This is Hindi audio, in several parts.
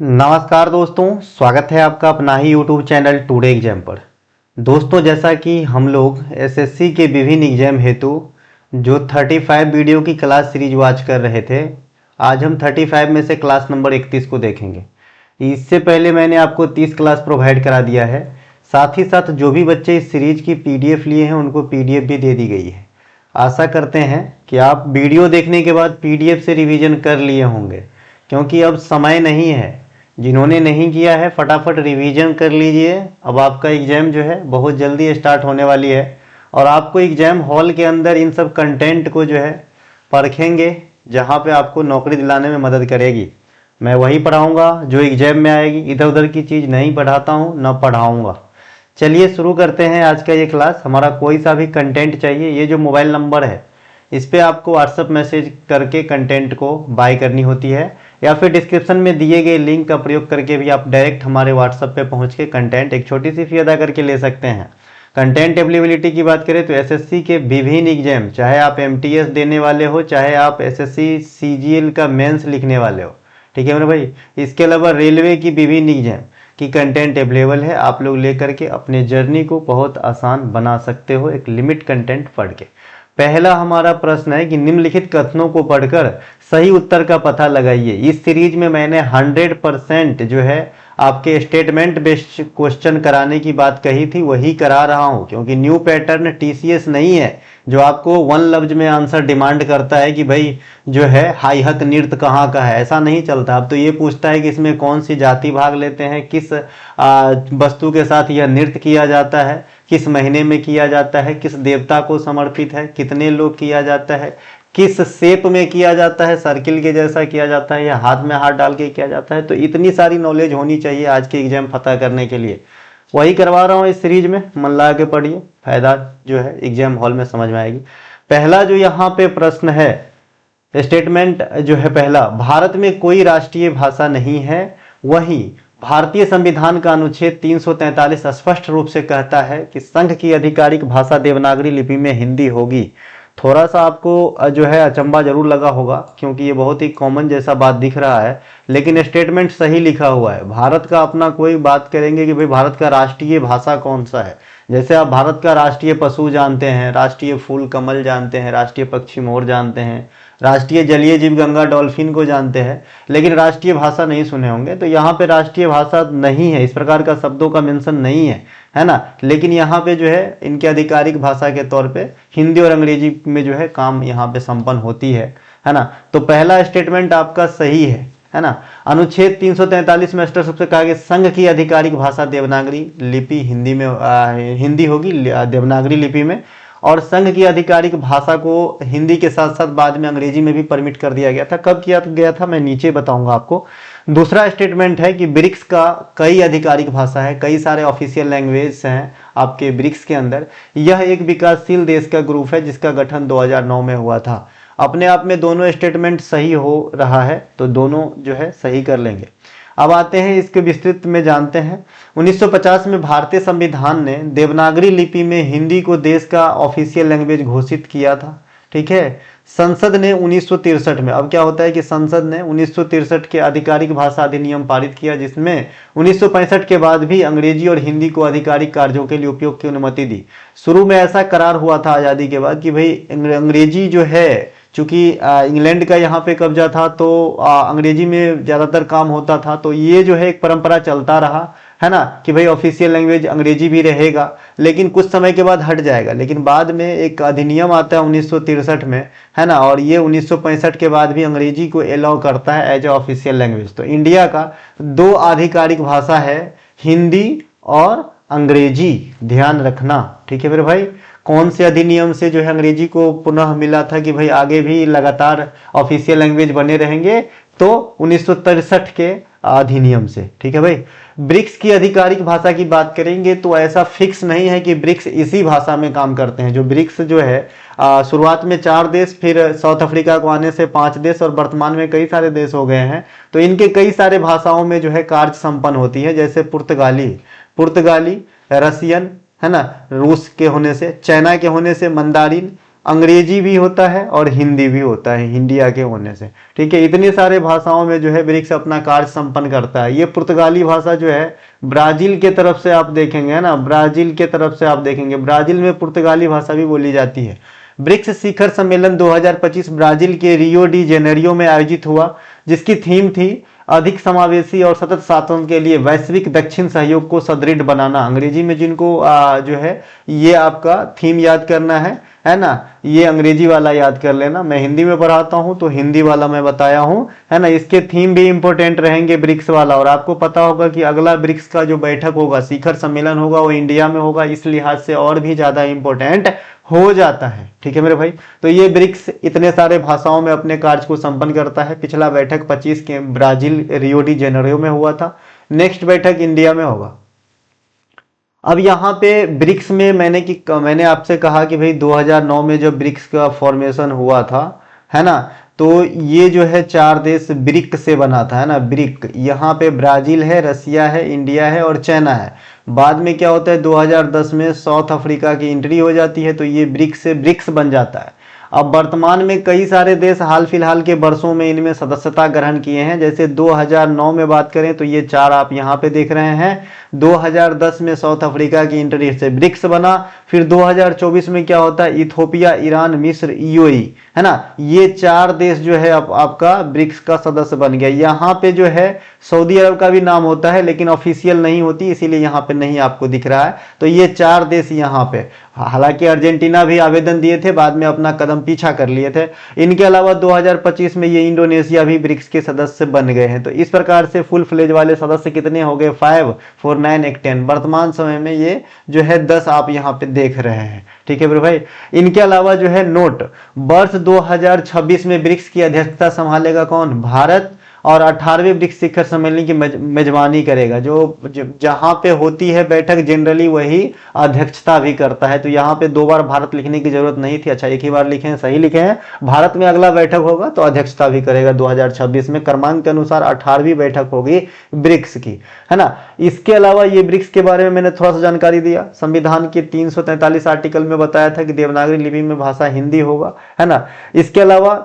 नमस्कार दोस्तों, स्वागत है आपका अपना ही यूट्यूब चैनल टुडे एग्जाम पर। दोस्तों, जैसा कि हम लोग एसएससी के विभिन्न एग्जाम हेतु जो 35 वीडियो की क्लास सीरीज वॉच कर रहे थे, आज हम 35 में से क्लास नंबर 31 को देखेंगे। इससे पहले मैंने आपको 30 क्लास प्रोवाइड करा दिया है। साथ ही साथ जो भी बच्चे इस सीरीज की पीडीएफ लिए हैं उनको पीडीएफ भी दे दी गई है। आशा करते हैं कि आप वीडियो देखने के बाद पीडीएफ से रिवीजन कर लिए होंगे, क्योंकि अब समय नहीं है। जिन्होंने नहीं किया है फटाफट रिवीजन कर लीजिए। अब आपका एग्जाम जो है बहुत जल्दी स्टार्ट होने वाली है और आपको एग्जाम हॉल के अंदर इन सब कंटेंट को जो है परखेंगे, जहां पे आपको नौकरी दिलाने में मदद करेगी। मैं वही पढ़ाऊंगा जो एग्जाम में आएगी, इधर उधर की चीज़ नहीं पढ़ाता हूँ, न पढ़ाऊंगा। चलिए शुरू करते हैं आज का ये क्लास। हमारा कोई सा भी कंटेंट चाहिए, ये जो मोबाइल नंबर है इस पर आपको व्हाट्सअप मैसेज करके कंटेंट को बाय करनी होती है, या फिर डिस्क्रिप्शन में दिए गए लिंक का प्रयोग करके भी आप डायरेक्ट हमारे व्हाट्सएप पे पहुंच के कंटेंट एक छोटी सी फी अदा करके ले सकते हैं। कंटेंट अवेलेबिलिटी की बात करें तो एसएससी के विभिन्न एग्जाम, चाहे आप एमटीएस देने वाले हो, चाहे आप एसएससी सीजीएल का मेंस लिखने वाले हो, ठीक है मेरे भाई। इसके अलावा रेलवे की विभिन्न एग्जाम की कंटेंट अवेलेबल है, आप लोग लेकर के अपने जर्नी को बहुत आसान बना सकते हो एक लिमिट कंटेंट पढ़ के। पहला हमारा प्रश्न है कि निम्नलिखित कथनों को पढ़कर सही उत्तर का पता लगाइए। इस सीरीज में मैंने 100% जो है आपके स्टेटमेंट बेस्ड क्वेश्चन कराने की बात कही थी, वही करा रहा हूं, क्योंकि न्यू पैटर्न टीसीएस नहीं है जो आपको वन लफ्ज में आंसर डिमांड करता है कि भाई जो है हाई हक नृत्य कहाँ का है। ऐसा नहीं चलता। अब तो ये पूछता है कि इसमें कौन सी जाति भाग लेते हैं, किस वस्तु के साथ यह नृत्य किया जाता है, किस महीने में किया जाता है, किस देवता को समर्पित है, कितने लोग किया जाता है, किस शेप में किया जाता है, सर्किल के जैसा किया जाता है या हाथ में हाथ डाल के किया जाता है। तो इतनी सारी नॉलेज होनी चाहिए आज के एग्जाम फतह करने के लिए। वही करवा रहा हूँ इस सीरीज में, मन लगा के पढ़िए, फायदा जो है एग्जाम हॉल में समझ में आएगी। पहला जो यहाँ पे प्रश्न है, स्टेटमेंट जो है पहला, भारत में कोई राष्ट्रीय भाषा नहीं है। वहीं भारतीय संविधान का अनुच्छेद 343 स्पष्ट रूप से कहता है कि संघ की आधिकारिक भाषा देवनागरी लिपि में हिंदी होगी। थोड़ा सा आपको जो है अचंभा जरूर लगा होगा, क्योंकि ये बहुत ही कॉमन जैसा बात दिख रहा है, लेकिन स्टेटमेंट सही लिखा हुआ है। भारत का अपना कोई बात करेंगे कि भाई भारत का राष्ट्रीय भाषा कौन सा है, जैसे आप भारत का राष्ट्रीय पशु जानते हैं, राष्ट्रीय फूल कमल जानते हैं, राष्ट्रीय पक्षी मोर जानते हैं, राष्ट्रीय जलीय जीव गंगा डॉल्फिन को जानते हैं, लेकिन राष्ट्रीय भाषा नहीं सुने होंगे। तो यहाँ पे राष्ट्रीय भाषा नहीं है, इस प्रकार का शब्दों का मेंशन नहीं है ना। लेकिन यहाँ पे जो है इनके आधिकारिक भाषा के तौर पे हिंदी और अंग्रेजी में जो है काम यहाँ पे संपन्न होती है ना। तो पहला स्टेटमेंट आपका सही है ना। अनुच्छेद 343 में स्पष्ट रूप से कहा गया संघ की आधिकारिक भाषा देवनागरी लिपि हिंदी में हिंदी होगी देवनागरी लिपि में, और संघ की आधिकारिक भाषा को हिंदी के साथ साथ बाद में अंग्रेजी में भी परमिट कर दिया गया था। कब किया गया था मैं नीचे बताऊंगा आपको। दूसरा स्टेटमेंट है कि ब्रिक्स का कई आधिकारिक भाषा है, कई सारे ऑफिशियल लैंग्वेज हैं आपके ब्रिक्स के अंदर। यह एक विकासशील देश का ग्रुप है जिसका गठन 2009 में हुआ था। अपने आप में दोनों स्टेटमेंट सही हो रहा है, तो दोनों जो है सही कर लेंगे। अब आते हैं इसके विस्तृत में जानते हैं। 1950 में भारतीय संविधान ने देवनागरी लिपि में हिंदी को देश का ऑफिशियल लैंग्वेज घोषित किया था, ठीक है। संसद ने 1963 में, अब क्या होता है कि संसद ने 1963 के आधिकारिक भाषा अधिनियम पारित किया, जिसमें 1965 के बाद भी अंग्रेजी और हिंदी को आधिकारिक कार्यों के लिए उपयोग की अनुमति दी। शुरू में ऐसा करार हुआ था आज़ादी के बाद कि भाई अंग्रेजी जो है, चूंकि इंग्लैंड का यहाँ पे कब्जा था तो अंग्रेजी में ज़्यादातर काम होता था, तो ये जो है एक परंपरा चलता रहा है ना कि भाई ऑफिशियल लैंग्वेज अंग्रेजी भी रहेगा, लेकिन कुछ समय के बाद हट जाएगा। लेकिन बाद में एक अधिनियम आता है 1963 में, है ना, और ये 1965 के बाद भी अंग्रेजी को अलाउ करता है एज ए ऑफिशियल लैंग्वेज। तो इंडिया का दो आधिकारिक भाषा है, हिंदी और अंग्रेजी, ध्यान रखना, ठीक है मेरे भाई। कौन से अधिनियम से जो है अंग्रेजी को पुनः मिला था कि भाई आगे भी लगातार ऑफिशियल लैंग्वेज बने रहेंगे, तो 1963 के अधिनियम से, ठीक है भाई। ब्रिक्स की आधिकारिक भाषा की बात करेंगे तो ऐसा फिक्स नहीं है कि ब्रिक्स इसी भाषा में काम करते हैं। जो ब्रिक्स जो है शुरुआत में 4 देश, फिर साउथ अफ्रीका को आने से 5 देश और वर्तमान में कई सारे देश हो गए हैं। तो इनके कई सारे भाषाओं में जो है कार्य संपन्न होती है, जैसे पुर्तगाली, रसियन, है ना, रूस के होने से, चाइना के होने से मंदारिन, अंग्रेजी भी होता है और हिंदी भी होता है, इंडिया के होने से। ठीक है, इतनी सारे भाषाओं में जो है ब्रिक्स अपना कार्य संपन्न करता है। ये पुर्तगाली भाषा जो है ब्राजील के तरफ से आप देखेंगे, है ना, ब्राजील के तरफ से आप देखेंगे, ब्राजील में पुर्तगाली भाषा भी बोली जाती है। ब्रिक्स शिखर सम्मेलन 2025 ब्राजील के रियो डी जेनेरियो में आयोजित हुआ, जिसकी थीम थी अधिक समावेशी और सतत शासन के लिए वैश्विक दक्षिण सहयोग को सुदृढ़ बनाना। अंग्रेजी में जिनको जो है ये आपका थीम याद करना है ना, ये अंग्रेजी वाला याद कर लेना। मैं हिंदी में पढ़ाता हूं तो हिंदी वाला मैं बताया हूं, है ना। इसके थीम भी इंपॉर्टेंट रहेंगे ब्रिक्स वाला। और आपको पता होगा कि अगला ब्रिक्स का जो बैठक होगा, शिखर सम्मेलन होगा, वो इंडिया में होगा, इस लिहाज से और भी ज्यादा इंपॉर्टेंट हो जाता है। ठीक है मेरे भाई, तो ये ब्रिक्स इतने सारे भाषाओं में अपने कार्य को संपन्न करता है। पिछला बैठक 25 के ब्राजील रियो डी जेनेरियो में हुआ था, नेक्स्ट बैठक इंडिया में होगा। अब यहाँ पे ब्रिक्स में मैंने आपसे कहा कि भाई 2009 में जब ब्रिक्स का फॉर्मेशन हुआ था, है ना, तो ये जो है 4 देश ब्रिक से बना था, है ना, ब्रिक। यहाँ पे ब्राजील है, रसिया है, इंडिया है और चाइना है। बाद में क्या होता है, 2010 में साउथ अफ्रीका की एंट्री हो जाती है, तो ये ब्रिक्स से ब्रिक्स बन जाता है। अब वर्तमान में कई सारे देश हाल फिलहाल के वर्षों में इनमें सदस्यता ग्रहण किए हैं। जैसे 2009 में बात करें तो ये 4 आप यहाँ पे देख रहे हैं। 2010 में साउथ अफ्रीका की एंट्री से ब्रिक्स बना। फिर 2024 में क्या होता है, इथोपिया, ईरान, मिस्र, यूएई, है ना, ये 4 देश जो है आपका ब्रिक्स का सदस्य बन गया। यहाँ पे जो है सऊदी अरब का भी नाम होता है, लेकिन ऑफिशियल नहीं होती, इसीलिए यहाँ पे नहीं आपको दिख रहा है। तो ये 4 देश यहाँ पे, हालांकि अर्जेंटीना भी आवेदन दिए थे, बाद में अपना कदम पीछा कर लिए थे। इनके अलावा 2025 में ये इंडोनेशिया भी ब्रिक्स के सदस्य बन गए हैं। तो इस प्रकार से फुल फ्लेज वाले सदस्य कितने हो गए, 5, 4, 9, 1, 10। वर्तमान समय में ये जो है 10 आप यहाँ पे देख रहे हैं। ठीक है भाई, इनके अलावा जो है नोट, वर्ष 2026 में ब्रिक्स की अध्यक्षता संभालेगा कौन, भारत, और 18वें ब्रिक्स शिखर सम्मेलन की मेजबानी करेगा। जो जहां पे होती है बैठक जनरली वही अध्यक्षता भी करता है। तो यहाँ पे 2 बार भारत लिखने की जरूरत नहीं थी, अच्छा एक ही बार लिखे हैं, सही लिखे हैं। भारत में अगला बैठक होगा तो अध्यक्षता भी करेगा 2026 में। क्रमांक के अनुसार 18वीं बैठक होगी ब्रिक्स की, है ना। इसके अलावा ये ब्रिक्स के बारे में मैंने थोड़ा सा जानकारी दिया। संविधान के 343 आर्टिकल में बताया था कि देवनागरी लिपि में भाषा हिंदी होगा, है ना। इसके अलावा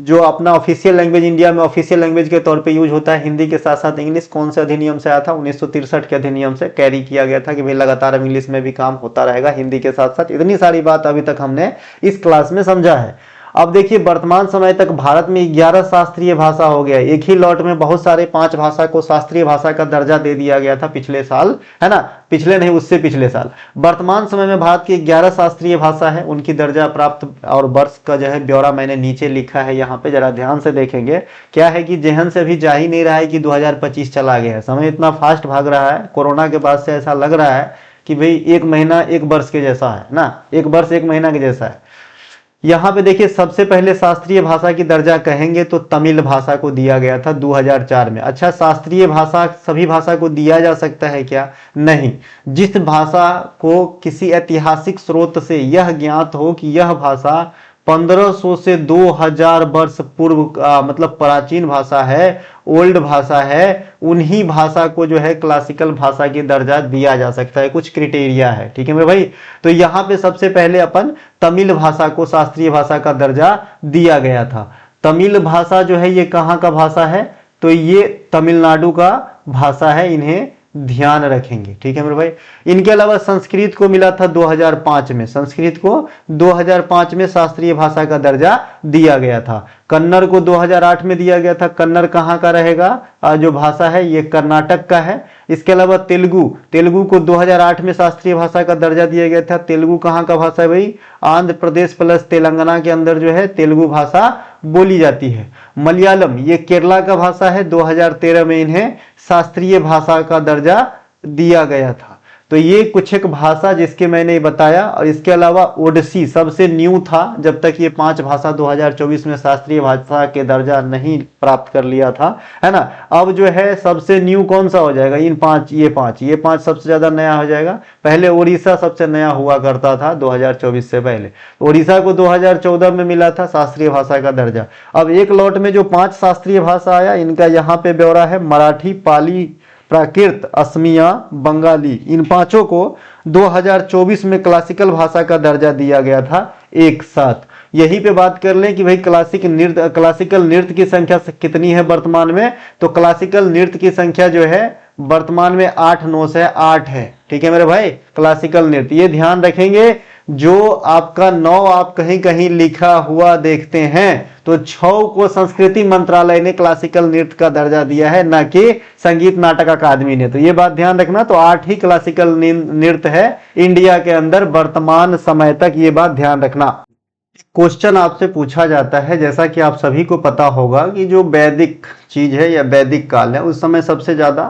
जो अपना ऑफिशियल लैंग्वेज इंडिया में ऑफिशियल लैंग्वेज के तौर पे यूज होता है हिंदी के साथ साथ इंग्लिश। कौन से अधिनियम से आया था, 1963 के अधिनियम से कैरी किया गया था कि भाई लगातार अब इंग्लिश में भी काम होता रहेगा हिंदी के साथ साथ। इतनी सारी बात अभी तक हमने इस क्लास में समझा है। अब देखिए वर्तमान समय तक भारत में 11 शास्त्रीय भाषा हो गया। एक ही लॉट में बहुत सारे 5 भाषा को शास्त्रीय भाषा का दर्जा दे दिया गया था पिछले साल, है ना, पिछले नहीं उससे पिछले साल। वर्तमान समय में भारत की 11 शास्त्रीय भाषा है, उनकी दर्जा प्राप्त और वर्ष का जो है ब्यौरा मैंने नीचे लिखा है। यहाँ पे जरा ध्यान से देखेंगे, क्या है कि जहन से अभी जा ही नहीं रहा है कि 2025 चला गया है। समय इतना फास्ट भाग रहा है, कोरोना के बाद से ऐसा लग रहा है कि भाई 1 महीना 1 वर्ष के जैसा है ना, 1 वर्ष 1 महीना के जैसा है। यहाँ पे देखिए सबसे पहले शास्त्रीय भाषा की दर्जा कहेंगे तो तमिल भाषा को दिया गया था 2004 में। अच्छा, शास्त्रीय भाषा सभी भाषा को दिया जा सकता है क्या, नहीं। जिस भाषा को किसी ऐतिहासिक स्रोत से यह ज्ञात हो कि यह भाषा 1500 से 2000 वर्ष पूर्व मतलब प्राचीन भाषा है, ओल्ड भाषा है, उन्हीं भाषा को जो है क्लासिकल भाषा की दर्जा दिया जा सकता है। कुछ क्राइटेरिया है, ठीक है मेरे भाई। तो यहाँ पे सबसे पहले अपन तमिल भाषा को शास्त्रीय भाषा का दर्जा दिया गया था। तमिल भाषा जो है ये कहाँ का भाषा है, तो ये तमिलनाडु का भाषा है, इन्हें ध्यान रखेंगे, ठीक है मेरे भाई। इनके अलावा संस्कृत को मिला था 2005 में, संस्कृत को 2005 में शास्त्रीय भाषा का दर्जा दिया गया था। कन्नड़ को 2008 में दिया गया था। कन्नड़ कहाँ का रहेगा, जो भाषा है ये कर्नाटक का है। इसके अलावा तेलुगु को 2008 में शास्त्रीय भाषा का दर्जा दिया गया था। तेलुगु कहाँ का भाषा है भाई, आंध्र प्रदेश प्लस तेलंगाना के अंदर जो है तेलुगु भाषा बोली जाती है। मलयालम ये केरला का भाषा है, 2013 में इन्हें शास्त्रीय भाषा का दर्जा दिया गया था। तो ये कुछ एक भाषा जिसके मैंने बताया। और इसके अलावा ओडिसी सबसे न्यू था, जब तक ये 5 भाषा 2024 में शास्त्रीय भाषा के दर्जा नहीं प्राप्त कर लिया था, है ना। अब जो है सबसे न्यू कौन सा हो जाएगा, इन 5 ये 5 सबसे ज्यादा नया हो जाएगा। पहले ओडिशा सबसे नया हुआ करता था 2024 से पहले। ओडिशा को 2014 में मिला था शास्त्रीय भाषा का दर्जा। अब एक लॉट में जो 5 शास्त्रीय भाषा आया, इनका यहाँ पे ब्यौरा है। मराठी, पाली, प्राकृत, असमिया, बंगाली, इन 5 को 2024 में क्लासिकल भाषा का दर्जा दिया गया था। एक साथ। यही पे बात कर लें कि भाई क्लासिकल नृत्य की संख्या कितनी है वर्तमान में, तो क्लासिकल नृत्य की संख्या जो है वर्तमान में 8-9 से 8 है। ठीक है मेरे भाई, क्लासिकल नृत्य ये ध्यान रखेंगे। जो आपका 9 आप कहीं कहीं लिखा हुआ देखते हैं तो 6 को संस्कृति मंत्रालय ने क्लासिकल नृत्य का दर्जा दिया है, ना कि संगीत नाटक अकादमी ने। तो ये बात ध्यान रखना। तो 8 ही क्लासिकल नृत्य है इंडिया के अंदर वर्तमान समय तक, ये बात ध्यान रखना। क्वेश्चन आपसे पूछा जाता है, जैसा कि आप सभी को पता होगा कि जो वैदिक चीज है या वैदिक काल है, उस समय सबसे ज्यादा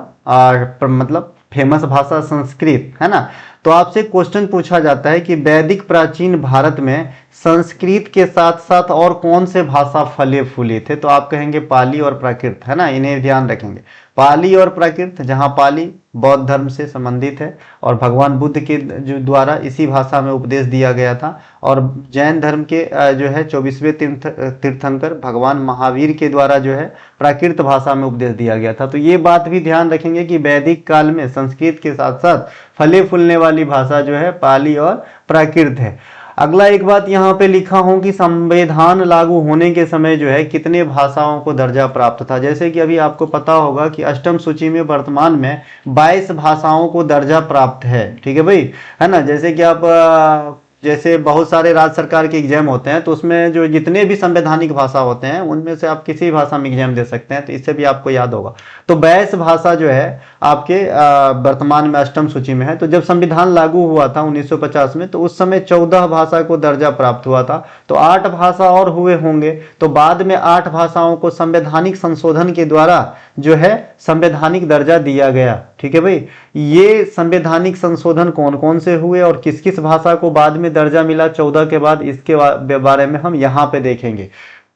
मतलब फेमस भाषा संस्कृत है ना। तो आपसे क्वेश्चन पूछा जाता है कि वैदिक प्राचीन भारत में संस्कृत के साथ साथ और कौन से भाषा फले फूले थे, तो आप कहेंगे पाली और प्राकृत है ना, इन्हें ध्यान रखेंगे। पाली और प्राकृत, जहां पाली बौद्ध धर्म से संबंधित है और भगवान बुद्ध के जो द्वारा इसी भाषा में उपदेश दिया गया था, और जैन धर्म के जो है 24वें तीर्थंकर भगवान महावीर के द्वारा जो है प्राकृत भाषा में उपदेश दिया गया था। तो ये बात भी ध्यान रखेंगे कि वैदिक काल में संस्कृत के साथ साथ फले फूलने वाली भाषा जो है पाली और प्राकृत है। अगला एक बात यहाँ पे लिखा हूं कि संविधान लागू होने के समय जो है कितने भाषाओं को दर्जा प्राप्त था। जैसे कि अभी आपको पता होगा कि अष्टम सूची में वर्तमान में 22 भाषाओं को दर्जा प्राप्त है। ठीक है भाई, है ना। जैसे कि आप जैसे बहुत सारे राज्य सरकार के एग्जाम होते हैं तो उसमें जो जितने भी संवैधानिक भाषा होते हैं उनमें से आप किसी भाषा में एग्जाम दे सकते हैं, तो इससे भी आपको याद होगा। तो 22 भाषा जो है आपके वर्तमान में अष्टम सूची में है। तो जब संविधान लागू हुआ था 1950 में, तो उस समय 14 भाषा को दर्जा प्राप्त हुआ था। तो 8 भाषा और हुए होंगे, तो बाद में 8 भाषाओं को संवैधानिक संशोधन के द्वारा जो है संवैधानिक दर्जा दिया गया। ठीक है भाई, ये संवैधानिक संशोधन कौन कौन से हुए और किस किस भाषा को बाद में दर्जा मिला 14 के बाद, इसके बारे में हम यहाँ पे देखेंगे।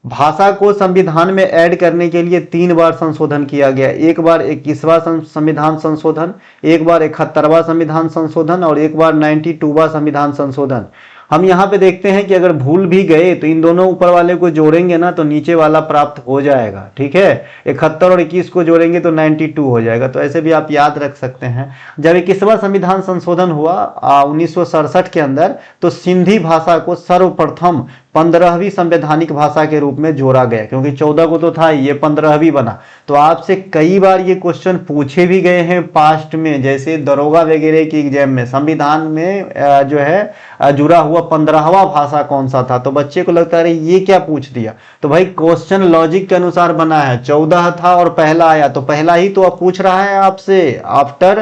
भाषा को संविधान में ऐड करने के लिए 3 बार संशोधन किया गया। एक बार 21वां संविधान संशोधन, एक बार 71वां संविधान संशोधन और एक बार 92वां संविधान संशोधन। हम यहाँ पे देखते हैं कि अगर भूल भी गए तो इन दोनों ऊपर वाले को जोड़ेंगे ना तो नीचे वाला प्राप्त हो जाएगा। ठीक है, 71 और 21 को जोड़ेंगे तो 92 हो जाएगा। तो ऐसे भी आप याद रख सकते हैं। जब 21वां संविधान संशोधन हुआ 1967 के अंदर, तो सिंधी भाषा को सर्वप्रथम 15वीं संवैधानिक भाषा के रूप में जोड़ा गया, क्योंकि 14 को तो था, ये 15वीं बना। तो आपसे कई बार ये क्वेश्चन पूछे भी गए हैं पास्ट में, जैसे दरोगा वगैरह की एग्जाम में संविधान में जो है जुड़ा हुआ 15वां भाषा कौन सा था, तो बच्चे को लगता है ये क्या पूछ दिया। तो भाई क्वेश्चन लॉजिक के अनुसार बना है, 14 था और पहला आया, तो पहला ही तो अब पूछ रहा है आपसे आफ्टर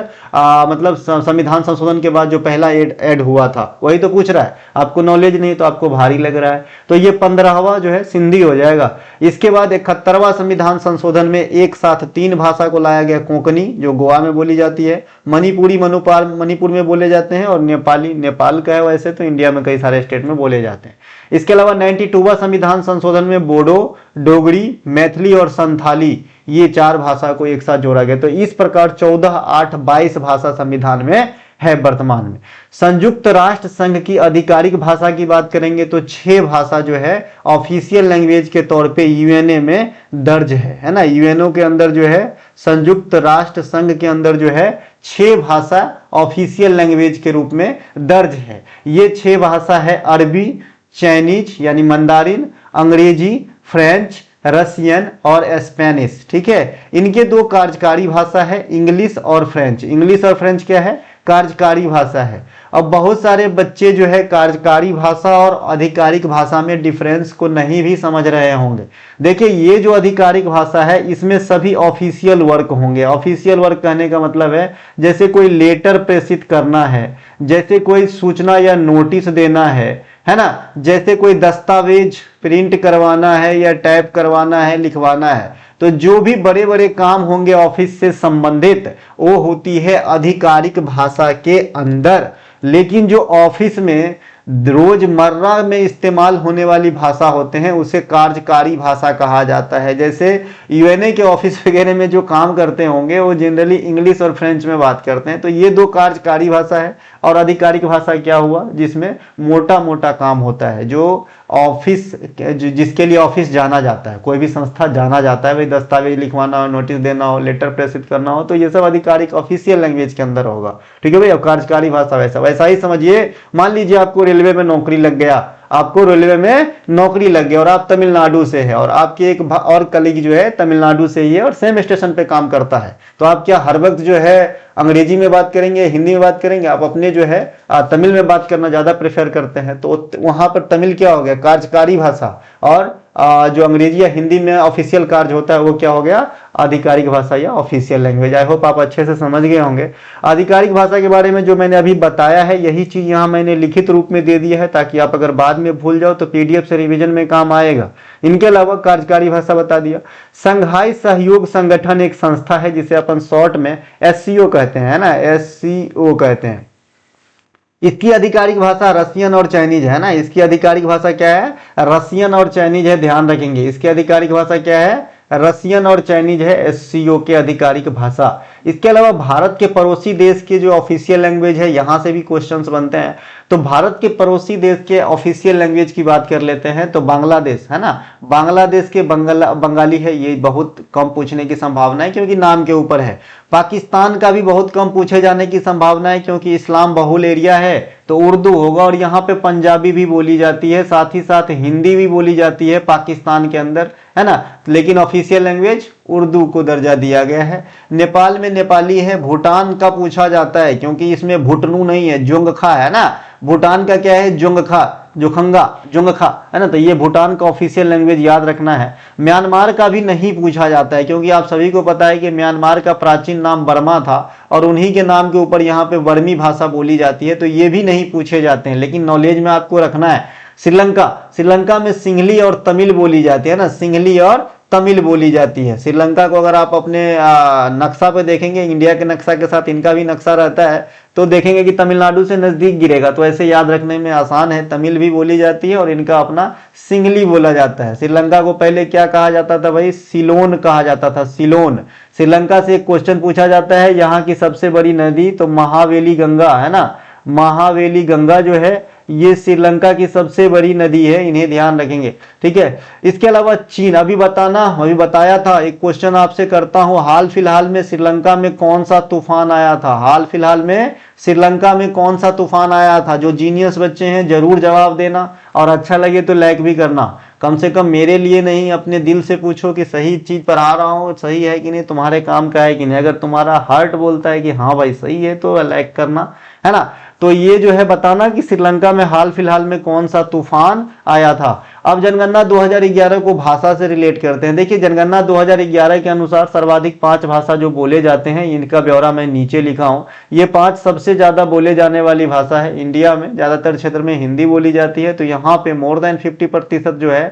मतलब संविधान संशोधन के बाद जो पहला ऐड हुआ था वही तो पूछ रहा है। आपको नॉलेज नहीं तो आपको भारी लग रहा है। तो ये 15वां जो है सिंधी हो जाएगा। इसके बाद 71वां संविधान संशोधन में एक साथ 3 भाषा को लाया गया, कोंकणी जो गोवा में बोली जाती है, मणिपुरी मणिपुर में बोले जाते हैं, और नेपाली नेपाल का है, वैसे तो इंडिया में कई सारे स्टेट में बोले जाते हैं। इसके अलावा 92वां संविधान संशोधन में बोडो, डोगरी, मैथिली और संथाली, ये 4 भाषा को एक साथ जोड़ा गया। तो इस प्रकार 14, 8, 22 भाषा संविधान में है वर्तमान में। संयुक्त राष्ट्र संघ की आधिकारिक भाषा की बात करेंगे तो 6 भाषा जो है ऑफिशियल लैंग्वेज के तौर पे यूएनए में दर्ज है ना। यूएनओ के अंदर जो है संयुक्त राष्ट्र संघ के अंदर जो है 6 भाषा ऑफिशियल लैंग्वेज के रूप में दर्ज है। ये 6 भाषा है अरबी, चाइनीज यानी मंदारिन, अंग्रेजी, फ्रेंच, रशियन और स्पेनिश। ठीक है, इनके 2 कार्यकारी भाषा है, इंग्लिश और फ्रेंच। इंग्लिश और फ्रेंच क्या है, कार्यकारी भाषा है। अब बहुत सारे बच्चे जो है कार्यकारी भाषा और आधिकारिक भाषा में डिफरेंस को नहीं भी समझ रहे होंगे। देखिए, ये जो आधिकारिक भाषा है इसमें सभी ऑफिशियल वर्क होंगे। ऑफिशियल वर्क कहने का मतलब है जैसे कोई लेटर प्रेषित करना है, जैसे कोई सूचना या नोटिस देना है ना, जैसे कोई दस्तावेज प्रिंट करवाना है या टाइप करवाना है, लिखवाना है। तो जो भी बड़े बड़े काम होंगे ऑफिस से संबंधित, वो होती है आधिकारिक भाषा के अंदर। लेकिन जो ऑफिस में रोजमर्रा में इस्तेमाल होने वाली भाषा होते हैं उसे कार्यकारी भाषा कहा जाता है। जैसे यूएनए के ऑफिस वगैरह में जो काम करते होंगे वो जनरली इंग्लिश और फ्रेंच में बात करते हैं। तो ये 2 कार्यकारी भाषा है। और आधिकारिक भाषा क्या हुआ, जिसमें मोटा मोटा काम होता है, जो ऑफिस जिसके लिए ऑफिस जाना जाता है, कोई भी संस्था जाना जाता है, भाई दस्तावेज लिखवाना हो, नोटिस देना हो, लेटर प्रेषित करना हो, तो ये सब आधिकारिक ऑफिशियल लैंग्वेज के अंदर होगा। ठीक है भाई, अब कार्यकारी भाषा वैसा ही समझिए। मान लीजिए आपको रेलवे में नौकरी लग गया, आपको रेलवे में नौकरी लग गई और आप तमिलनाडु से है और आपकी एक और कलीग जो है तमिलनाडु से ही है और सेम स्टेशन पे काम करता है, तो आप क्या हर वक्त जो है अंग्रेजी में बात करेंगे, हिंदी में बात करेंगे? आप अपने जो है तमिल में बात करना ज्यादा प्रेफर करते हैं। तो वहां पर तमिल क्या हो गया, कार्यकारी भाषा, और जो अंग्रेजी या हिंदी में ऑफिशियल कार्य होता है वो क्या हो गया, आधिकारिक भाषा या ऑफिशियल लैंग्वेज। आई होप आप अच्छे से समझ गए होंगे। आधिकारिक भाषा के बारे में जो मैंने अभी बताया है यही चीज यहाँ मैंने लिखित रूप में दे दिया है, ताकि आप अगर बाद में भूल जाओ तो पीडीएफ से रिवीजन में काम आएगा। इनके अलावा कार्यकारी भाषा बता दिया। संघाई सहयोग संगठन एक संस्था है जिसे अपन शॉर्ट में एससीओ कहते हैं, है ना, एससीओ कहते हैं। इसकी आधिकारिक भाषा रसियन और चाइनीज है ना, इसकी आधिकारिक भाषा क्या है, रसियन और चाइनीज है, ध्यान रखेंगे। इसकी आधिकारिक भाषा क्या है, रसियन और चाइनीज है, एससीओ के आधिकारिक भाषा। इसके अलावा भारत के पड़ोसी देश के जो ऑफिशियल लैंग्वेज है, यहां से भी क्वेश्चंस बनते हैं। तो भारत के पड़ोसी देश के ऑफिशियल लैंग्वेज की बात कर लेते हैं तो बांग्लादेश, है ना, बांग्लादेश के बंगाली है, ये बहुत कम पूछने की संभावना है क्योंकि नाम के ऊपर है। पाकिस्तान का भी बहुत कम पूछे जाने की संभावना है क्योंकि इस्लाम बहुल एरिया है, तो उर्दू होगा। और यहाँ पे पंजाबी भी बोली जाती है, साथ ही साथ हिंदी भी बोली जाती है पाकिस्तान के अंदर, है ना, लेकिन ऑफिशियल लैंग्वेज उर्दू को दर्जा दिया गया है। नेपाल में नेपाली है। भूटान का पूछा जाता है क्योंकि इसमें भुटनू नहीं है, जोंगखा है ना, भूटान का क्या है, जोंगखा, जोखंगा, जोंगखा, है ना, तो ये भूटान का ऑफिशियल लैंग्वेज याद रखना है। म्यांमार का भी नहीं पूछा जाता है क्योंकि आप सभी को पता है कि म्यांमार का प्राचीन नाम बर्मा था और उन्हीं के नाम के ऊपर यहाँ पे बर्मी भाषा बोली जाती है, तो ये भी नहीं पूछे जाते हैं, लेकिन नॉलेज में आपको रखना है। श्रीलंका, श्रीलंका में सिंहली और तमिल बोली जाती है ना, सिंहली और तमिल बोली जाती है। श्रीलंका को अगर आप अपने नक्शा पे देखेंगे, इंडिया के नक्शा के साथ इनका भी नक्शा रहता है, तो देखेंगे कि तमिलनाडु से नजदीक गिरेगा, तो ऐसे याद रखने में आसान है। तमिल भी बोली जाती है और इनका अपना सिंगली बोला जाता है। श्रीलंका को पहले क्या कहा जाता था भाई, सिलोन कहा जाता था, सिलोन। श्रीलंका से एक क्वेश्चन पूछा जाता है, यहाँ की सबसे बड़ी नदी तो महावेली गंगा, है ना, महावेली गंगा जो है ये श्रीलंका की सबसे बड़ी नदी है, इन्हें ध्यान रखेंगे, ठीक है। इसके अलावा चीन, अभी बताया था, एक क्वेश्चन आपसे करता हूं, हाल फिलहाल में श्रीलंका में कौन सा तूफान आया था, हाल फिलहाल में श्रीलंका में कौन सा तूफान आया था? जो जीनियस बच्चे हैं जरूर जवाब देना और अच्छा लगे तो लाइक भी करना, कम से कम मेरे लिए नहीं, अपने दिल से पूछो कि सही चीज पढ़ा रहा हूं, सही है कि नहीं, तुम्हारे काम का है कि नहीं। अगर तुम्हारा हार्ट बोलता है कि हाँ भाई सही है तो लाइक करना, है ना। तो ये जो है बताना कि श्रीलंका में हाल फिलहाल में कौन सा तूफान आया था। अब जनगणना 2011 को भाषा से रिलेट करते हैं। देखिए जनगणना 2011 के अनुसार सर्वाधिक 5 भाषा जो बोले जाते हैं, इनका ब्यौरा मैं नीचे लिखा हूं। ये 5 सबसे ज्यादा बोले जाने वाली भाषा है इंडिया में। ज्यादातर क्षेत्र में हिंदी बोली जाती है, तो यहाँ पे मोर देन 50% जो है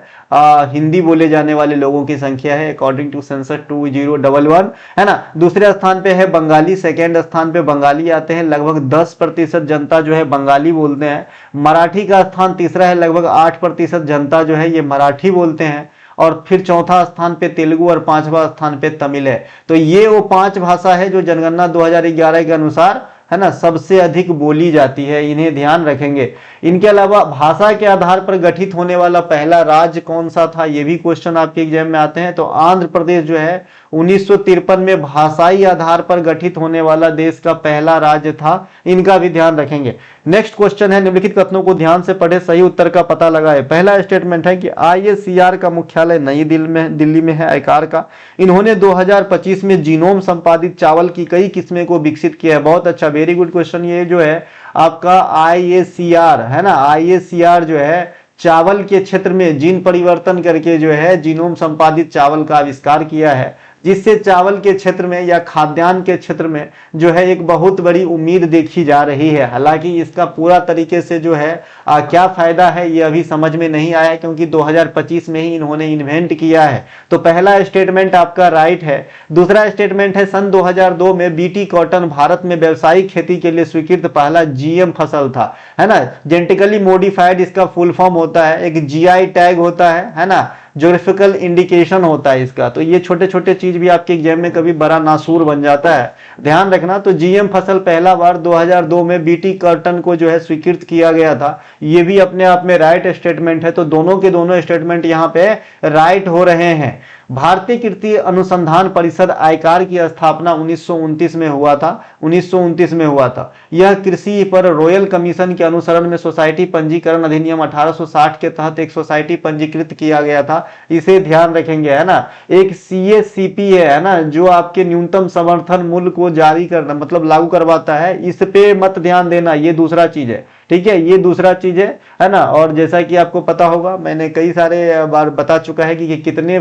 हिंदी बोले जाने वाले लोगों की संख्या है, अकॉर्डिंग टू सेंसस 2011, है ना। दूसरे स्थान पे है बंगाली, सेकेंड स्थान पे बंगाली आते हैं, लगभग 10% जनता जो है बंगाली बोलते हैं। मराठी का स्थान तीसरा है, लगभग 8% जनता जो है ये मराठी बोलते हैं। और फिर चौथा स्थान पे तेलुगु और 5वां स्थान पे तमिल है। तो ये वो 5 भाषा है जो जनगणना 2011 के अनुसार, है ना, सबसे अधिक बोली जाती है, इन्हें ध्यान रखेंगे। इनके अलावा भाषा के आधार पर गठित होने वाला पहला राज्य कौन सा था, ये भी क्वेश्चन आपके एग्जाम में आते हैं। तो आंध्र प्रदेश जो है 1953 में भाषाई आधार पर गठित होने वाला देश का पहला राज्य था, इनका भी ध्यान रखेंगे। नेक्स्ट क्वेश्चन है, निम्नलिखित कथनों को ध्यान से पढ़े, सही उत्तर का पता लगाए। पहला स्टेटमेंट है कि IACR का मुख्यालय नई दिल्ली में है, आईकार का। इन्होंने 2025 में जीनोम संपादित चावल की कई किस्में को विकसित किया है। बहुत अच्छा, वेरी गुड क्वेश्चन। ये जो है आपका IACR है ना, IACR जो है चावल के क्षेत्र में जीन परिवर्तन करके जो है जीनोम संपादित चावल का आविष्कार किया है, जिससे चावल के क्षेत्र में या खाद्यान्न के क्षेत्र में जो है एक बहुत बड़ी उम्मीद देखी जा रही है। हालांकि इसका पूरा तरीके से जो है क्या फायदा है ये अभी समझ में नहीं आया, क्योंकि 2025 में ही इन्होंने इन्वेंट किया है। तो पहला स्टेटमेंट आपका राइट है। दूसरा स्टेटमेंट है, सन 2002 में बीटी कॉटन भारत में व्यावसायिक खेती के लिए स्वीकृत पहला GM फसल था, है ना। जेनेटिकली मॉडिफाइड इसका फुल फॉर्म होता है, एक GI टैग होता है ना, ज्योग्राफिकल इंडिकेशन होता है इसका। तो ये छोटे छोटे चीज भी आपके एग्जाम में कभी बड़ा नासूर बन जाता है, ध्यान रखना। तो GM फसल पहला बार 2002 में बीटी कॉटन को जो है स्वीकृत किया गया था, ये भी अपने आप में राइट स्टेटमेंट है। तो दोनों के दोनों स्टेटमेंट यहाँ पे राइट हो रहे हैं। भारतीय कृषि अनुसंधान परिषद आयकार की स्थापना 1929 में हुआ था। 1929 में हुआ था। यह कृषि पर रॉयल कमीशन के अनुसरण में सोसाइटी पंजीकरण अधिनियम 1860 के तहत एक सोसाइटी पंजीकृत किया गया था। इसे ध्यान रखेंगे, है ना। एक CACP है ना, जो आपके न्यूनतम समर्थन मूल्य को जारी करना मतलब लागू करवाता है। इस पे मत ध्यान देना, ये दूसरा चीज है, ठीक है, ये दूसरा चीज है ना। और जैसा कि आपको पता होगा, मैंने कई सारे बार बता चुका है कि कितने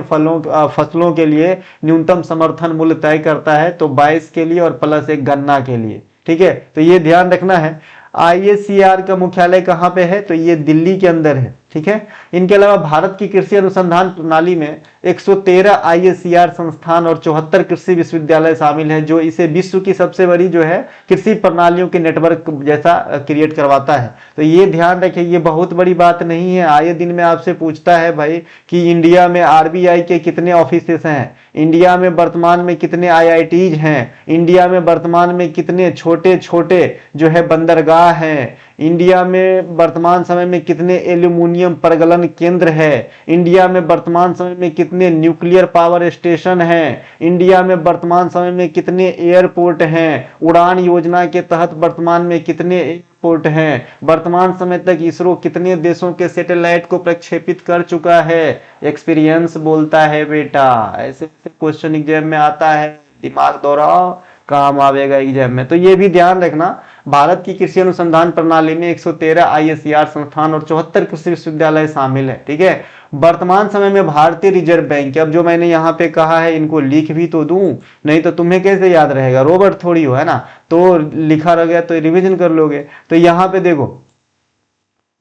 फसलों के लिए न्यूनतम समर्थन मूल्य तय करता है, तो 22 के लिए और प्लस एक गन्ना के लिए, ठीक है, तो ये ध्यान रखना है। IACR का मुख्यालय कहाँ पे है, तो ये दिल्ली के अंदर है, ठीक है। इनके अलावा भारत की कृषि अनुसंधान प्रणाली में 113 IACR संस्थान और 74 कृषि विश्वविद्यालय शामिल है, जो इसे विश्व की सबसे बड़ी जो है कृषि प्रणालियों के नेटवर्क जैसा क्रिएट करवाता है। तो ये ध्यान रखिए, ये बहुत बड़ी बात नहीं है। आए दिन में आपसे पूछता है भाई कि इंडिया में RBI के कितने ऑफिसेस हैं, इंडिया में वर्तमान में कितने IITs हैं, इंडिया में वर्तमान में कितने छोटे छोटे जो है बंदरगाह हैं, इंडिया में वर्तमान समय में कितने एल्यूमिनियम प्रगलन केंद्र है, इंडिया में वर्तमान समय में कितने न्यूक्लियर पावर स्टेशन हैं, इंडिया में वर्तमान समय में कितने एयरपोर्ट हैं, उड़ान योजना के तहत वर्तमान में कितने एयरपोर्ट हैं, वर्तमान समय तक इसरो कितने देशों के सैटेलाइट को प्रक्षेपित कर चुका है। एक्सपीरियंस बोलता है बेटा, ऐसे क्वेश्चन एग्जाम में आता है, दिमाग दोहराओ, काम आवेगा एग्जाम में। तो ये भी ध्यान रखना, भारत की कृषि अनुसंधान प्रणाली में 113 IACR संस्थान और 74 कृषि विश्वविद्यालय शामिल है, ठीक है। वर्तमान समय में भारतीय रिजर्व बैंक, अब जो मैंने यहाँ पे कहा है इनको लिख भी तो दूं, नहीं तो तुम्हें कैसे याद रहेगा, रोबोट थोड़ी हो, है ना। तो लिखा रह गया तो रिवीजन कर लोगे। तो यहाँ पे देखो,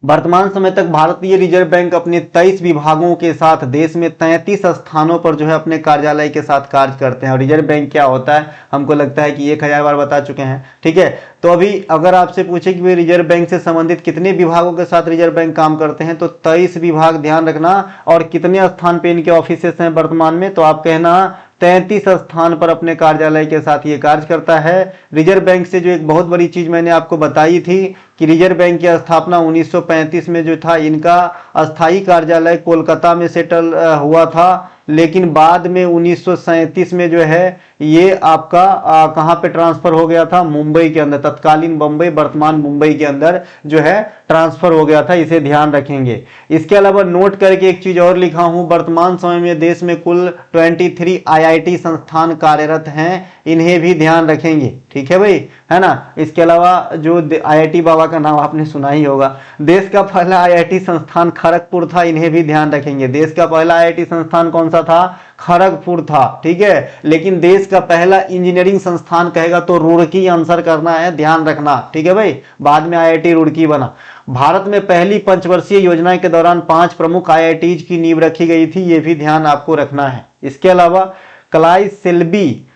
वर्तमान समय तक भारतीय रिजर्व बैंक अपने 23 विभागों के साथ देश में 33 स्थानों पर जो है अपने कार्यालय के साथ कार्य करते हैं। और रिजर्व बैंक क्या होता है, हमको लगता है कि 1000 बार बता चुके हैं, ठीक है। तो अभी अगर आपसे पूछे कि वे रिजर्व बैंक से संबंधित कितने विभागों के साथ रिजर्व बैंक काम करते हैं, तो 23 विभाग ध्यान रखना। और कितने स्थान पे इनके ऑफिसेस हैं वर्तमान में, तो आप कहना 33 स्थान पर अपने कार्यालय के साथ ये कार्य करता है। रिजर्व बैंक से जो एक बहुत बड़ी चीज मैंने आपको बताई थी कि रिजर्व बैंक की स्थापना 1935 में जो था, इनका अस्थायी कार्यालय कोलकाता में सेटल हुआ था, लेकिन बाद में 1937 में जो है ये आपका कहां पे ट्रांसफर हो गया था, मुंबई के अंदर, तत्कालीन बंबई वर्तमान मुंबई के अंदर जो है ट्रांसफर हो गया था। इसे ध्यान रखेंगे। इसके अलावा नोट करके एक चीज और लिखा हूं, वर्तमान समय में देश में कुल 23 IIT संस्थान कार्यरत हैं, इन्हें भी ध्यान रखेंगे, ठीक है भाई, है ना। इसके अलावा जो IIT बाबा का नाम आपने सुना ही होगा। देश का पहला IIT संस्थान खड़गपुर था, इन्हें भी ध्यान रखेंगे। देश का पहला IIT संस्थान कौन सा था, खड़गपुर था, ठीक है। लेकिन देश का पहला इंजीनियरिंग संस्थान कहेगा तो रुड़की आंसर करना है, ध्यान रखना, ठीक है भाई, बाद में IIT रुड़की बना। भारत में पहली पंचवर्षीय योजना के दौरान 5 प्रमुख IITs की नींव रखी गई थी, ये भी ध्यान आपको रखना है। इसके अलावा कलाई सेल्वी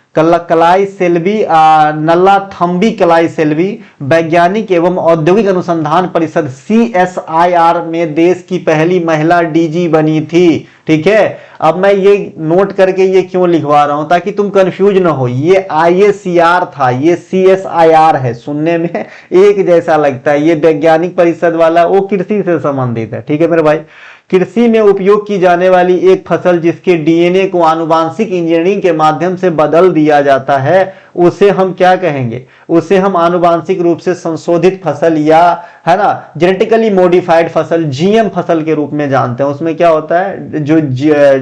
नल्लाथम्बी कलाई सेल्वी वैज्ञानिक एवं औद्योगिक अनुसंधान परिषद CSIR में देश की पहली महिला DG बनी थी, ठीक है। अब मैं ये नोट करके ये क्यों लिखवा रहा हूं, ताकि तुम कंफ्यूज ना हो। ये IACR था, ये CSIR है, सुनने में एक जैसा लगता है। ये वैज्ञानिक परिषद वाला वो कृषि से संबंधित है, ठीक है मेरे भाई। कृषि में उपयोग की जाने वाली एक फसल जिसके DNA को आनुवांशिक इंजीनियरिंग के माध्यम से बदल दिया जाता है, उसे हम क्या कहेंगे, उसे हम आनुवांशिक रूप से संशोधित फसल या, है ना, जेनेटिकली मॉडिफाइड फसल, GM फसल के रूप में जानते हैं। उसमें क्या होता है, जो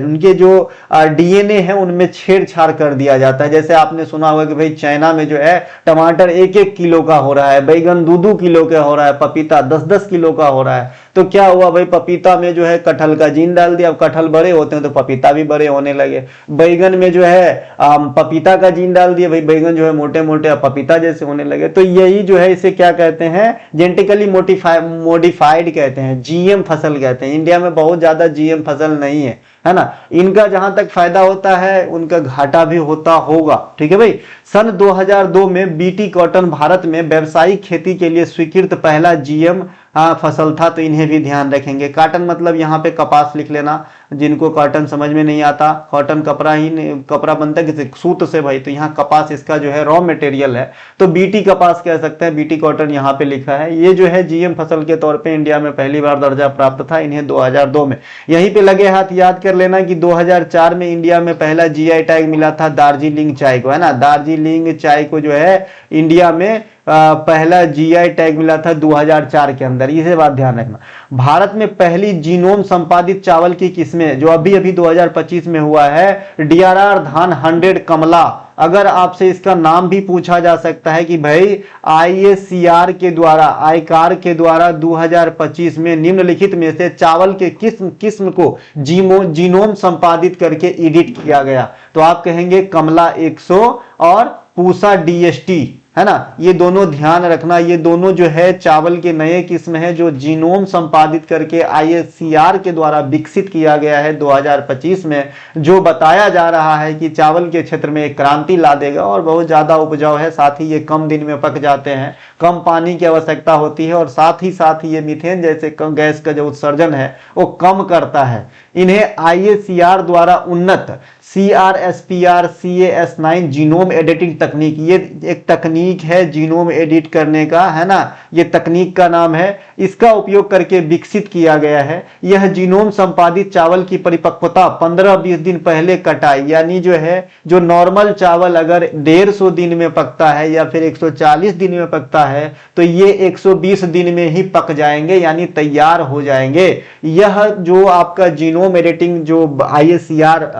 उनके जो DNA है उनमें छेड़छाड़ कर दिया जाता है। जैसे आपने सुना होगा कि भाई चाइना में जो है टमाटर 1-1 किलो का हो रहा है, बैगन 2-2 किलो का हो रहा है, पपीता 10-10 किलो का हो रहा है। तो क्या हुआ भाई, पपीता में जो है कटहल का जीन डाल दिया, अब कटहल बड़े होते हैं तो पपीता भी बड़े होने लगे। बैगन में जो है पपीता का जीन डाल दिया, भाई बैगन जो है मोटे मोटे पपीता जैसे होने लगे। तो यही जो है इसे क्या कहते हैं, जेनेटिकली मॉडिफाइड कहते हैं, GM फसल कहते हैं। इंडिया में बहुत ज्यादा GM फसल नहीं है ना। इनका जहां तक फायदा होता है उनका घाटा भी होता होगा, ठीक है भाई। सन 2002 में BT कॉटन भारत में व्यावसायिक खेती के लिए स्वीकृत पहला GM फसल था, तो इन्हें भी ध्यान रखेंगे। कॉटन मतलब यहाँ पे कपास लिख लेना, जिनको कॉटन समझ में नहीं आता, कॉटन कपड़ा ही कपड़ा बनता है किसी सूत से भाई, तो यहाँ कपास इसका जो है रॉ मटेरियल है, तो बीटी कपास कह सकते हैं, बीटी कॉटन यहाँ पे लिखा है। ये जो है जीएम फसल के तौर पे इंडिया में पहली बार दर्जा प्राप्त था, इन्हें 2002 में। यहीं पे लगे हाथ याद कर लेना कि 2004 में इंडिया में पहला जीआई टैग मिला था दार्जिलिंग चाय को, है ना, दार्जिलिंग चाय को जो है इंडिया में पहला जीआई टैग मिला था 2004 के अंदर, इसे बात ध्यान रखना। भारत में पहली जीनोम संपादित चावल की किस्में जो अभी अभी 2025 में हुआ है, डीआरआर धान 100 कमला। अगर आपसे इसका नाम भी पूछा जा सकता है कि भाई आईएसीआर के द्वारा, आईकार के द्वारा 2025 में निम्नलिखित में से चावल के किस्म को जीनोम संपादित करके एडिट किया गया, तो आप कहेंगे कमला 100 और पूसा डीएसटी, है ना। ये दोनों ध्यान रखना, ये दोनों जो है चावल के नए किस्म है जो जीनोम संपादित करके आईएसीआर के द्वारा विकसित किया गया है 2025 में, जो बताया जा रहा है कि चावल के क्षेत्र में एक क्रांति ला देगा और बहुत ज्यादा उपजाऊ है, साथ ही ये कम दिन में पक जाते हैं, कम पानी की आवश्यकता होती है और साथ ही ये मीथेन जैसे गैस का जो उत्सर्जन है वो कम करता है। इन्हें आईएसीआर द्वारा उन्नत CRSPR CAS9 जीनोम एडिटिंग तकनीक, ये एक तकनीक है जीनोम एडिट करने का, है ना, ये तकनीक का नाम है, इसका उपयोग करके विकसित किया गया है। यह जीनोम संपादित चावल की परिपक्वता 15-20 दिन पहले कटाई, यानी जो है जो नॉर्मल चावल अगर 150 दिन में पकता है या फिर 140 दिन में पकता है, तो ये 120 दिन में ही पक जाएंगे, यानी तैयार हो जाएंगे। यह जो आपका जीनोम एडिटिंग जो आईएसीआर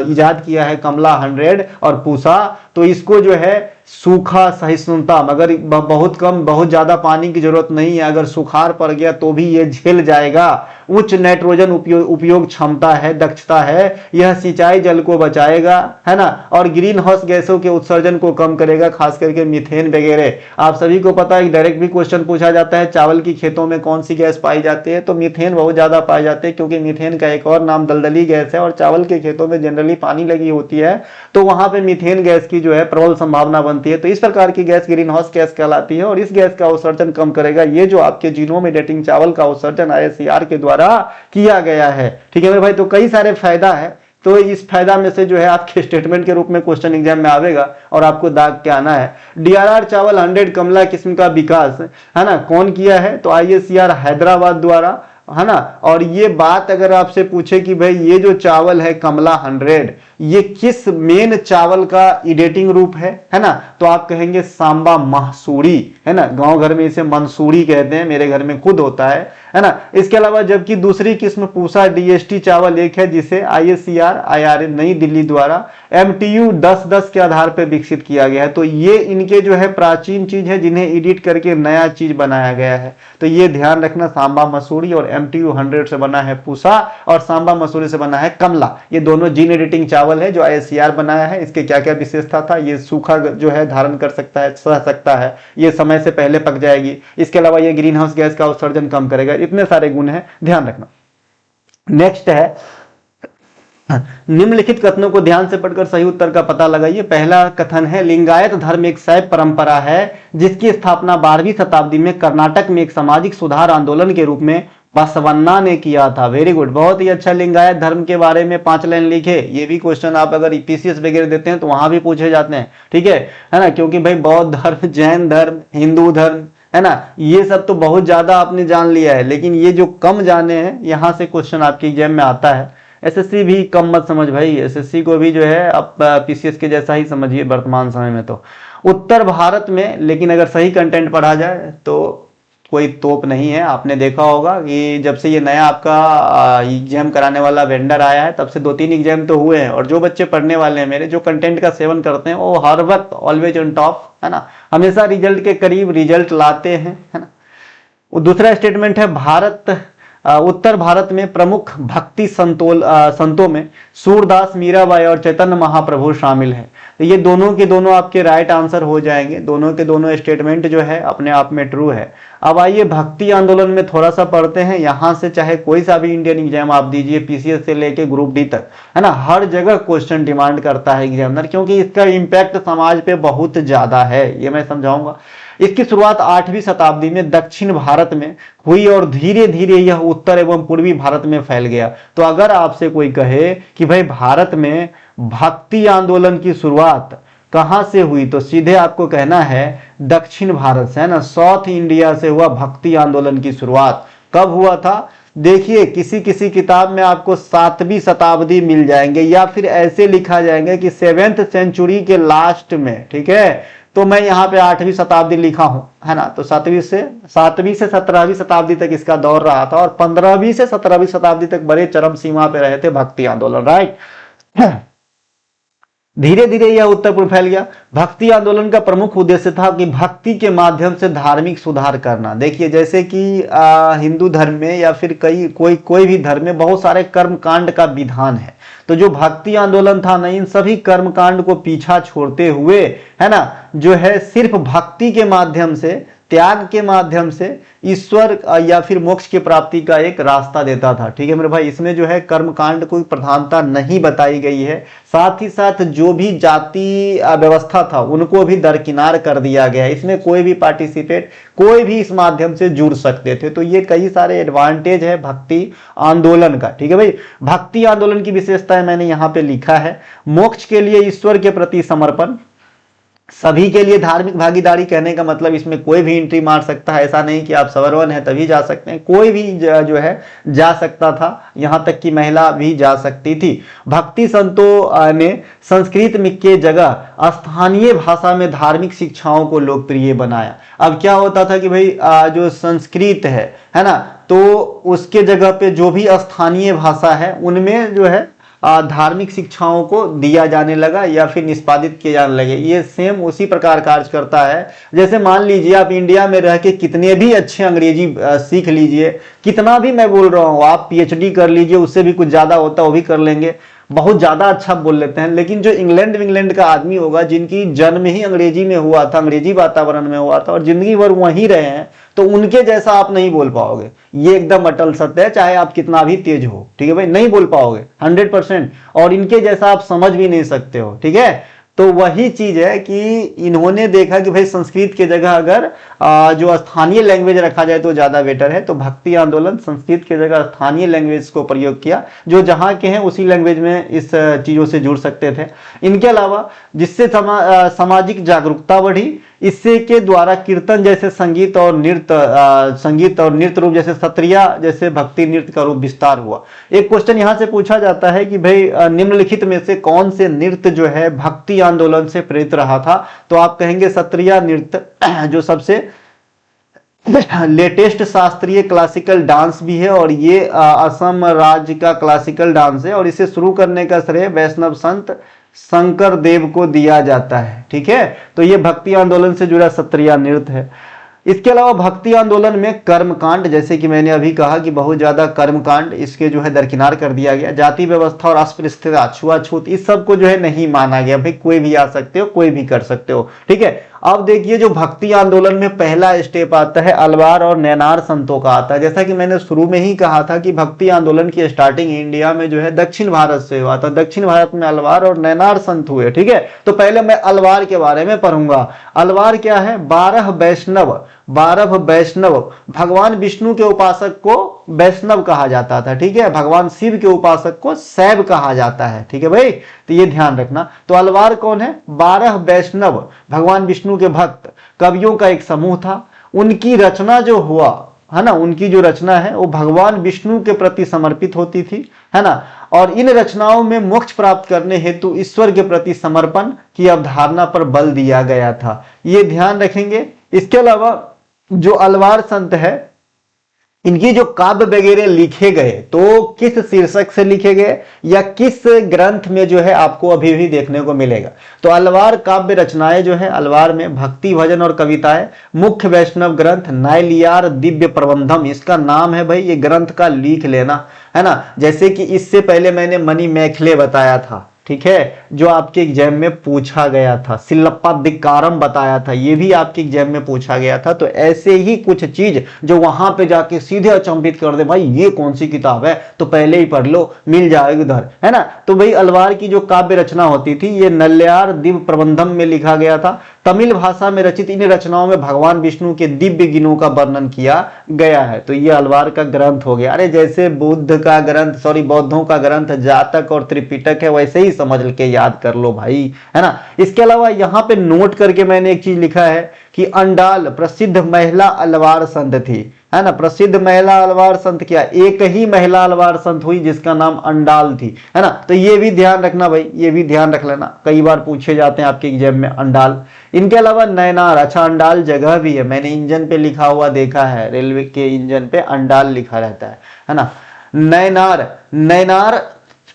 इजाद किया है कमला 100 और पूसा, तो इसको जो है सूखा सहिष्णुता, मगर बहुत कम, बहुत ज्यादा पानी की जरूरत नहीं है, अगर सुखाड़ पड़ गया तो भी ये झेल जाएगा। उच्च नाइट्रोजन उपयोग क्षमता है, दक्षता है, यह सिंचाई जल को बचाएगा, है ना, और ग्रीन हाउस गैसों के उत्सर्जन को कम करेगा, खास करके मीथेन वगैरह। आप सभी को पता है, डायरेक्ट भी क्वेश्चन पूछा जाता है चावल की खेतों में कौन सी गैस पाई जाती है, तो मीथेन बहुत ज्यादा पाए जाते हैं, क्योंकि मीथेन का एक और नाम दलदली गैस है और चावल के खेतों में जनरली पानी लगी होती है, तो वहां पे मीथेन गैस की जो है प्रबल संभावना बनती है। तो इस प्रकार की गैस ग्रीन हाउस गैस कहलाती है और इस गैस का उत्सर्जन कम करेगा ये जो आपके जीनोम एडिटिंग चावल का उत्सर्जन आईएसीआर के द्वारा किया गया है। ठीक है मेरे भाई, तो कई सारे फायदा है, तो इस फायदा में से जो है आपके स्टेटमेंट के रूप में क्वेश्चन एग्जाम में आवेगा और आपको दाग के आना है। डीआरआर चावल 100 कमला किस्म का विकास, है ना, कौन किया है, तो आईएसीआर हैदराबाद द्वारा, है ना। और ये बात अगर आपसे पूछे कि भाई ये जो चावल है कमला 100, ये किस मेन चावल का एडिटिंग रूप है ना, तो आप कहेंगे सांबा महसूरी, है ना, गांव घर में इसे मंसूरी कहते हैं, मेरे घर में खुद होता है ना। इसके अलावा जबकि दूसरी किस्म पूसा डीएसटी चावल एक है जिसे आईएसीआर आईआरएम नई दिल्ली द्वारा MTU 10-10 के आधार पर विकसित किया गया है। तो ये इनके जो है प्राचीन चीज है जिन्हें एडिट करके नया चीज बनाया गया है, तो ये ध्यान रखना। सांबा मसूरी और MTU 100 से बना है पूसा और सांबा मसूरी से बना है कमला, ये दोनों जीन एडिटिंग चावल है जो आईएसीआर बनाया है। इसके क्या क्या विशेषता था, ये सूखा जो है धारण कर सकता है, सह सकता है, ये समय से पहले पक जाएगी, इसके अलावा ये ग्रीन हाउस गैस का उत्सर्जन कम करेगा, इतने सारे गुण हैं, ध्यान रखना। नेक्स्ट है, निम्नलिखित कथनों को ध्यान से पढ़कर सही उत्तर का पता लगाइए। पहला कथन है, लिंगायत धर्म एक शैव परंपरा है जिसकी स्थापना 12वीं शताब्दी में कर्नाटक में एक सामाजिक सुधार आंदोलन के रूप में बसवन्ना ने किया था। वेरी गुड, बहुत ही अच्छा। लिंगायत धर्म के बारे में 5 लाइन लिखे, ये भी क्वेश्चन आप अगर पीसीएस वगैरह देते हैं तो वहां भी पूछे जाते हैं, ठीक है ना, क्योंकि भाई बौद्ध धर्म, जैन धर्म, हिंदू धर्म, है ना, ये सब तो बहुत ज्यादा आपने जान लिया है, लेकिन ये जो कम जाने हैं यहां से क्वेश्चन आपके एग्जाम में आता है। एसएससी भी कम मत समझ भाई, एसएससी को भी जो है आप पीसीएस के जैसा ही समझिए वर्तमान समय में। तो उत्तर भारत में, लेकिन अगर सही कंटेंट पढ़ा जाए तो कोई तोप नहीं है। आपने देखा होगा कि जब से ये नया आपका एग्जाम कराने वाला वेंडर आया है तब से 2-3 एग्जाम तो हुए हैं, और जो बच्चे पढ़ने वाले हैं मेरे, जो कंटेंट का सेवन करते हैं, वो हर वक्त ऑलवेज ऑन टॉप, है ना, हमेशा रिजल्ट के करीब रिजल्ट लाते हैं, है ना। दूसरा स्टेटमेंट है, उत्तर भारत में प्रमुख भक्ति संतों में सूरदास, मीराबाई और चैतन्य महाप्रभु शामिल हैं। तो ये दोनों के दोनों आपके राइट आंसर हो जाएंगे, दोनों के दोनों स्टेटमेंट जो है अपने आप में ट्रू है। अब आइए भक्ति आंदोलन में थोड़ा सा पढ़ते हैं। यहां से चाहे कोई सा भी इंडियन एग्जाम आप दीजिए, पीसीएस से लेके ग्रुप डी तक, है ना, हर जगह क्वेश्चन डिमांड करता है एग्जामिनर, क्योंकि इसका इम्पैक्ट समाज पे बहुत ज्यादा है, ये मैं समझाऊंगा। इसकी शुरुआत 8वीं शताब्दी में दक्षिण भारत में हुई और धीरे धीरे यह उत्तर एवं पूर्वी भारत में फैल गया। तो अगर आपसे कोई कहे कि भाई भारत में भक्ति आंदोलन की शुरुआत कहां से हुई, तो सीधे आपको कहना है दक्षिण भारत से, है ना, साउथ इंडिया से हुआ भक्ति आंदोलन की शुरुआत। कब हुआ था? देखिए किसी किसी किताब में आपको 7वीं शताब्दी मिल जाएंगे या फिर ऐसे लिखा जाएंगे कि 7th सेंचुरी के लास्ट में, ठीक है। तो मैं यहाँ पे 8वीं शताब्दी लिखा हूं, है ना। तो 7वीं से 17वीं शताब्दी तक इसका दौर रहा था और 15वीं से 17वीं शताब्दी तक बड़े चरम सीमा पे रहे थे भक्ति आंदोलन, राइट। धीरे धीरे यह उत्तर पूर्व फैल गया। भक्ति आंदोलन का प्रमुख उद्देश्य था कि भक्ति के माध्यम से धार्मिक सुधार करना। देखिए जैसे कि हिंदू धर्म में या फिर कोई भी धर्म में बहुत सारे कर्म कांड का विधान है। तो जो भक्ति आंदोलन था ना, इन सभी कर्म कांड को पीछा छोड़ते हुए, है ना, जो है सिर्फ भक्ति के माध्यम से, त्याग के माध्यम से ईश्वर या फिर मोक्ष की प्राप्ति का एक रास्ता देता था। ठीक है मेरे भाई, इसमें जो है कर्मकांड कोई प्रधानता नहीं बताई गई है। साथ ही साथ जो भी जाति व्यवस्था था उनको भी दरकिनार कर दिया गया है। इसमें कोई भी पार्टिसिपेट, कोई भी इस माध्यम से जुड़ सकते थे। तो ये कई सारे एडवांटेज है भक्ति आंदोलन का। ठीक है भाई, भक्ति आंदोलन की विशेषताएं मैंने यहाँ पे लिखा है। मोक्ष के लिए ईश्वर के प्रति समर्पण, सभी के लिए धार्मिक भागीदारी। कहने का मतलब इसमें कोई भी एंट्री मार सकता है, ऐसा नहीं कि आप सवर्ण है तभी जा सकते हैं, कोई भी जो है जा सकता था, यहां तक कि महिला भी जा सकती थी। भक्ति संतों ने संस्कृत के जगह स्थानीय भाषा में धार्मिक शिक्षाओं को लोकप्रिय बनाया। अब क्या होता था कि भाई जो संस्कृत है ना, तो उसके जगह पे जो भी स्थानीय भाषा है उनमें जो है धार्मिक शिक्षाओं को दिया जाने लगा या फिर निष्पादित किए जाने लगे। ये सेम उसी प्रकार कार्य करता है जैसे मान लीजिए आप इंडिया में रह के कितने भी अच्छे अंग्रेजी सीख लीजिए, कितना भी मैं बोल रहा हूँ, आप पीएचडी कर लीजिए, उससे भी कुछ ज्यादा होता है वो भी कर लेंगे, बहुत ज्यादा अच्छा बोल लेते हैं। लेकिन जो इंग्लैंड का आदमी होगा, जिनकी जन्म ही अंग्रेजी में हुआ था, अंग्रेजी वातावरण में हुआ था और जिंदगी भर वहीं रहे हैं, तो उनके जैसा आप नहीं बोल पाओगे। ये एकदम अटल सत्य है, चाहे आप कितना भी तेज हो। ठीक है भाई, नहीं बोल पाओगे 100%, और इनके जैसा आप समझ भी नहीं सकते हो। ठीक है, तो वही चीज है कि इन्होंने देखा कि भाई संस्कृत की जगह अगर जो स्थानीय लैंग्वेज रखा जाए तो ज्यादा बेटर है। तो भक्ति आंदोलन संस्कृत की जगह स्थानीय लैंग्वेज को प्रयोग किया, जो जहां के हैं उसी लैंग्वेज में इस चीजों से जुड़ सकते थे। इनके अलावा जिससे सामाजिक जागरूकता बढ़ी, इससे के द्वारा कीर्तन जैसे संगीत और नृत्य रूप जैसे सत्रिया जैसे भक्ति नृत्य का रूप विस्तार हुआ। एक क्वेश्चन यहां से पूछा जाता है कि भाई निम्नलिखित में से कौन से नृत्य जो है भक्ति आंदोलन से प्रेरित रहा था? तो आप कहेंगे सत्रिया नृत्य, जो सबसे लेटेस्ट शास्त्रीय क्लासिकल डांस भी है और ये असम राज्य का क्लासिकल डांस है और इसे शुरू करने का श्रेय वैष्णव संत शंकर देव को दिया जाता है। ठीक है, तो ये भक्ति आंदोलन से जुड़ा सत्रिया नृत्य है। इसके अलावा भक्ति आंदोलन में कर्मकांड, जैसे कि मैंने अभी कहा कि बहुत ज्यादा कर्मकांड इसके जो है दरकिनार कर दिया गया। जाति व्यवस्था और अस्पृश्यता, छुआछूत, इस सब को जो है नहीं माना गया। भाई कोई भी आ सकते हो, कोई भी कर सकते हो। ठीक है, अब देखिए जो भक्ति आंदोलन में पहला स्टेप आता है अलवार और नैनार संतों का आता है। जैसा कि मैंने शुरू में ही कहा था कि भक्ति आंदोलन की स्टार्टिंग इंडिया में जो है दक्षिण भारत से हुआ था। दक्षिण भारत में अलवार और नैनार संत हुए। ठीक है, तो पहले मैं अलवार के बारे में पढ़ूंगा। अलवार क्या है? 12 वैष्णव भगवान विष्णु के उपासक को वैष्णव कहा जाता था। ठीक है, भगवान शिव के उपासक को शैव कहा जाता है। ठीक है भाई, तो ये ध्यान रखना। तो अलवार कौन है? 12 वैष्णव भगवान विष्णु के भक्त कवियों का एक समूह था। उनकी रचना जो हुआ है ना, उनकी जो रचना है वो भगवान विष्णु के प्रति समर्पित होती थी, है ना। और इन रचनाओं में मोक्ष प्राप्त करने हेतु ईश्वर के प्रति समर्पण की अवधारणा पर बल दिया गया था। ये ध्यान रखेंगे। इसके अलावा जो अलवार संत है, इनकी जो काव्य वगैरह लिखे गए तो किस शीर्षक से लिखे गए या किस ग्रंथ में जो है आपको अभी भी देखने को मिलेगा। तो अलवार काव्य रचनाएं जो है, अलवार में भक्ति भजन और कविताएं। मुख्य वैष्णव ग्रंथ नायलियार दिव्य प्रबंधम, इसका नाम है भाई, ये ग्रंथ का लिख लेना, है ना। जैसे कि इससे पहले मैंने मणि मैखले बताया था, ठीक है, जो आपके एग्जाम में पूछा गया था। सिल्लप्पा दिक्कारम बताया था, ये भी आपके एग्जाम में पूछा गया था। तो ऐसे ही कुछ चीज जो वहां पे जाके सीधे अचंभित कर दे, भाई ये कौन सी किताब है, तो पहले ही पढ़ लो, मिल जाएगी उधर, है ना। तो भाई अलवार की जो काव्य रचना होती थी ये नल्यार दिव्य प्रबंधम में लिखा गया था। तमिल भाषा में रचित इन रचनाओं में भगवान विष्णु के दिव्य गुणों का वर्णन किया गया है। तो ये अलवार का ग्रंथ हो गया। अरे जैसे बौद्धों का ग्रंथ जातक और त्रिपिटक है, वैसे ही समझ के याद कर लो भाई, है ना। इसके अलावा यहाँ पे नोट करके मैंने एक चीज लिखा है कि अंडाल प्रसिद्ध महिला अलवार संत थी, है ना। प्रसिद्ध महिला अलवार संत क्या, एक ही महिला अलवार संत हुई जिसका नाम अंडाल थी, है ना। तो ये भी ध्यान रखना भाई, ये भी ध्यान रख लेना, कई बार पूछे जाते हैं आपके एग्जाम में अंडाल। इनके अलावा नैनार, अच्छा अंडाल जगह भी है, मैंने इंजन पे लिखा हुआ देखा है, रेलवे के इंजन पे अंडाल लिखा रहता है ना। नैनार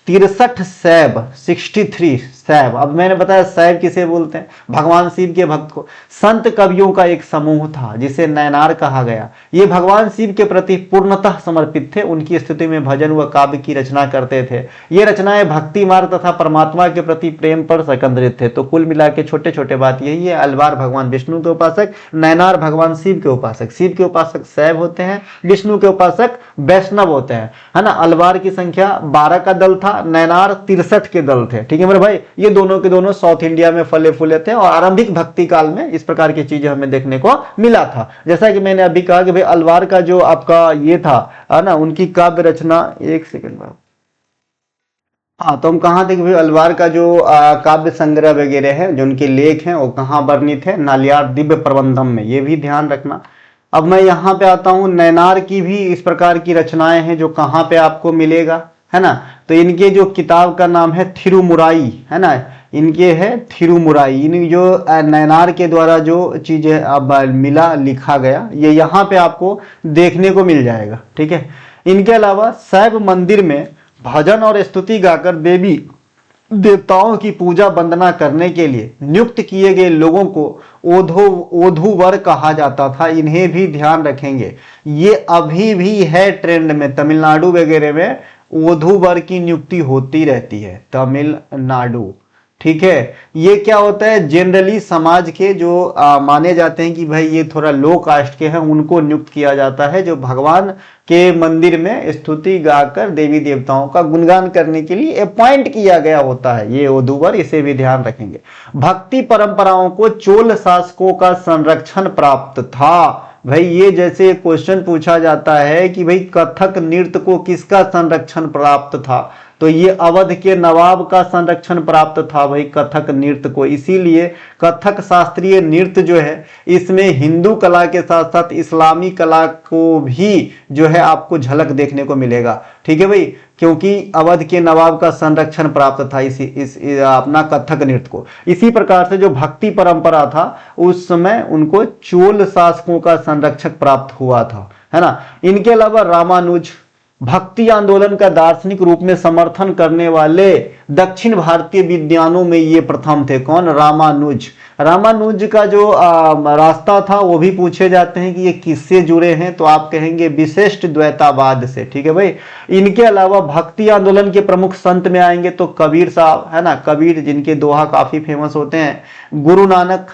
63 सैब, 63 सैब। अब मैंने बताया सैब किसे बोलते हैं, भगवान शिव के भक्त को। संत कवियों का एक समूह था जिसे नैनार कहा गया। ये भगवान शिव के प्रति पूर्णतः समर्पित थे, उनकी स्तुति में भजन व काव्य की रचना करते थे। ये रचनाएं भक्ति मार्ग तथा परमात्मा के प्रति प्रेम पर केंद्रित थे। तो कुल मिला के छोटे छोटे बात यही है, अलवार भगवान विष्णु के उपासक, नैनार भगवान शिव के उपासक। शिव के उपासक शैव होते हैं, विष्णु के उपासक वैष्णव होते हैं, है ना। अलवार की संख्या 12 का दल था, नैनार 63 के दल थे, ठीक है मेरे भाई। ये दोनों के दोनों साउथ इंडिया में फले फूले थे और आरंभिक भक्ति काल में इस प्रकार की चीजें हमें देखने को मिला था। जैसा कि मैंने अभी कहा कि भाई अलवार का जो आपका ये था, है ना, उनकी काव्य रचना, एक सेकंड में, हाँ तो हम कहाँ थे कि भाई अलवार का जो काव्य संग्रह वगैरह है, जो उनके लेख हैं, वो कहाँ वर्णित है, नालियार दिव्य प्रबंधम में, ये भी ध्यान रखना। अब मैं यहाँ पे आता हूँ, नैनार की भी इस प्रकार की रचनाएं हैं जो कहाँ पे आपको मिलेगा, है ना। तो इनके जो किताब का नाम है थिरुमुराई, है ना, इनके है थिरुमुराई। इन जो नैनार के द्वारा जो चीजें अब मिला लिखा गया, ये यहाँ पे आपको देखने को मिल जाएगा, ठीक है। इनके अलावा शैव मंदिर में भजन और स्तुति गाकर देवी देवताओं की पूजा वंदना करने के लिए नियुक्त किए गए लोगों को ओधूवर कहा जाता था। इन्हें भी ध्यान रखेंगे, ये अभी भी है ट्रेंड में, तमिलनाडु वगैरह में ओधूवर की नियुक्ति होती रहती है, तमिलनाडु, ठीक है। ये क्या होता है, जनरली समाज के जो माने जाते हैं कि भाई ये थोड़ा लो कास्ट के हैं, उनको नियुक्त किया जाता है, जो भगवान के मंदिर में स्तुति गाकर देवी देवताओं का गुणगान करने के लिए अपॉइंट किया गया होता है, ये ओधूवर, इसे भी ध्यान रखेंगे। भक्ति परंपराओं को चोल शासकों का संरक्षण प्राप्त था। भाई ये जैसे क्वेश्चन पूछा जाता है कि भाई कथक नृत्य को किसका संरक्षण प्राप्त था, तो ये अवध के नवाब का संरक्षण प्राप्त था भाई कथक नृत्य को। इसीलिए कथक शास्त्रीय नृत्य जो है, इसमें हिंदू कला के साथ साथ इस्लामी कला को भी जो है आपको झलक देखने को मिलेगा, ठीक है भाई, क्योंकि अवध के नवाब का संरक्षण प्राप्त था इस अपना कथक नृत्य को। इसी प्रकार से जो भक्ति परंपरा था, उस समय उनको चोल शासकों का संरक्षक प्राप्त हुआ था, है ना। इनके अलावा रामानुज भक्ति आंदोलन का दार्शनिक रूप में समर्थन करने वाले दक्षिण भारतीय विद्वानों में ये प्रथम थे। कौन, रामानुज। रामानुज का जो रास्ता था वो भी पूछे जाते हैं कि ये किससे जुड़े हैं, तो आप कहेंगे विशिष्ट द्वैतावाद से, ठीक है भाई। इनके अलावा भक्ति आंदोलन के प्रमुख संत में आएंगे तो कबीर साहब, है ना, कबीर जिनके दोहा काफी फेमस होते हैं। गुरु नानक,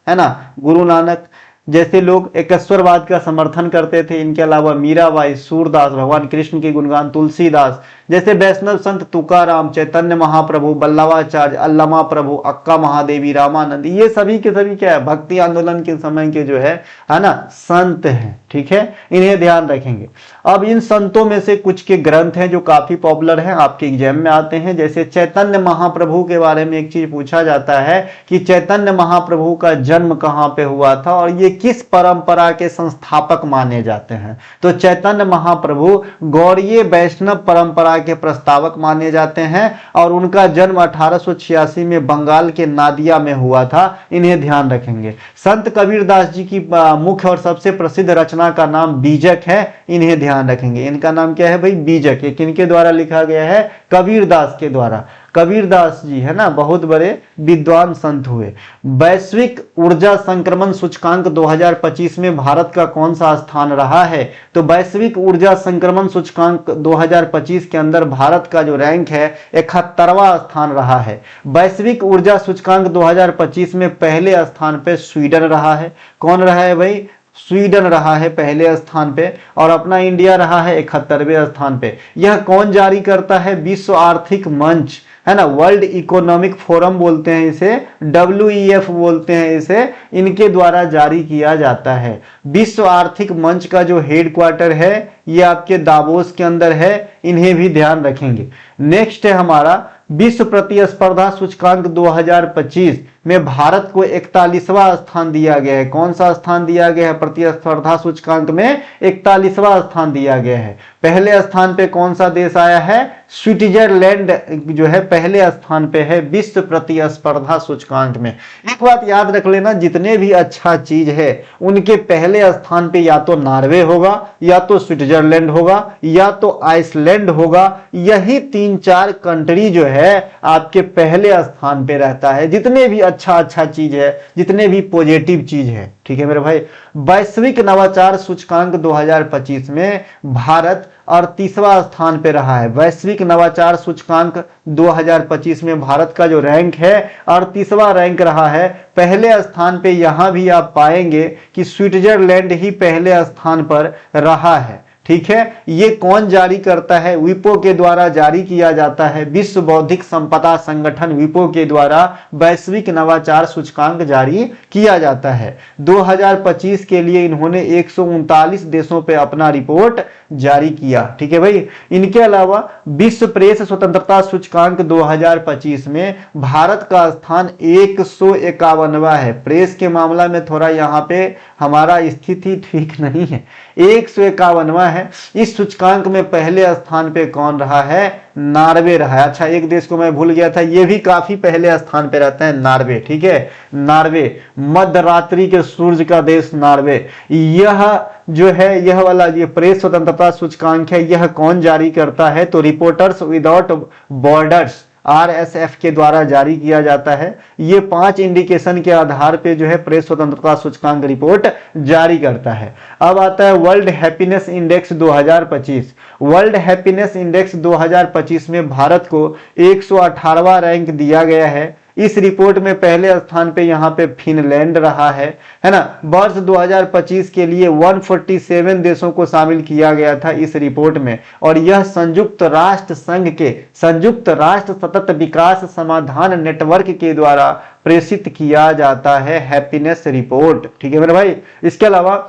है ना, गुरु नानक जैसे लोग एकेश्वरवाद का समर्थन करते थे। इनके अलावा मीराबाई, सूरदास, भगवान कृष्ण के गुणगान, तुलसीदास जैसे वैष्णव संत, तुकाराम, चैतन्य महाप्रभु, बल्लवाचार्य, अल्लमा प्रभु, अक्का महादेवी, रामानंद, ये सभी के सभी क्या है, भक्ति आंदोलन के समय के जो है ना, संत हैं, ठीक है, इन्हें ध्यान रखेंगे। अब इन संतों में से कुछ के ग्रंथ हैं जो काफी पॉपुलर हैं, आपके एग्जाम में आते हैं। जैसे चैतन्य महाप्रभु के बारे में एक चीज पूछा जाता है कि चैतन्य महाप्रभु का जन्म कहाँ पे हुआ था और ये किस परंपरा के संस्थापक माने जाते हैं। तो चैतन्य महाप्रभु गौड़ीय वैष्णव परंपरा के प्रस्तावक माने जाते हैं और उनका जन्म 1886 में बंगाल के नादिया में हुआ था, इन्हें ध्यान रखेंगे। संत कबीरदास जी की मुख्य और सबसे प्रसिद्ध रचना का नाम बीजक है, इन्हें ध्यान रखेंगे। इनका नाम क्या है भाई, बीजक। ये किनके द्वारा लिखा गया है, कबीरदास के द्वारा। कबीरदास जी है ना, बहुत बड़े विद्वान संत हुए। वैश्विक ऊर्जा संक्रमण सूचकांक 2025 में भारत का कौन सा स्थान रहा है, तो वैश्विक ऊर्जा संक्रमण सूचकांक 2025 के अंदर भारत का जो रैंक है 71वां स्थान रहा है। वैश्विक ऊर्जा सूचकांक 2025 में पहले स्थान पे स्वीडन रहा है। कौन रहा है भाई, स्वीडन रहा है पहले स्थान पे, और अपना इंडिया रहा है 71वें स्थान पे। यह कौन जारी करता है, विश्व आर्थिक मंच, है ना, वर्ल्ड इकोनॉमिक फोरम बोलते हैं इसे, WEF बोलते हैं इसे, इनके द्वारा जारी किया जाता है। विश्व आर्थिक मंच का जो हेडक्वार्टर है ये आपके दावोस के अंदर है, इन्हें भी ध्यान रखेंगे। नेक्स्ट है हमारा विश्व प्रतिस्पर्धा सूचकांक 2025 में भारत को 41वां स्थान दिया गया है। कौन सा स्थान दिया गया है? प्रतिस्पर्धा सूचकांक में 41वां स्थान दिया गया है। पहले स्थान पे कौन सा देश आया है? स्विट्जरलैंड जो है पहले स्थान पे है विश्व प्रतिस्पर्धा सूचकांक में। एक बात याद रख लेना, जितने भी अच्छा चीज है उनके पहले स्थान पे या तो नॉर्वे होगा, या तो स्विट्जरलैंड होगा, या तो आइसलैंड होगा। यही 3-4 कंट्री जो है आपके पहले स्थान पे रहता है। जितने भी अच्छा चीज है, जितने भी पॉजिटिव चीज है, ठीक है मेरे भाई। वैश्विक नवाचार सूचकांक 2025 में भारत 38वां स्थान पे रहा है। वैश्विक नवाचार सूचकांक 2025 में भारत का जो रैंक है 38वां रैंक रहा है। पहले स्थान पे यहां भी आप पाएंगे कि स्विट्जरलैंड ही पहले स्थान पर रहा है, ठीक है। ये कौन जारी करता है? विपो के द्वारा जारी किया जाता है। विश्व बौद्धिक संपदा संगठन विपो के द्वारा वैश्विक नवाचार सूचकांक जारी किया जाता है। 2025 के लिए इन्होंने 139 देशों पे अपना रिपोर्ट जारी किया, ठीक है भाई। इनके अलावा विश्व प्रेस स्वतंत्रता सूचकांक 2025 में भारत का स्थान 151वां है। प्रेस के मामला में थोड़ा यहाँ पे हमारा स्थिति ठीक नहीं है, 151वां है। इस सूचकांक में पहले स्थान पे कौन रहा है? नॉर्वे रहा है। अच्छा, एक देश को मैं भूल गया था, ये भी काफी पहले स्थान पे रहता है, नॉर्वे, ठीक है। नॉर्वे, मध्य रात्रि के सूर्य का देश नॉर्वे। यह जो है, यह वाला ये प्रेस स्वतंत्रता सूचकांक है, यह कौन जारी करता है? तो रिपोर्टर्स विदाउट बॉर्डर्स RSF के द्वारा जारी किया जाता है। ये 5 इंडिकेशन के आधार पे जो है प्रेस स्वतंत्रता सूचकांक रिपोर्ट जारी करता है। अब आता है world happiness index 2025। World happiness index 2025 में भारत को 118वां रैंक दिया गया है। इस रिपोर्ट में पहले स्थान पे यहाँ पे फिनलैंड रहा है ना। वर्ष 2025 के लिए 147 देशों को शामिल किया गया था इस रिपोर्ट में, और यह संयुक्त राष्ट्र संघ के संयुक्त राष्ट्र सतत विकास समाधान नेटवर्क के द्वारा प्रेषित किया जाता है हैप्पीनेस रिपोर्ट, ठीक है मेरे भाई। इसके अलावा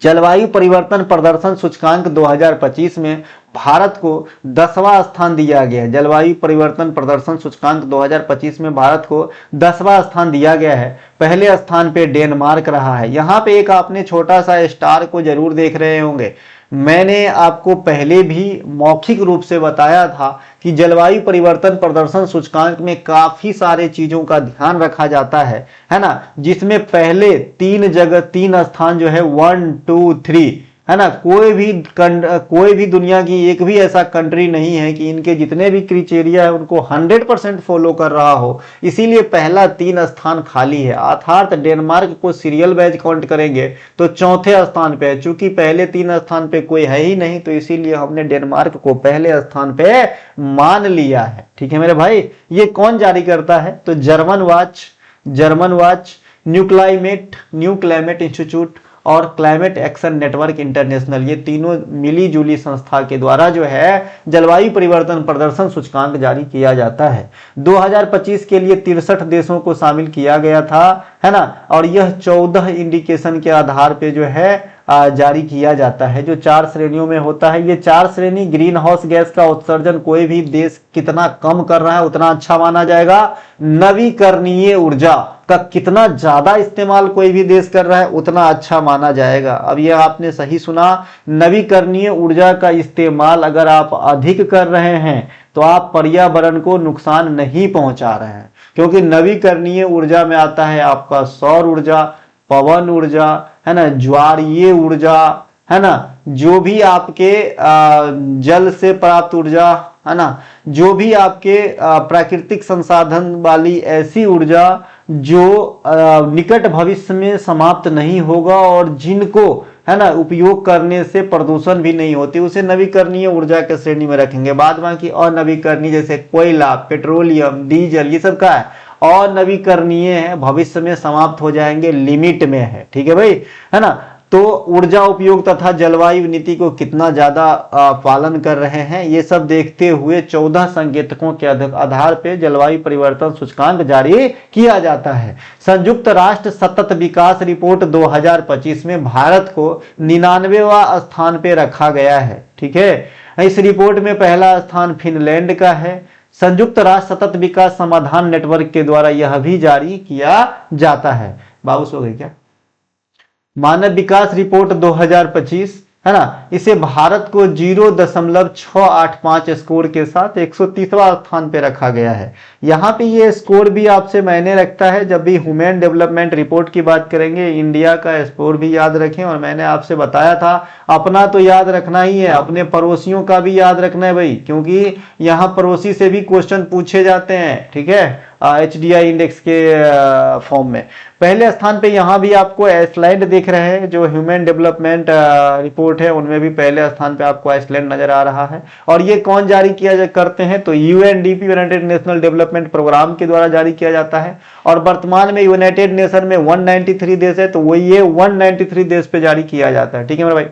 जलवायु परिवर्तन प्रदर्शन सूचकांक 2025 में भारत को 10वां स्थान दिया गया है। जलवायु परिवर्तन प्रदर्शन सूचकांक 2025 में भारत को 10वां स्थान दिया गया है। पहले स्थान पे डेनमार्क रहा है। यहाँ पे एक आपने छोटा सा स्टार को जरूर देख रहे होंगे। मैंने आपको पहले भी मौखिक रूप से बताया था कि जलवायु परिवर्तन प्रदर्शन सूचकांक में काफी सारे चीजों का ध्यान रखा जाता है ना, जिसमें पहले 3 स्थान जो है 1, 2, 3 है ना। कोई भी दुनिया की एक भी ऐसा कंट्री नहीं है कि इनके जितने भी क्राइटेरिया है उनको 100% फॉलो कर रहा हो, इसीलिए पहला 3 स्थान खाली है। अर्थात डेनमार्क को सीरियल वाइज काउंट करेंगे तो चौथे स्थान पे है। चूंकि पहले 3 स्थान पे कोई है ही नहीं, तो इसीलिए हमने डेनमार्क को पहले स्थान पे मान लिया है, ठीक है मेरे भाई। ये कौन जारी करता है? तो German watch, new climate institute और क्लाइमेट एक्शन नेटवर्क इंटरनेशनल, ये तीनों मिली जुली संस्था के द्वारा जो है जलवायु परिवर्तन प्रदर्शन सूचकांक जारी किया जाता है। 2025 के लिए 63 देशों को शामिल किया गया था, है ना। और यह 14 इंडिकेशन के आधार पे जो है जारी किया जाता है, जो 4 श्रेणियों में होता है। ये 4 श्रेणी, ग्रीन हाउस गैस का उत्सर्जन कोई भी देश कितना कम कर रहा है उतना अच्छा माना जाएगा। नवीकरणीय ऊर्जा का कितना ज्यादा इस्तेमाल कोई भी देश कर रहा है उतना अच्छा माना जाएगा। अब ये आपने सही सुना, नवीकरणीय ऊर्जा का इस्तेमाल अगर आप अधिक कर रहे हैं तो आप पर्यावरण को नुकसान नहीं पहुंचा रहे हैं, क्योंकि नवीकरणीय ऊर्जा में आता है आपका सौर ऊर्जा, पवन ऊर्जा, है ना, ज्वारीय ऊर्जा, है ना, जो भी आपके जल से प्राप्त ऊर्जा, है ना, जो भी आपके प्राकृतिक संसाधन वाली ऐसी ऊर्जा जो निकट भविष्य में समाप्त नहीं होगा और जिनको, है ना, उपयोग करने से प्रदूषण भी नहीं होती, उसे नवीकरणीय ऊर्जा के श्रेणी में रखेंगे। बाद बाकी अनवीकरणीय जैसे कोयला, पेट्रोलियम, डीजल, ये सब का है अनवीकरणीय है, भविष्य में समाप्त हो जाएंगे, लिमिट में है, ठीक है भाई, है ना। तो ऊर्जा उपयोग तथा जलवायु नीति को कितना ज्यादा पालन कर रहे हैं, ये सब देखते हुए 14 संकेतकों के आधार पर जलवायु परिवर्तन सूचकांक जारी किया जाता है। संयुक्त राष्ट्र सतत विकास रिपोर्ट 2025 में भारत को 99वां स्थान पे रखा गया है। ठीक है, इस रिपोर्ट में पहला स्थान फिनलैंड का है। संयुक्त राष्ट्र सतत विकास समाधान नेटवर्क के द्वारा यह भी जारी किया जाता है। बाउस हो गई क्या? मानव विकास रिपोर्ट 2025 है ना, इसे भारत को 0.685 स्कोर के साथ 130वां स्थान पे रखा गया है। यहाँ पे ये स्कोर भी आपसे मायने रखता है। जब भी ह्यूमन डेवलपमेंट रिपोर्ट की बात करेंगे, इंडिया का स्कोर भी याद रखें। और मैंने आपसे बताया था, अपना तो याद रखना ही है, अपने पड़ोसियों का भी याद रखना है भाई, क्योंकि यहाँ पड़ोसी से भी क्वेश्चन पूछे जाते हैं। ठीक है, HDI इंडेक्स के फॉर्म में। पहले स्थान पे यहाँ भी आपको आइसलैंड दिख रहे हैं, जो ह्यूमन डेवलपमेंट रिपोर्ट है उनमें भी पहले स्थान पे आपको आइसलैंड नजर आ रहा है। और ये कौन जारी किया करते हैं, तो UNDP united national development programme के द्वारा जारी किया जाता है। और वर्तमान में यूनाइटेड नेशन में 193 देश है, तो वो ये 193 देश पे जारी किया जाता है। ठीक है मेरे भाई।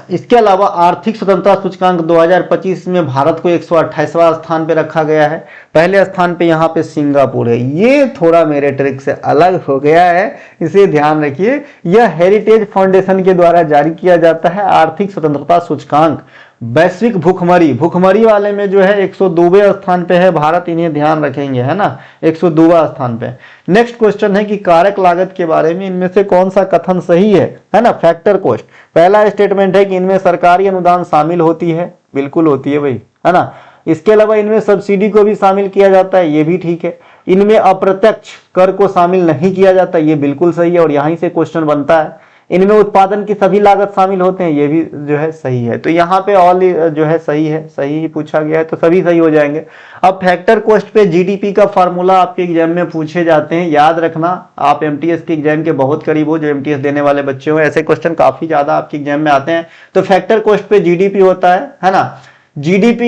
इसके अलावा आर्थिक स्वतंत्रता सूचकांक 2025 में भारत को 128वां स्थान पे रखा गया है। पहले स्थान पे यहाँ पे सिंगापुर है। ये थोड़ा मेरे ट्रिक से अलग हो गया है, इसे ध्यान रखिए। यह हेरिटेज फाउंडेशन के द्वारा जारी किया जाता है आर्थिक स्वतंत्रता सूचकांक। वैश्विक भूखमरी वाले में जो है 102वें स्थान पे है भारत, इन्हें ध्यान रखेंगे, है ना, 102वां स्थान पे। नेक्स्ट क्वेश्चन है कि कारक लागत के बारे में इनमें से कौन सा कथन सही है ना। फैक्टर कॉस्ट, पहला स्टेटमेंट है कि इनमें सरकारी अनुदान शामिल होती है, बिल्कुल होती है भाई, है ना। इसके अलावा इनमें सब्सिडी को भी शामिल किया जाता है, ये भी ठीक है। इनमें अप्रत्यक्ष कर को शामिल नहीं किया जाता, ये बिल्कुल सही है और यहीं से क्वेश्चन बनता है। इनमें उत्पादन की सभी लागत शामिल होते हैं, ये भी जो है सही है। तो यहाँ पे ऑल जो है सही है, सही ही पूछा गया है, तो सभी सही हो जाएंगे। अब फैक्टर कॉस्ट पे GDP का फार्मूला आपके एग्जाम में पूछे जाते हैं, याद रखना। आप MTS के एग्जाम के बहुत करीब हो, जो MTS देने वाले बच्चे हो, ऐसे क्वेश्चन काफी ज्यादा आपके एग्जाम में आते हैं। तो फैक्टर कॉस्ट पे GDP होता है ना। GDP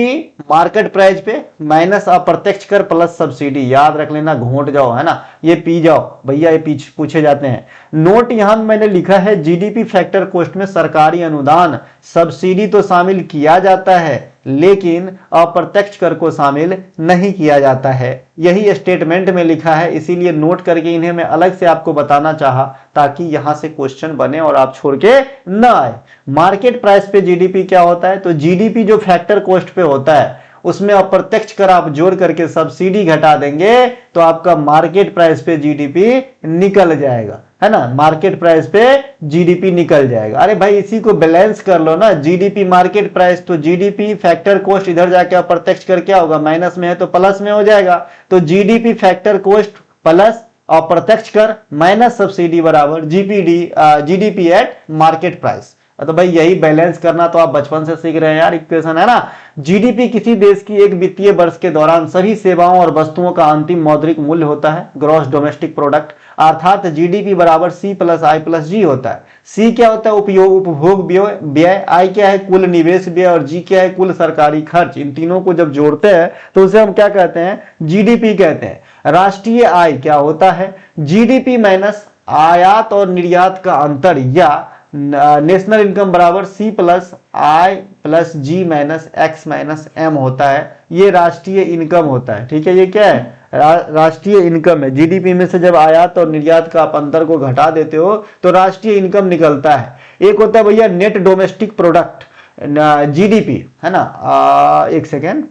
मार्केट प्राइस पे माइनस अप्रत्यक्ष कर प्लस सब्सिडी, याद रख लेना, घोंट जाओ, है ना, ये पी जाओ भैया, ये पूछे जाते हैं। नोट यहां मैंने लिखा है, GDP फैक्टर कॉस्ट में सरकारी अनुदान सब्सिडी तो शामिल किया जाता है, लेकिन अप्रत्यक्ष कर को शामिल नहीं किया जाता है। यही स्टेटमेंट में लिखा है, इसीलिए नोट करके इन्हें मैं अलग से आपको बताना चाहा, ताकि यहां से क्वेश्चन बने और आप छोड़ के ना आए। मार्केट प्राइस पे GDP क्या होता है, तो GDP जो फैक्टर कॉस्ट पे होता है उसमें अप्रत्यक्ष कर आप जोड़ करके सब्सिडी घटा देंगे, तो आपका मार्केट प्राइस पे GDP निकल जाएगा, है ना। मार्केट प्राइस पे GDP निकल जाएगा। अरे भाई इसी को बैलेंस कर लो ना, GDP मार्केट प्राइस, तो GDP फैक्टर कॉस्ट इधर जाके अप्रत्यक्ष कर क्या होगा, माइनस में है तो प्लस में हो जाएगा। तो GDP फैक्टर कॉस्ट प्लस अप्रत्यक्ष कर माइनस सब्सिडी बराबर GDP एट मार्केट प्राइस। तो भाई यही बैलेंस करना तो आप बचपन से सीख रहे हैं यार, इक्वेशन, है ना। GDP किसी देश की एक वित्तीय वर्ष के दौरान सभी सेवाओं और वस्तुओं का अंतिम मौद्रिक मूल्य होता है, ग्रॉस डोमेस्टिक प्रोडक्ट, अर्थात GDP बराबर C+I+G होता है। C क्या होता है, उपभोग व्यय, I क्या है, कुल निवेश व्यय, और G क्या है, कुल सरकारी खर्च। इन तीनों को जब जोड़ते हैं तो उसे हम क्या कहते हैं, GDP कहते हैं। राष्ट्रीय आय क्या होता है, GDP माइनस आयात और निर्यात का अंतर, या नेशनल इनकम बराबर C+I+G minus X minus M होता है। ये राष्ट्रीय इनकम होता है। ठीक है, ये क्या है, राष्ट्रीय इनकम है। GDP में से जब आयात और निर्यात का आप अंतर को घटा देते हो तो राष्ट्रीय इनकम निकलता है। एक होता है भैया नेट डोमेस्टिक प्रोडक्ट, GDP, है ना, एक सेकेंड,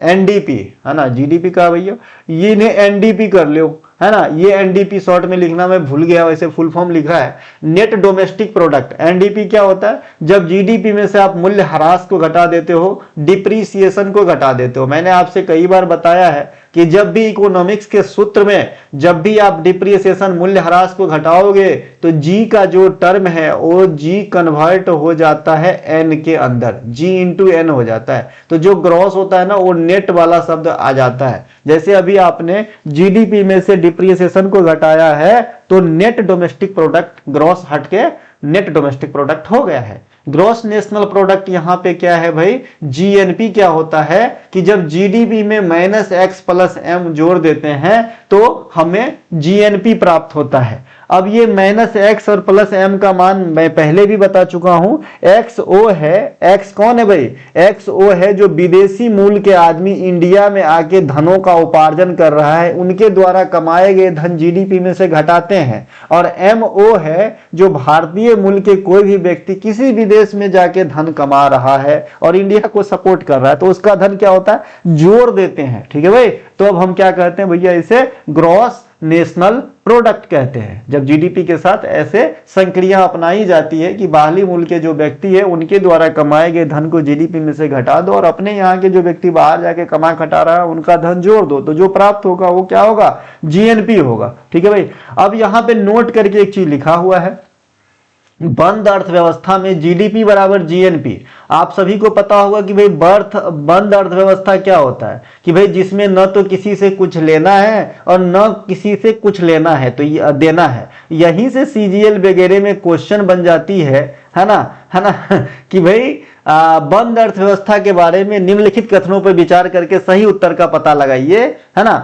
NDP, है ना, GDP का भैया, ये ने NDP कर लो, है ना। ये NDP शॉर्ट में लिखना मैं भूल गया, वैसे फुल फॉर्म लिखा है, नेट डोमेस्टिक प्रोडक्ट। NDP क्या होता है, जब GDP में से आप मूल्य ह्रास को घटा देते हो, डिप्रीसिएशन को घटा देते हो। मैंने आपसे कई बार बताया है कि जब भी इकोनॉमिक्स के सूत्र में जब भी आप डिप्रीसिएशन मूल्य ह्रास को घटाओगे तो G का जो टर्म है वो G कन्वर्ट हो जाता है N के अंदर, G इंटू N हो जाता है। तो जो ग्रॉस होता है ना, वो नेट वाला शब्द आ जाता है। जैसे अभी आपने GDP में से डिप्रीसिएशन को घटाया है तो नेट डोमेस्टिक प्रोडक्ट, ग्रॉस हट के नेट डोमेस्टिक प्रोडक्ट हो गया है। ग्रॉस नेशनल प्रोडक्ट यहाँ पे क्या है भाई, जीएनपी क्या होता है कि जब जीडीपी में -x + m जोड़ देते हैं तो हमें जीएनपी प्राप्त होता है। अब ये -x और +m का मान मैं पहले भी बता चुका हूं, XO है। X कौन है भाई, XO है जो विदेशी मूल के आदमी इंडिया में आके धनों का उपार्जन कर रहा है, उनके द्वारा कमाए गए धन जीडीपी में से घटाते हैं। और MO है जो भारतीय मूल के कोई भी व्यक्ति किसी भी देश में जाके धन कमा रहा है और इंडिया को सपोर्ट कर रहा है तो उसका धन क्या होता है, जोड़ देते हैं। ठीक है भाई, तो अब हम क्या कहते हैं भैया, इसे ग्रॉस नेशनल प्रोडक्ट कहते हैं। जब जीडीपी के साथ ऐसे संक्रिया अपनाई जाती है कि बाहरी मूल के जो व्यक्ति है उनके द्वारा कमाए गए धन को जीडीपी में से घटा दो और अपने यहाँ के जो व्यक्ति बाहर जाके कमा खटा रहा है उनका धन जोड़ दो, तो जो प्राप्त होगा वो क्या होगा, जीएनपी होगा। ठीक है भाई, अब यहाँ पे नोट करके एक चीज लिखा हुआ है, बंद अर्थव्यवस्था में जीडीपी बराबर जीएनपी। आप सभी को पता होगा कि भाई बंद अर्थव्यवस्था क्या होता है कि भाई जिसमें न तो किसी से कुछ लेना है और न किसी से कुछ लेना है, तो देना है। यहीं से सीजीएल वगैरह में क्वेश्चन बन जाती है ना, कि भाई बंद अर्थव्यवस्था के बारे में निम्नलिखित कथनों पर विचार करके सही उत्तर का पता लगाइए, है ना,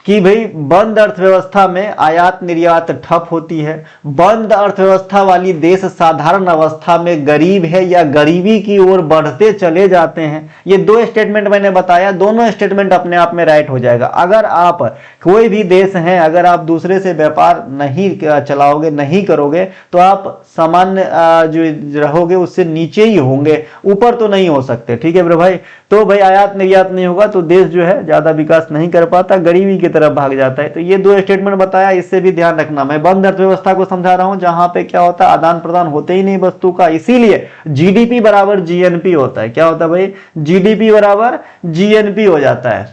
कि भाई बंद अर्थव्यवस्था में आयात निर्यात ठप होती है, बंद अर्थव्यवस्था वाली देश साधारण अवस्था में गरीब है या गरीबी की ओर बढ़ते चले जाते हैं। ये दो स्टेटमेंट मैंने बताया, दोनों स्टेटमेंट अपने आप में राइट हो जाएगा। अगर आप कोई भी देश हैं, अगर आप दूसरे से व्यापार नहीं चलाओगे, नहीं करोगे, तो आप सामान्य जो रहोगे उससे नीचे ही होंगे, ऊपर तो नहीं हो सकते। ठीक है भाई, तो भाई आयात निर्यात नहीं होगा तो देश जो है ज्यादा विकास नहीं कर पाता, गरीबी की तरफ भाग जाता है। तो ये दो स्टेटमेंट बताया, इससे भी ध्यान रखना। मैं बंद अर्थव्यवस्था को समझा रहा हूं जहां पे क्या होता है, आदान प्रदान होते ही नहीं वस्तु का, इसीलिए जीडीपी बराबर जीएनपी होता है। क्या होता है भाई, जीडीपी बराबर जीएनपी हो जाता है,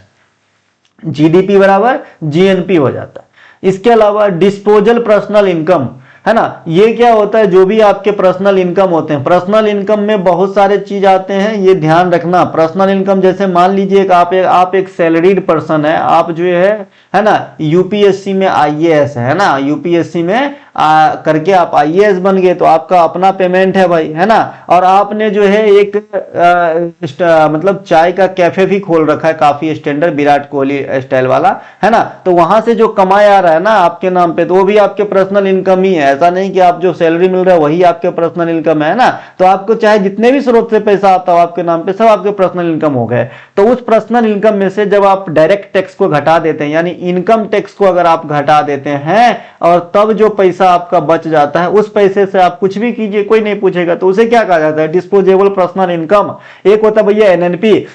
जीडीपी बराबर जीएनपी हो जाता है। इसके अलावा डिस्पोजल पर्सनल इनकम, है ना, ये क्या होता है, जो भी आपके पर्सनल इनकम होते हैं, पर्सनल इनकम में बहुत सारे चीज आते हैं, ये ध्यान रखना। पर्सनल इनकम जैसे मान लीजिए आप एक सैलरीड पर्सन है, आप जो है ना, यूपीएससी में आईएएस है ना, यूपीएससी में करके आप आईएएस बन गए तो आपका अपना पेमेंट है भाई, है ना, और आपने जो है एक मतलब चाय का कैफे भी खोल रखा है, काफी स्टैंडर्ड, विराट कोहली स्टाइल वाला, है ना, तो वहां से जो कमाई आ रहा है ना आपके नाम पे, तो वो भी आपके पर्सनल इनकम ही है। ऐसा नहीं कि आप जो सैलरी मिल रहा है वही आपके पर्सनल इनकम है ना, तो आपको चाहे जितने भी स्रोत से पैसा आता हो आपके नाम पे, सब आपके पर्सनल इनकम हो गए। तो उस पर्सनल इनकम में से जब आप डायरेक्ट टैक्स को घटा देते हैं, यानी इनकम टैक्स को अगर आप घटा देते हैं और तब जो पैसा आपका बच जाता है, उस पैसे से आप कुछ भी कीजिए, कोई नहीं पूछेगा, तो उसे क्या कहा जाता है, डिस्पोजेबल पर्सनल इनकम। एक होता है भैया एनएनपी।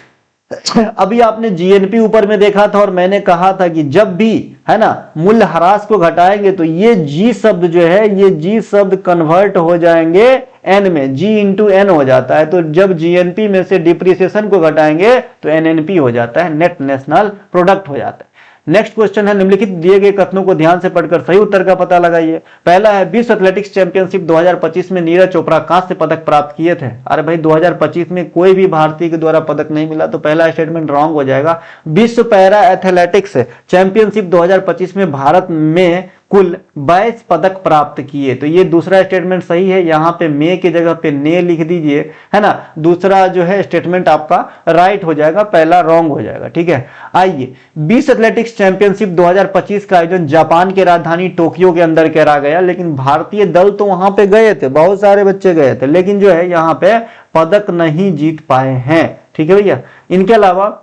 अभी आपने जीएनपी ऊपर में देखा था और मैंने कहा था कि जब भी, है ना, मूल्य ह्रास को घटाएंगे तो ये जी शब्द जो है, ये जी शब्द कन्वर्ट हो जाएंगे एन में, जी इंटू एन हो जाता है। तो जब जीएनपी में से डिप्रिसिएशन को घटाएंगे तो एनएनपी हो जाता है, नेट नेशनल प्रोडक्ट हो जाता है। नेक्स्ट क्वेश्चन है, निम्नलिखित दिए गए कथनों को ध्यान से पढ़कर सही उत्तर का पता लगाइए। पहला है, विश्व एथलेटिक्स चैंपियनशिप 2025 में नीरज चोपड़ा कांस्य पदक प्राप्त किए थे। अरे भाई 2025 में कोई भी भारतीय के द्वारा पदक नहीं मिला, तो पहला स्टेटमेंट रॉन्ग हो जाएगा। विश्व पैरा एथलेटिक्स चैंपियनशिप 2025 में भारत में कुल 22 पदक प्राप्त किए, तो ये दूसरा स्टेटमेंट सही है। यहाँ पे मे की जगह पे ने लिख दीजिए, है ना, दूसरा जो है स्टेटमेंट आपका राइट हो जाएगा, पहला रॉन्ग हो जाएगा। ठीक है, आइए, विश्व एथलेटिक्स चैंपियनशिप 2025 का आयोजन जापान के राजधानी टोक्यो के अंदर करा गया, लेकिन भारतीय दल तो वहां पे गए थे, बहुत सारे बच्चे गए थे, लेकिन जो है यहाँ पे पदक नहीं जीत पाए हैं। ठीक है भैया, इनके अलावा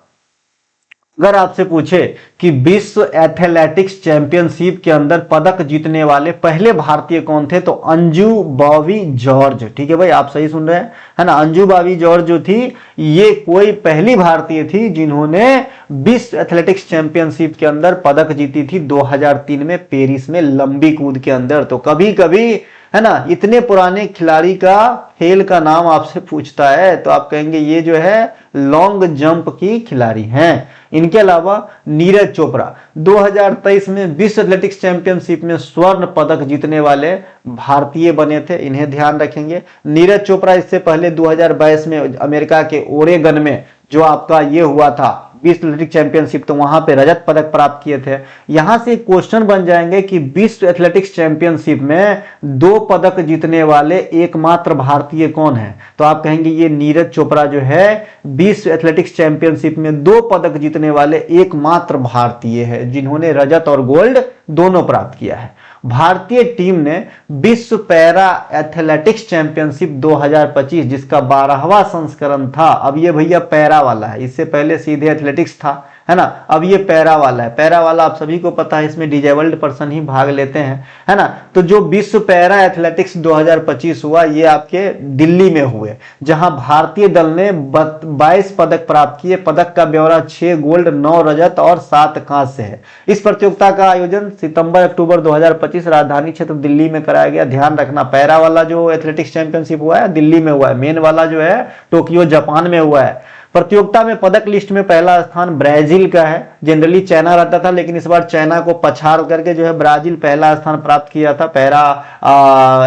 अगर आपसे पूछे कि विश्व एथलेटिक्स चैंपियनशिप के अंदर पदक जीतने वाले पहले भारतीय कौन थे, तो अंजू बॉबी जॉर्ज। ठीक है भाई, आप सही सुन रहे हैं, है ना, अंजू बॉबी जॉर्ज जो थी, ये कोई पहली भारतीय थी जिन्होंने विश्व एथलेटिक्स चैंपियनशिप के अंदर पदक जीती थी 2003 में पेरिस में लंबी कूद के अंदर। तो कभी कभी, है ना, इतने पुराने खिलाड़ी का खेल का नाम आपसे पूछता है तो आप कहेंगे ये जो है लॉन्ग जंप की खिलाड़ी हैं। इनके अलावा नीरज चोपड़ा 2023 में विश्व एथलेटिक्स चैंपियनशिप में स्वर्ण पदक जीतने वाले भारतीय बने थे, इन्हें ध्यान रखेंगे। नीरज चोपड़ा इससे पहले 2022 में अमेरिका के ओरेगन में जो आपका ये हुआ था विश्व एथलेटिक्स चैंपियनशिप, तो वहां पे रजत पदक प्राप्त किए थे। यहां से क्वेश्चन बन जाएंगे कि विश्व एथलेटिक्स चैंपियनशिप में 2 पदक जीतने वाले एकमात्र भारतीय कौन है? तो आप कहेंगे ये नीरज चोपड़ा जो है विश्व एथलेटिक्स चैंपियनशिप में 2 पदक जीतने वाले एकमात्र भारतीय है, जिन्होंने रजत और गोल्ड दोनों प्राप्त किया है। भारतीय टीम ने विश्व पैरा एथलेटिक्स चैंपियनशिप 2025, जिसका 12वां संस्करण था, अब ये भैया पैरा वाला है, इससे पहले सीधे एथलेटिक्स था, है ना, अब ये पैरा वाला है। पैरा वाला आप सभी को पता है, इसमें डिजेबल्ड पर्सन ही भाग लेते हैं, है ना। तो जो विश्व पैरा एथलेटिक्स 2025 हुआ, ये आपके दिल्ली में हुए, जहां भारतीय दल ने 22 पदक प्राप्त किए। पदक का ब्यौरा 6 गोल्ड, 9 रजत और 7 कांस्य है। इस प्रतियोगिता का आयोजन सितंबर अक्टूबर 2025 राजधानी क्षेत्र दिल्ली में कराया गया। ध्यान रखना, पैरा वाला जो एथलेटिक्स चैंपियनशिप हुआ है दिल्ली में हुआ है, मेन वाला जो है टोक्यो जापान में हुआ है। प्रतियोगिता में पदक लिस्ट में पहला स्थान ब्राजील का है। जनरली चाइना रहता था, लेकिन इस बार चाइना को पछाड़ करके जो है ब्राजील पहला स्थान प्राप्त किया था पैरा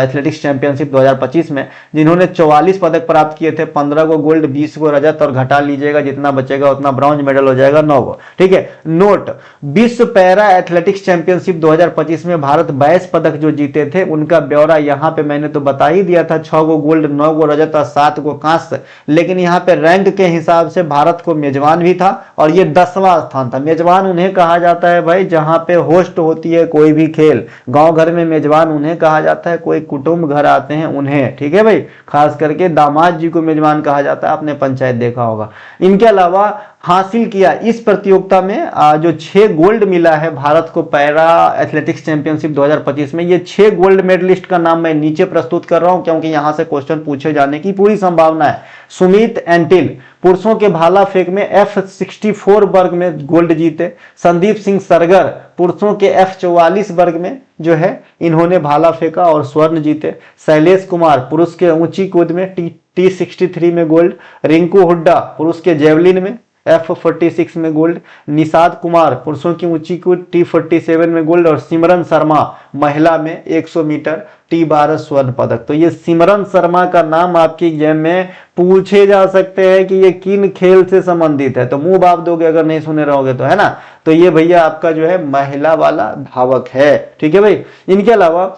एथलेटिक्स चैंपियनशिप 2025 में, जिन्होंने 44 पदक प्राप्त किए थे, 15 को गोल्ड, 20 को रजत, और घटा लीजिएगा जितना बचेगा उतना ब्रॉन्ज मेडल हो जाएगा, 9 को। ठीक है, नोट, विश्व पैरा एथलेटिक्स चैंपियनशिप 2025 में भारत 22 पदक जो जीते थे, उनका ब्यौरा यहाँ पे मैंने तो बता ही दिया था, 6 को गोल्ड, 9 को रजत और 7 को कांस्य। लेकिन यहाँ पे रैंक के हिसाब से भारत को मेजबान भी था, और ये 10वां स्थान था। मेजबान उन्हें कहा जाता है भाई जहां पे होस्ट होती है कोई भी खेल, गांव घर में मेजबान उन्हें कहा जाता है, कोई कुटुंब घर आते हैं उन्हें, ठीक है भाई, खास करके दामाद जी को मेजबान कहा जाता है, आपने पंचायत देखा होगा। इनके अलावा हासिल किया इस प्रतियोगिता में जो 6 गोल्ड मिला है भारत को पैरा एथलेटिक्स चैंपियनशिप 2025 में, ये 6 गोल्ड मेडलिस्ट का नाम मैं नीचे प्रस्तुत कर रहा हूं, क्योंकि यहां से क्वेश्चन पूछे जाने की पूरी संभावना है। सुमित एंटिल पुरुषों के भाला फेंक में F64 वर्ग में गोल्ड जीते। संदीप सिंह सरगर पुरुषों के F44 वर्ग में जो है इन्होंने भाला फेंका और स्वर्ण जीते। शैलेश कुमार पुरुष के ऊंची कूद में T63 में गोल्ड। रिंकू हुड्डा पुरुष के जेवलिन में F46 में गोल्ड। निषाद कुमार पुरुषों की ऊंची कूद T47 में गोल्ड, और सिमरन शर्मा महिला में 100 मीटर T12 स्वर्ण पदक। तो ये सिमरन शर्मा का नाम आपकी एग्जाम में पूछे जा सकते हैं कि ये किन खेल से संबंधित है, तो मुंह बाप दोगे अगर नहीं सुने रहोगे तो, है ना। तो ये भैया आपका जो है महिला वाला धावक है, ठीक है भाई। इनके अलावा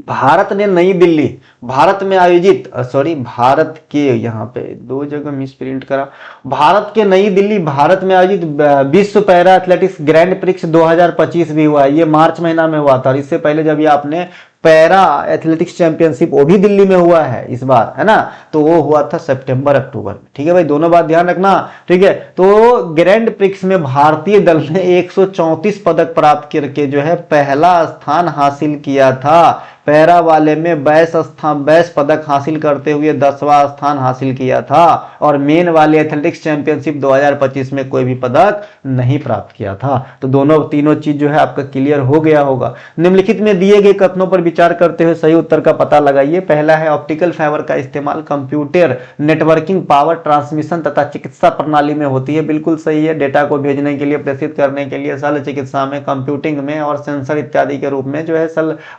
भारत ने नई दिल्ली भारत में आयोजित भारत के यहाँ पे 2 जगह मिस प्रिंट करा, भारत के नई दिल्ली भारत में आयोजित विश्व पैरा एथलेटिक्स ग्रैंड प्रिक्स 2025 भी हुआ है। ये मार्च महीना में हुआ था, और इससे पहले जब ये आपने पैरा एथलेटिक्स चैंपियनशिप वो भी दिल्ली में हुआ है इस बार, है ना, तो वो हुआ था सितंबर अक्टूबर में, ठीक है भाई, दोनों बात ध्यान रखना, ठीक है। तो ग्रैंड प्रिक्स में भारतीय दल ने 134 पदक प्राप्त करके जो है पहला स्थान हासिल किया था। पैरा वाले में 22 पदक हासिल करते हुए 10वां स्थान हासिल किया था, और मेन वाले एथलेटिक्स चैंपियनशिप 2025 में कोई भी पदक नहीं प्राप्त किया था। तो तीनों चीज जो है आपका क्लियर हो गया होगा। निम्नलिखित में दिए गए कथनों पर विचार करते हुए सही उत्तर का पता लगाइए। पहला है ऑप्टिकल फाइबर का इस्तेमाल कंप्यूटर नेटवर्किंग, पावर ट्रांसमिशन तथा चिकित्सा प्रणाली में होती है। बिल्कुल सही है, डेटा को भेजने के लिए, प्रेषित करने के लिए, शल्य चिकित्सा में, कंप्यूटिंग में और सेंसर इत्यादि के रूप में जो है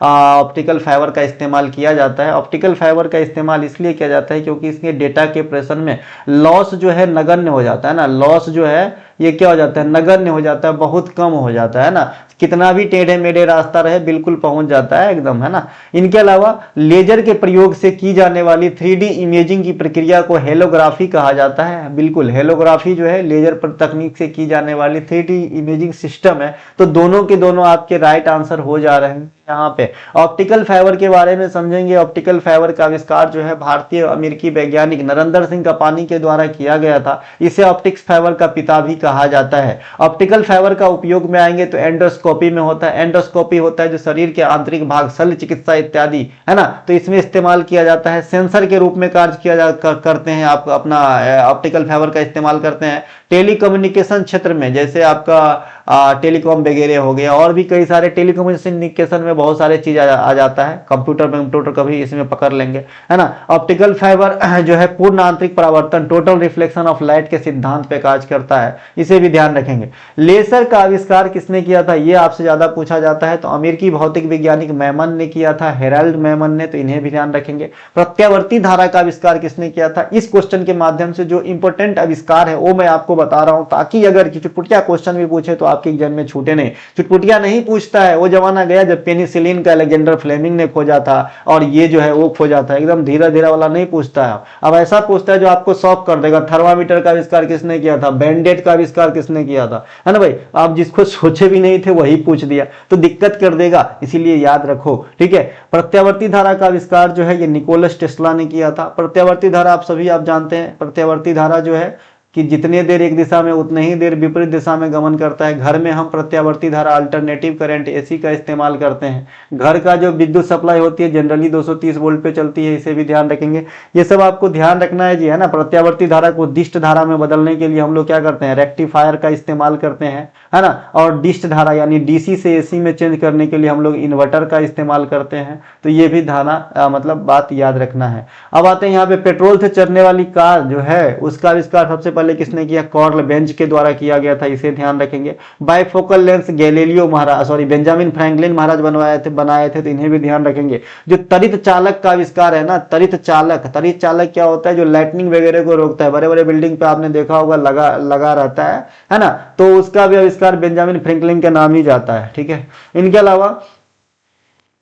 ऑप्टिकल फाइबर का इस्तेमाल किया जाता है। ऑप्टिकल फाइबर का इस्तेमाल इसलिए किया जाता है क्योंकि इसके डेटा के प्रेषण में लॉस जो है नगण्य हो जाता है ना, लॉस जो है ये क्या हो जाता है, नगण्य हो जाता है, बहुत कम हो जाता है ना, कितना भी टेढ़े मेढ़े रास्ता रहे बिल्कुल पहुंच जाता है एकदम, है ना। इनके अलावा लेजर के प्रयोग से की जाने वाली 3D इमेजिंग की प्रक्रिया को हेलोग्राफी कहा जाता है। बिल्कुल, हेलोग्राफी जो है लेजर पर तकनीक से की जाने वाली 3D इमेजिंग सिस्टम है। तो दोनों के दोनों आपके राइट आंसर हो जा रहे हैं यहाँ पे। ऑप्टिकल फाइबर के बारे में समझेंगे। ऑप्टिकल फाइबर का आविष्कार जो है भारतीय अमेरिकी वैज्ञानिक नरेंद्र सिंह कपानी के द्वारा किया गया था। इसे ऑप्टिक्स फाइबर का पिता भी कहा जाता है। ऑप्टिकल फाइबर का उपयोग में आएंगे तो एंडोस्कोपी में होता है। एंडोस्कोपी होता है जो शरीर के आंतरिक भाग, शल्य चिकित्सा इत्यादि, है ना, तो इसमें इस्तेमाल किया जाता है। सेंसर के रूप में कार्य किया करते हैं, आप अपना ऑप्टिकल फाइबर का इस्तेमाल करते हैं। टेलीकम्युनिकेशन क्षेत्र में जैसे आपका टेलीकॉम वगैरह हो गया, और भी कई सारे टेलीकम्युनिकेशन में बहुत सारे चीज आ जाता है। कंप्यूटर का भी इसमें पकड़ लेंगे, है ना। ऑप्टिकल फाइबर जो है पूर्ण आंतरिक परावर्तन, टोटल रिफ्लेक्शन ऑफ लाइट के सिद्धांत पे कार्य करता है, इसे भी ध्यान रखेंगे। लेजर का आविष्कार किसने किया था, ये आपसे ज्यादा पूछा जाता है, तो अमेरिकी भौतिक वैज्ञानिक मैमन ने किया था, हेराल्ड मैमन ने, तो इन्हें भी ध्यान रखेंगे। प्रत्यावर्ती धारा का आविष्कार किसने किया था, इस क्वेश्चन के माध्यम से जो इंपॉर्टेंट आविष्कार है वो मैं आपको बता रहा हूं, ताकि अगर चुटपुटिया क्वेश्चन भी पूछे तो आपके एग्जाम में छूटे नहीं। चुटपुटिया नहीं पूछता है, वो जमाना गया जब पेनिसिलिन का अलेक्जेंडर फ्लेमिंग ने खोजा था, और ये जो है वो खोजा था, एकदम धीरे धीरे वाला नहीं पूछता है। अब ऐसा पूछता है जो आपको शॉक कर देगा, थर्मामीटर का आविष्कार किसने किया था, बैंडेड का आविष्कार किसने किया था, है ना भाई। आप जिसको सोचे भी नहीं थे वही पूछ दिया, तो दिक्कत कर देगा, इसीलिए याद रखो, ठीक है। प्रत्यावर्ती धारा का आविष्कार जो है ये निकोलस टेस्ला ने किया था। प्रत्यावर्ती धारा आप सभी आप जानते हैं, प्रत्यावर्ती धारा जो है कि जितने देर एक दिशा में उतने ही देर विपरीत दिशा में गमन करता है। घर में हम प्रत्यावर्ती धारा अल्टरनेटिव करंट एसी का इस्तेमाल करते हैं। घर का जो विद्युत सप्लाई होती है जनरली 230 वोल्ट पे चलती है, इसे भी ध्यान रखेंगे। ये सब आपको ध्यान रखना है जी, है ना। प्रत्यावर्ती धारा को दिष्ट धारा में बदलने के लिए हम लोग क्या करते हैं, रेक्टिफायर का इस्तेमाल करते हैं, है ना। और दिष्ट धारा यानी डीसी से एसी में चेंज करने के लिए हम लोग इन्वर्टर का इस्तेमाल करते हैं, तो ये भी धारा मतलब बात याद रखना है। अब आते हैं यहाँ पे पेट्रोल से चलने वाली कार जो है उसका आविष्कार सबसे पहले किसने किया, कार्ल बेंज के द्वारा किया गया था, इसे ध्यान रखेंगे। बाइफोकल लेंस गैलीलियो महाराज बेंजामिन फ्रैंकलिन महाराज बनाए थे, तो इन्हें भी ध्यान रखेंगे। जो त्वरित चालक का आविष्कार है ना, त्वरित चालक क्या होता है, जो लाइटनिंग वगैरह को रोकता है, बड़े बड़े बिल्डिंग पे आपने देखा होगा लगा रहता है ना, तो उसका भी आविष्कार बेंजामिन फ्रैंकलिन के नाम ही जाता है, ठीक है। इनके अलावा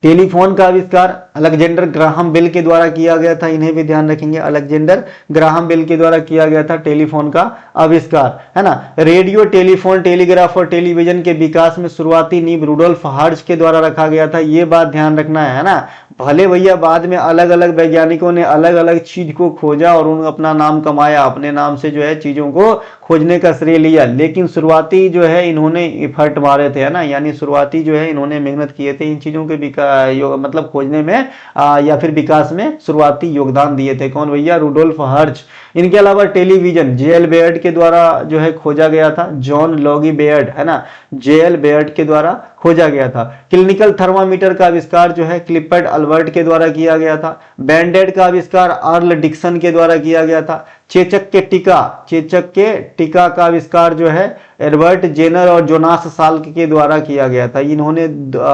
टेलीफोन का आविष्कार अलेक्जेंडर ग्राहम बेल के द्वारा किया गया था, इन्हें भी ध्यान रखेंगे। अलेक्जेंडर ग्राहम बेल के द्वारा किया गया था टेलीफोन का आविष्कार, है ना। रेडियो, टेलीफोन, टेलीग्राफ और टेलीविजन के विकास में शुरुआती नींव रुडोल्फ हर्ट्ज के द्वारा रखा गया था, ये बात ध्यान रखना है ना। भले भैया बाद में अलग अलग वैज्ञानिकों ने अलग अलग चीज को खोजा और उन्होंने अपना नाम कमाया, अपने नाम से जो है चीजों को खोजने का श्रेय लिया, लेकिन शुरुआती जो है इन्होंने इफर्ट मारे थे, है ना, यानी शुरुआती जो है इन्होंने मेहनत किए थे इन चीजों के मतलब खोजने में या फिर विकास में शुरुआती योगदान दिए थे। कौन भैया, रुडोल्फ हर्ट्ज। इनके अलावा टेलीविजन जेएल बेयर्ड के द्वारा जो है खोजा गया था, जॉन लॉगी बेयर्ड, है ना, जेएल बेयर्ड के द्वारा खोजा गया था। क्लिनिकल थर्मामीटर का आविष्कार जो है क्लिपर्ड अल्बर्ट के द्वारा किया गया था। बैंडेड का आविष्कार अर्ल डिक्सन के द्वारा किया गया था। चेचक के टीका का आविष्कार जो है एडवर्ड जेनर और जोनास साल्क के द्वारा किया गया था। इन्होंने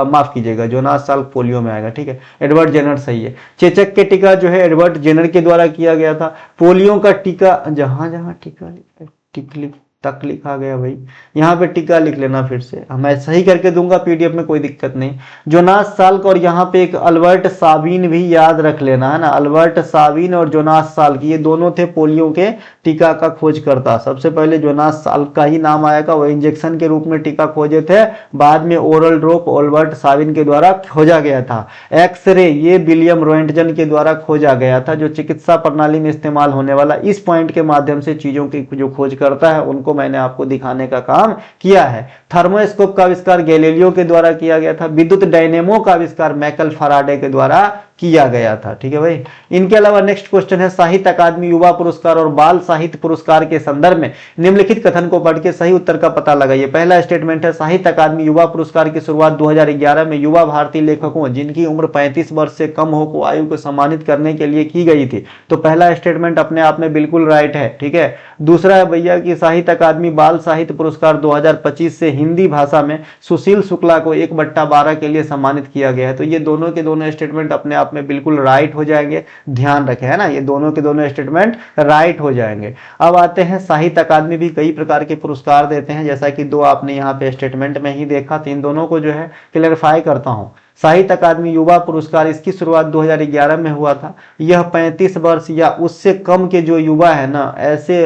माफ कीजिएगा, जोनास साल्क पोलियो में आएगा, ठीक है, एडवर्ड जेनर सही है। चेचक के टीका जो है एडवर्ड जेनर के द्वारा किया गया था। पोलियो का टीका जहां जहां टीका तक लिखा गया भाई, यहाँ पे टीका लिख लेना फिर से, मैं सही करके दूंगा पीडीएफ में, कोई दिक्कत नहीं। जोनास साल्क और यहाँ पे एक अल्बर्ट साबिन भी याद रख लेना, है ना। अल्बर्ट साबिन और जोनास साल्क ये दोनों थे पोलियो के टीका का खोज करता। सबसे पहले जोनास साल्क का ही नाम आएगा, वो इंजेक्शन के रूप में टीका खोजे थे, बाद में ओरल ड्रॉप अल्बर्ट साबिन के द्वारा खोजा गया था। एक्सरे ये विलियम रोएंटजन के द्वारा खोजा गया था, जो चिकित्सा प्रणाली में इस्तेमाल होने वाला इस पॉइंट के माध्यम से चीजों की जो खोज करता है उनको मैंने आपको दिखाने का काम किया है। थर्मोस्कोप का आविष्कार गैलीलियो के द्वारा किया गया था। विद्युत डायनेमो का आविष्कार माइकल फैराडे के द्वारा किया गया था, ठीक है भाई। इनके अलावा नेक्स्ट क्वेश्चन है, साहित्य अकादमी युवा पुरस्कार और बाल साहित्य पुरस्कार के संदर्भ में निम्नलिखित कथन को पढ़ के सही उत्तर का पता लगाइए। पहला स्टेटमेंट है, साहित्य अकादमी युवा पुरस्कार की शुरुआत 2011 में युवा भारतीय लेखकों जिनकी उम्र 35 वर्ष से कम हो को आयु को सम्मानित करने के लिए की गई थी। तो पहला स्टेटमेंट अपने आप में बिल्कुल राइट है, ठीक है। दूसरा है भैया कि साहित्य अकादमी बाल साहित्य पुरस्कार 2025 से हिंदी भाषा में सुशील शुक्ला को 1/12 के लिए सम्मानित किया गया है। तो ये दोनों के दोनों स्टेटमेंट अपने आप में बिल्कुल राइट हो जाएंगे, ध्यान रखें, है ना, ये दोनों के दोनों स्टेटमेंट राइट हो जाएंगे। अब आते हैं, साहित्य अकादमी भी कई प्रकार के पुरस्कार देते हैं, जैसा कि दो आपने यहाँ पे स्टेटमेंट में ही देखा, तो इन दोनों को जो है क्लैरिफाई करता हूं। साहित्य अकादमी युवा पुरस्कार इसकी शुरुआत 2011 में हुआ था। यह 35 वर्ष या उससे कम के जो युवा है ना, ऐसे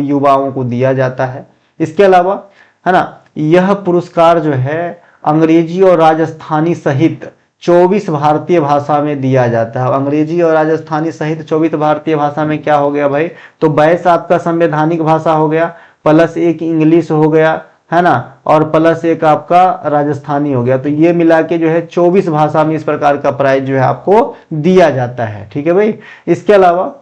युवाओं को दिया जाता है। इसके अलावा, है ना, यह पुरस्कार जो है अंग्रेजी और राजस्थानी सहित 24 भारतीय भाषा में दिया जाता है। अंग्रेजी और राजस्थानी सहित 24 भारतीय भाषा में क्या हो गया भाई, तो 22 आपका संवैधानिक भाषा हो गया, प्लस 1 इंग्लिश हो गया, है ना, और प्लस 1 आपका राजस्थानी हो गया। तो ये मिला के जो है 24 भाषा में इस प्रकार का प्राइज जो है आपको दिया जाता है, ठीक है भाई। इसके अलावा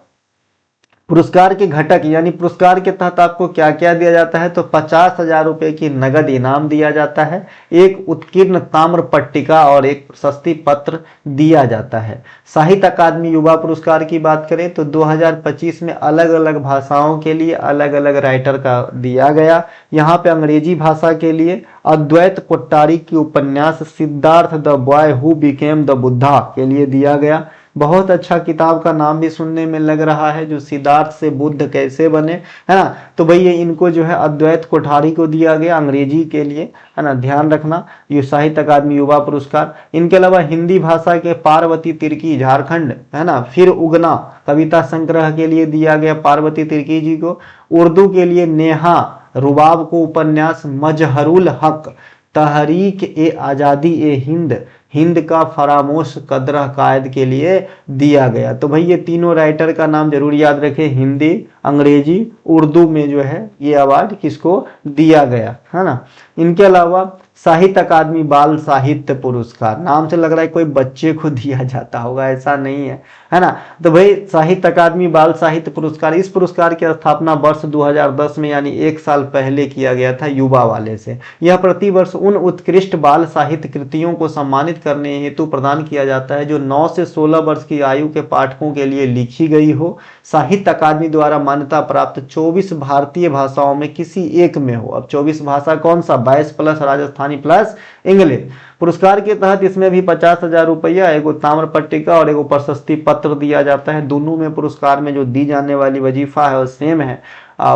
पुरस्कार के घटक यानी पुरस्कार के तहत आपको क्या क्या दिया जाता है, तो 50,000 रुपए की नगद इनाम दिया जाता है, एक उत्कीर्ण ताम्र पट्टिका और एक प्रशस्ति पत्र दिया जाता है। साहित्य अकादमी युवा पुरस्कार की बात करें तो 2025 में अलग अलग भाषाओं के लिए अलग अलग राइटर का दिया गया। यहाँ पे अंग्रेजी भाषा के लिए अद्वैत कोट्टारी की उपन्यास Siddharth the boy who became the Buddha के लिए दिया गया। बहुत अच्छा किताब का नाम भी सुनने में लग रहा है, जो सिद्धार्थ से बुद्ध कैसे बने, है ना। तो भाई ये इनको जो है अद्वैत कोठारी को दिया गया अंग्रेजी के लिए, है ना, ध्यान रखना। ये साहित्य अकादमी युवा पुरस्कार। इनके अलावा हिंदी भाषा के पार्वती तिर्की झारखंड, है ना, फिर उगना कविता संग्रह के लिए दिया गया पार्वती तिर्की जी को। उर्दू के लिए नेहा रुबाब को उपन्यास मजहरुल हक तहरीक ए आज़ादी ए हिंद हिंद का फरामोश कदर कायद के लिए दिया गया। तो भाई ये तीनों राइटर का नाम जरूर याद रखें, हिंदी अंग्रेजी उर्दू में जो है ये अवार्ड किसको दिया गया, है ना। इनके अलावा साहित्य अकादमी बाल साहित्य पुरस्कार, नाम से लग रहा है कोई बच्चे को दिया जाता होगा, ऐसा नहीं है ना। तो भाई साहित्य अकादमी बाल साहित्य पुरस्कार, इस पुरस्कार की स्थापना वर्ष 2010 में यानी 1 साल पहले किया गया था युवा वाले से। यह प्रतिवर्ष उन उत्कृष्ट बाल साहित्य कृतियों को सम्मानित करने हेतु प्रदान किया जाता है जो 9 से 16 वर्ष की आयु के पाठकों के लिए लिखी गई हो, साहित्य अकादमी द्वारा मान्यता प्राप्त 24 भारतीय भाषाओं में किसी एक में हो। अब 24 भाषा कौन सा, 22 प्लस राजस्थानी प्लस इंग्लिश। पुरस्कार के तहत इसमें भी 50,000 रुपया, एगो ताम्र पट्टिका और एगो प्रशस्ति पत्र दिया जाता है। दोनों में पुरस्कार में जो दी जाने वाली वजीफा है वो सेम है।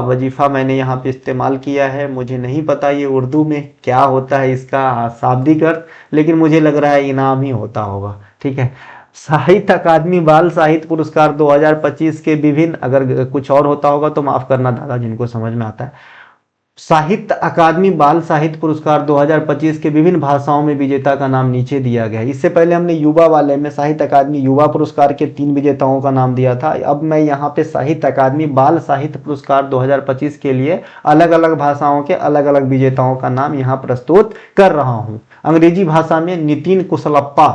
वजीफा मैंने यहाँ पे इस्तेमाल किया है, मुझे नहीं पता ये उर्दू में क्या होता है इसका शाब्दिक अर्थ, लेकिन मुझे लग रहा है इनाम ही होता होगा, ठीक है। साहित्य अकादमी बाल साहित्य पुरस्कार 2025 के विभिन्न, अगर कुछ और होता होगा तो माफ करना दादा जिनको समझ में आता है। साहित्य अकादमी बाल साहित्य पुरस्कार 2025 के विभिन्न भाषाओं में विजेता का नाम नीचे दिया गया है। इससे पहले हमने युवा वाले में साहित्य अकादमी युवा पुरस्कार के 3 विजेताओं का नाम दिया था। अब मैं यहाँ पे साहित्य अकादमी बाल साहित्य पुरस्कार 2025 के लिए अलग अलग भाषाओं के अलग अलग विजेताओं का नाम यहाँ प्रस्तुत कर रहा हूँ। अंग्रेजी भाषा में नितिन कुशलप्पा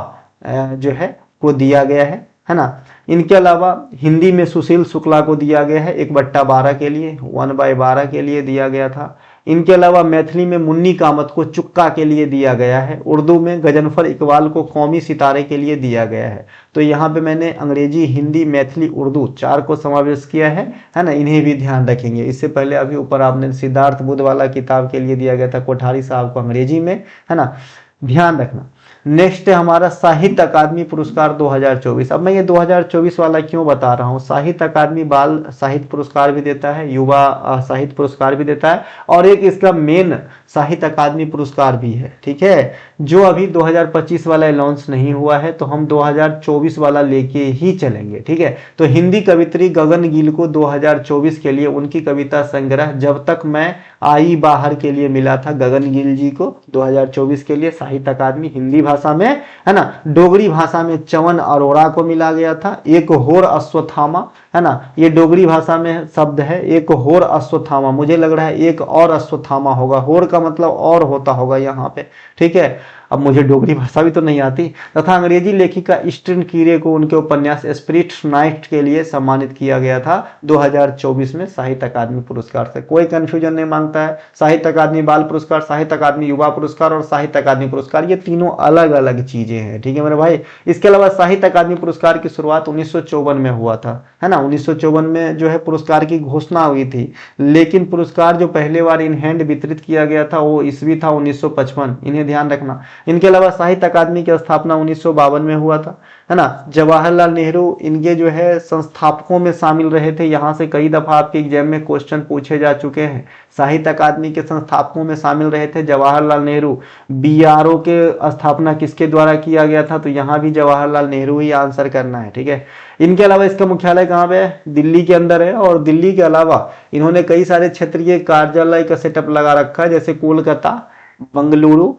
जो है को दिया गया है ना। इनके अलावा हिंदी में सुशील शुक्ला को दिया गया है 1/12 के लिए, 1/12 के लिए दिया गया था। इनके अलावा मैथिली में मुन्नी कामत को चुक्का के लिए दिया गया है। उर्दू में गजनफर इकबाल को कौमी सितारे के लिए दिया गया है। तो यहाँ पे मैंने अंग्रेजी हिंदी मैथिली उर्दू 4 को समावेश किया है ना, इन्हें भी ध्यान रखेंगे। इससे पहले अभी ऊपर आपने सिद्धार्थ बुद्ध वाला किताब के लिए दिया गया था कोठारी साहब को अंग्रेजी में, है ना, ध्यान रखना। नेक्स्ट है हमारा साहित्य अकादमी पुरस्कार 2024। अब मैं ये 2024 वाला क्यों बता रहा हूँ, साहित्य अकादमी बाल साहित्य पुरस्कार भी देता है, युवा साहित्य पुरस्कार भी देता है, और एक इसका मेन साहित्य अकादमी पुरस्कार भी है, ठीक है, जो अभी 2025 वाला अनाउंस नहीं हुआ है, तो हम 2024 वाला लेके ही चलेंगे, ठीक है। तो हिंदी कवित्री गगन गिल को 2024 के लिए उनकी कविता संग्रह जब तक मैं आई बाहर के लिए मिला था, गगन गिल जी को 2024 के लिए साहित्य अकादमी हिंदी भाषा में, है ना। डोगरी भाषा में चवन अरोड़ा को मिला गया था। एक होर अश्वत्थामा, है ना, ये डोगरी भाषा में शब्द है, एक होर अश्वत्थामा, मुझे लग रहा है एक और अश्वत्थामा होगा, होर का मतलब और होता होगा यहाँ पे, ठीक है। अब मुझे डोगरी भाषा भी तो नहीं आती। तथा अंग्रेजी लेखिका स्ट्रिन कीरे को उनके उपन्यास स्पिरिट नाइट के लिए सम्मानित किया गया था 2024 में साहित्य अकादमी पुरस्कार से। कोई कंफ्यूजन नहीं मांगता है, साहित्य अकादमी बाल पुरस्कार, साहित्य अकादमी युवा पुरस्कार और साहित्य अकादमी पुरस्कार, ये तीनों अलग अलग चीजें हैं, ठीक है मेरे भाई। इसके अलावा साहित्य अकादमी पुरस्कार की शुरुआत 1954 में हुआ था, है ना। 1954 में जो है पुरस्कार की घोषणा हुई थी, लेकिन पुरस्कार जो पहले बार इन हैंड वितरित किया गया था वो ईस्वी था 1955, इन्हें ध्यान रखना। इनके अलावा साहित्य अकादमी की स्थापना 1952 में हुआ था, है ना। जवाहरलाल नेहरू इनके जो है संस्थापकों में शामिल रहे थे। यहाँ से कई दफा आपके एग्जाम में क्वेश्चन पूछे जा चुके हैं। साहित्य अकादमी के संस्थापकों में शामिल रहे थे जवाहरलाल नेहरू। बीआरओ के स्थापना किसके द्वारा किया गया था, तो यहाँ भी जवाहरलाल नेहरू ही आंसर करना है, ठीक है। इनके अलावा इसका मुख्यालय कहाँ पे है, दिल्ली के अंदर है, और दिल्ली के अलावा इन्होंने कई सारे क्षेत्रीय कार्यालय का सेटअप लगा रखा है, जैसे कोलकाता, बेंगलुरु,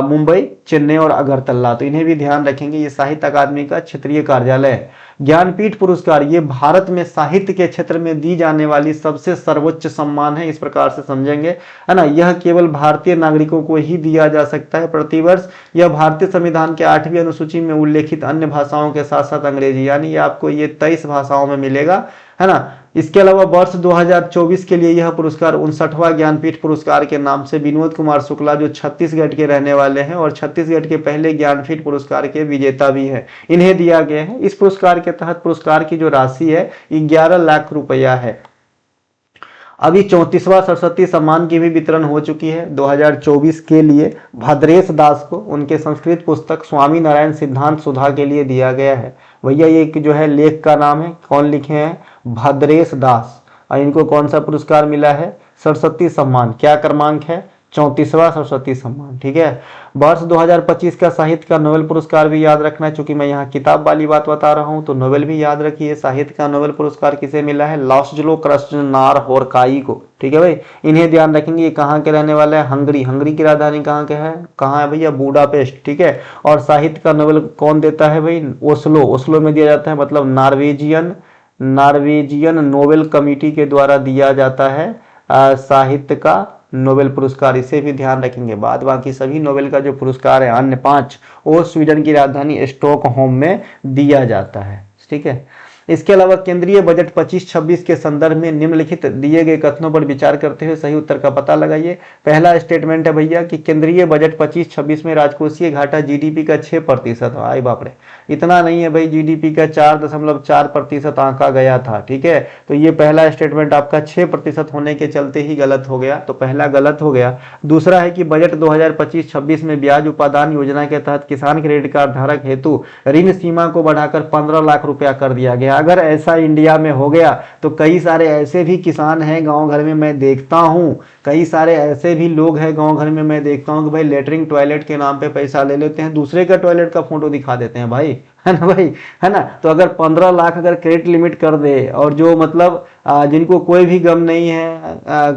मुंबई, चेन्नई और अगरतला। तो इन्हें भी ध्यान रखेंगे, ये साहित्य अकादमी का क्षेत्रीय कार्यालय है। ज्ञानपीठ पुरस्कार, ये भारत में साहित्य के क्षेत्र में दी जाने वाली सबसे सर्वोच्च सम्मान है, इस प्रकार से समझेंगे, है ना। यह केवल भारतीय नागरिकों को ही दिया जा सकता है प्रतिवर्ष। यह भारतीय संविधान के 8वीं अनुसूची में उल्लेखित अन्य भाषाओं के साथ साथ अंग्रेजी, यानी आपको ये 23 भाषाओं में मिलेगा, है ना। इसके अलावा वर्ष 2024 के लिए यह पुरस्कार 59वां ज्ञानपीठ पुरस्कार के नाम से विनोद कुमार शुक्ला, जो छत्तीसगढ़ के रहने वाले हैं और छत्तीसगढ़ के पहले ज्ञानपीठ पुरस्कार के विजेता भी हैं, इन्हें दिया गया है। इस पुरस्कार के तहत पुरस्कार की जो राशि है 11 लाख रुपया है। अभी 34वां सरस्वती सम्मान की भी वितरण हो चुकी है 2024 के लिए। भद्रेश दास को उनके संस्कृत पुस्तक स्वामी नारायण सिद्धांत सुधा के लिए दिया गया है। भैया ये जो है लेख का नाम है, कौन लिखे हैं? भद्रेश दास। और इनको कौन सा पुरस्कार मिला है? सरस्वती सम्मान। क्या क्रमांक है? 34वां सरस्वती सम्मान। ठीक है। वर्ष 2025 का साहित्य का नोबेल पुरस्कार भी याद रखना है, चूंकि मैं यहाँ किताब वाली बात बता रहा हूँ तो नोबेल भी याद रखिए। साहित्य का नोबेल पुरस्कार किसे मिला है? लास्लो कृष्णनारहोरकाई को। ठीक है भाई, इन्हें ध्यान रखेंगे। ये कहाँ के रहने वाले हैं? हंगरी। हंगरी की राजधानी कहाँ के है? कहाँ है भैया? बुडापेस्ट। ठीक है। और साहित्य का नोबेल कौन देता है भाई? ओस्लो। ओस्लो में दिया जाता है, मतलब नॉर्वेजियन नोबेल कमेटी के द्वारा दिया जाता है साहित्य का नोबेल पुरस्कार। इसे भी ध्यान रखेंगे। बाद बाकी सभी नोबेल का जो पुरस्कार है अन्य 5, वो स्वीडन की राजधानी स्टॉकहोम में दिया जाता है। ठीक है। इसके अलावा केंद्रीय बजट 25-26 के संदर्भ में निम्नलिखित दिए गए कथनों पर विचार करते हुए सही उत्तर का पता लगाइए। पहला स्टेटमेंट है भैया कि केंद्रीय बजट 25-26 में राजकोषीय घाटा जीडीपी का 6% है। आई बाप रे, इतना नहीं है भाई, जीडीपी का 4.4% आंका गया था। ठीक है। तो ये पहला स्टेटमेंट आपका 6% होने के चलते ही गलत हो गया, तो पहला गलत हो गया। दूसरा है कि बजट 2025-26 में ब्याज उपादान योजना के तहत किसान क्रेडिट कार्ड धारक हेतु ऋण सीमा को बढ़ाकर 15 लाख रुपया कर दिया गया। अगर ऐसा इंडिया में हो गया तो कई सारे ऐसे भी किसान हैं गांव घर में, मैं देखता हूं, कई सारे ऐसे भी लोग हैं गांव घर में, मैं देखता हूं कि भाई लेटरिंग टॉयलेट के नाम पे पैसा ले लेते हैं, दूसरे का टॉयलेट का फोटो दिखा देते हैं भाई, है ना भाई, है ना। तो अगर 15 लाख अगर क्रेडिट लिमिट कर दे और जो मतलब जिनको कोई भी गम नहीं है,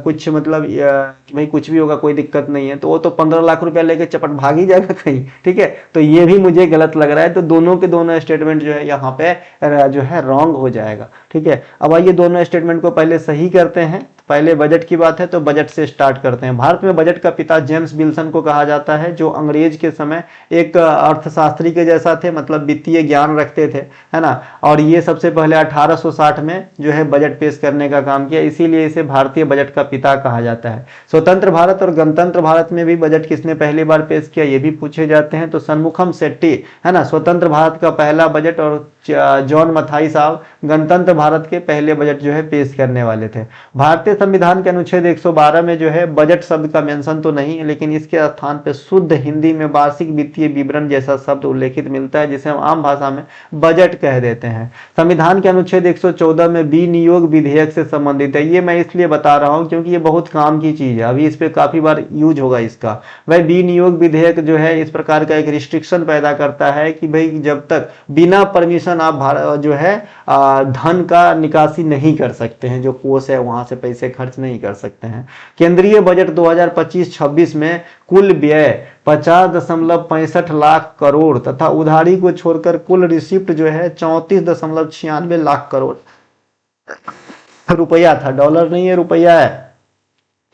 कुछ मतलब कि भाई कुछ भी होगा कोई दिक्कत नहीं है, तो वो तो 15 लाख रुपया लेके चपट भाग ही जाएगा कहीं। ठीक है। तो ये भी मुझे गलत लग रहा है। तो दोनों के दोनों स्टेटमेंट जो है यहाँ पे जो है रॉन्ग हो जाएगा। ठीक है। अब आइए दोनों स्टेटमेंट को पहले सही करते हैं। पहले बजट की बात है तो बजट से स्टार्ट करते हैं। भारत में बजट का पिता जेम्स विल्सन को कहा जाता है, जो अंग्रेज के समय एक अर्थशास्त्री के जैसा थे, मतलब वित्तीय ज्ञान रखते थे, है ना। और ये सबसे पहले 1860 में जो है बजट पेश करने का काम किया, इसीलिए इसे भारतीय बजट का पिता कहा जाता है। स्वतंत्र भारत और गणतंत्र भारत में भी बजट किसने पहली बार पेश किया, ये भी पूछे जाते हैं। तो सन्मुखम शेट्टी, है ना, स्वतंत्र भारत का पहला बजट, और जॉन मथाई साहब गणतंत्र भारत के पहले बजट जो है पेश करने वाले थे। भारतीय संविधान के अनुच्छेद 112 में जो है बजट शब्द का मेंशन तो नहीं है, लेकिन इसके स्थान पे शुद्ध हिंदी में वार्षिक वित्तीय विवरण जैसा शब्द उल्लेखित मिलता है, जिसे हम आम भाषा में बजट कह देते हैं। संविधान के अनुच्छेद 114 में विनियोग विधेयक से संबंधित है। ये मैं इसलिए बता रहा हूं क्योंकि ये बहुत काम की चीज है, अभी इस पे काफी बार यूज होगा इसका। वह विनियोग विधेयक जो है इस प्रकार का एक रिस्ट्रिक्शन पैदा करता है कि भाई जब तक बिना परमिशन आप जो है धन का निकासी नहीं कर सकते हैं, जो कोष है वहां से पैसे खर्च नहीं कर सकते हैं। केंद्रीय बजट 2025-26 में कुल व्यय 50.65 लाख करोड़ तथा उधारी को छोड़कर कुल रिसिप्ट जो है 34.96 लाख करोड़ रुपया था। डॉलर नहीं है, रुपया है।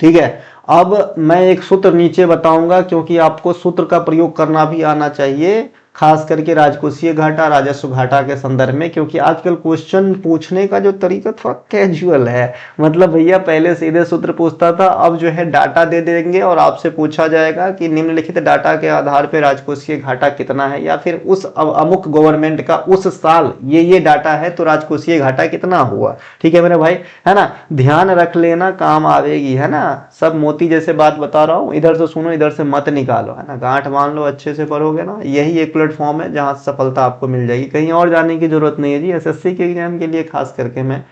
ठीक है। अब मैं एक सूत्र नीचे बताऊंगा, क्योंकि आपको सूत्र का प्रयोग करना भी आना चाहिए, खास करके राजकोषीय घाटा, राजस्व घाटा के संदर्भ में, क्योंकि आजकल क्वेश्चन पूछने का जो तरीका थोड़ा कैजुअल है। मतलब भैया पहले सीधे सूत्र पूछता था, अब जो है डाटा दे देंगे और आपसे पूछा जाएगा कि निम्नलिखित डाटा के आधार पर राजकोषीय घाटा कितना है, या फिर उस अमुक गवर्नमेंट का उस साल ये डाटा है तो राजकोषीय घाटा कितना हुआ। ठीक है मेरे भाई, है ना, ध्यान रख लेना, काम आवेगी, है ना। सब मोती जैसे बात बता रहा हूँ, इधर से सुनो इधर से मत निकालो, है ना, गांठ मान लो, अच्छे से पढ़ोगे ना, यही एक प्लेटफॉर्म है जहां सफलता आपको मिल जाएगी। कहीं और जाने की जरूरत नहीं है जी। एसएससी के एग्जाम के लिए खास करके मैं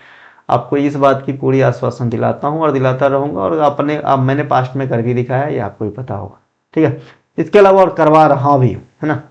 आपको इस बात की पूरी आश्वासन दिलाता हूं और दिलाता रहूंगा, और अब मैंने पास्ट में कर भी दिखाया है, ये आपको भी पता होगा। ठीक है। इसके अलावा और करवा रहा भी, है ना।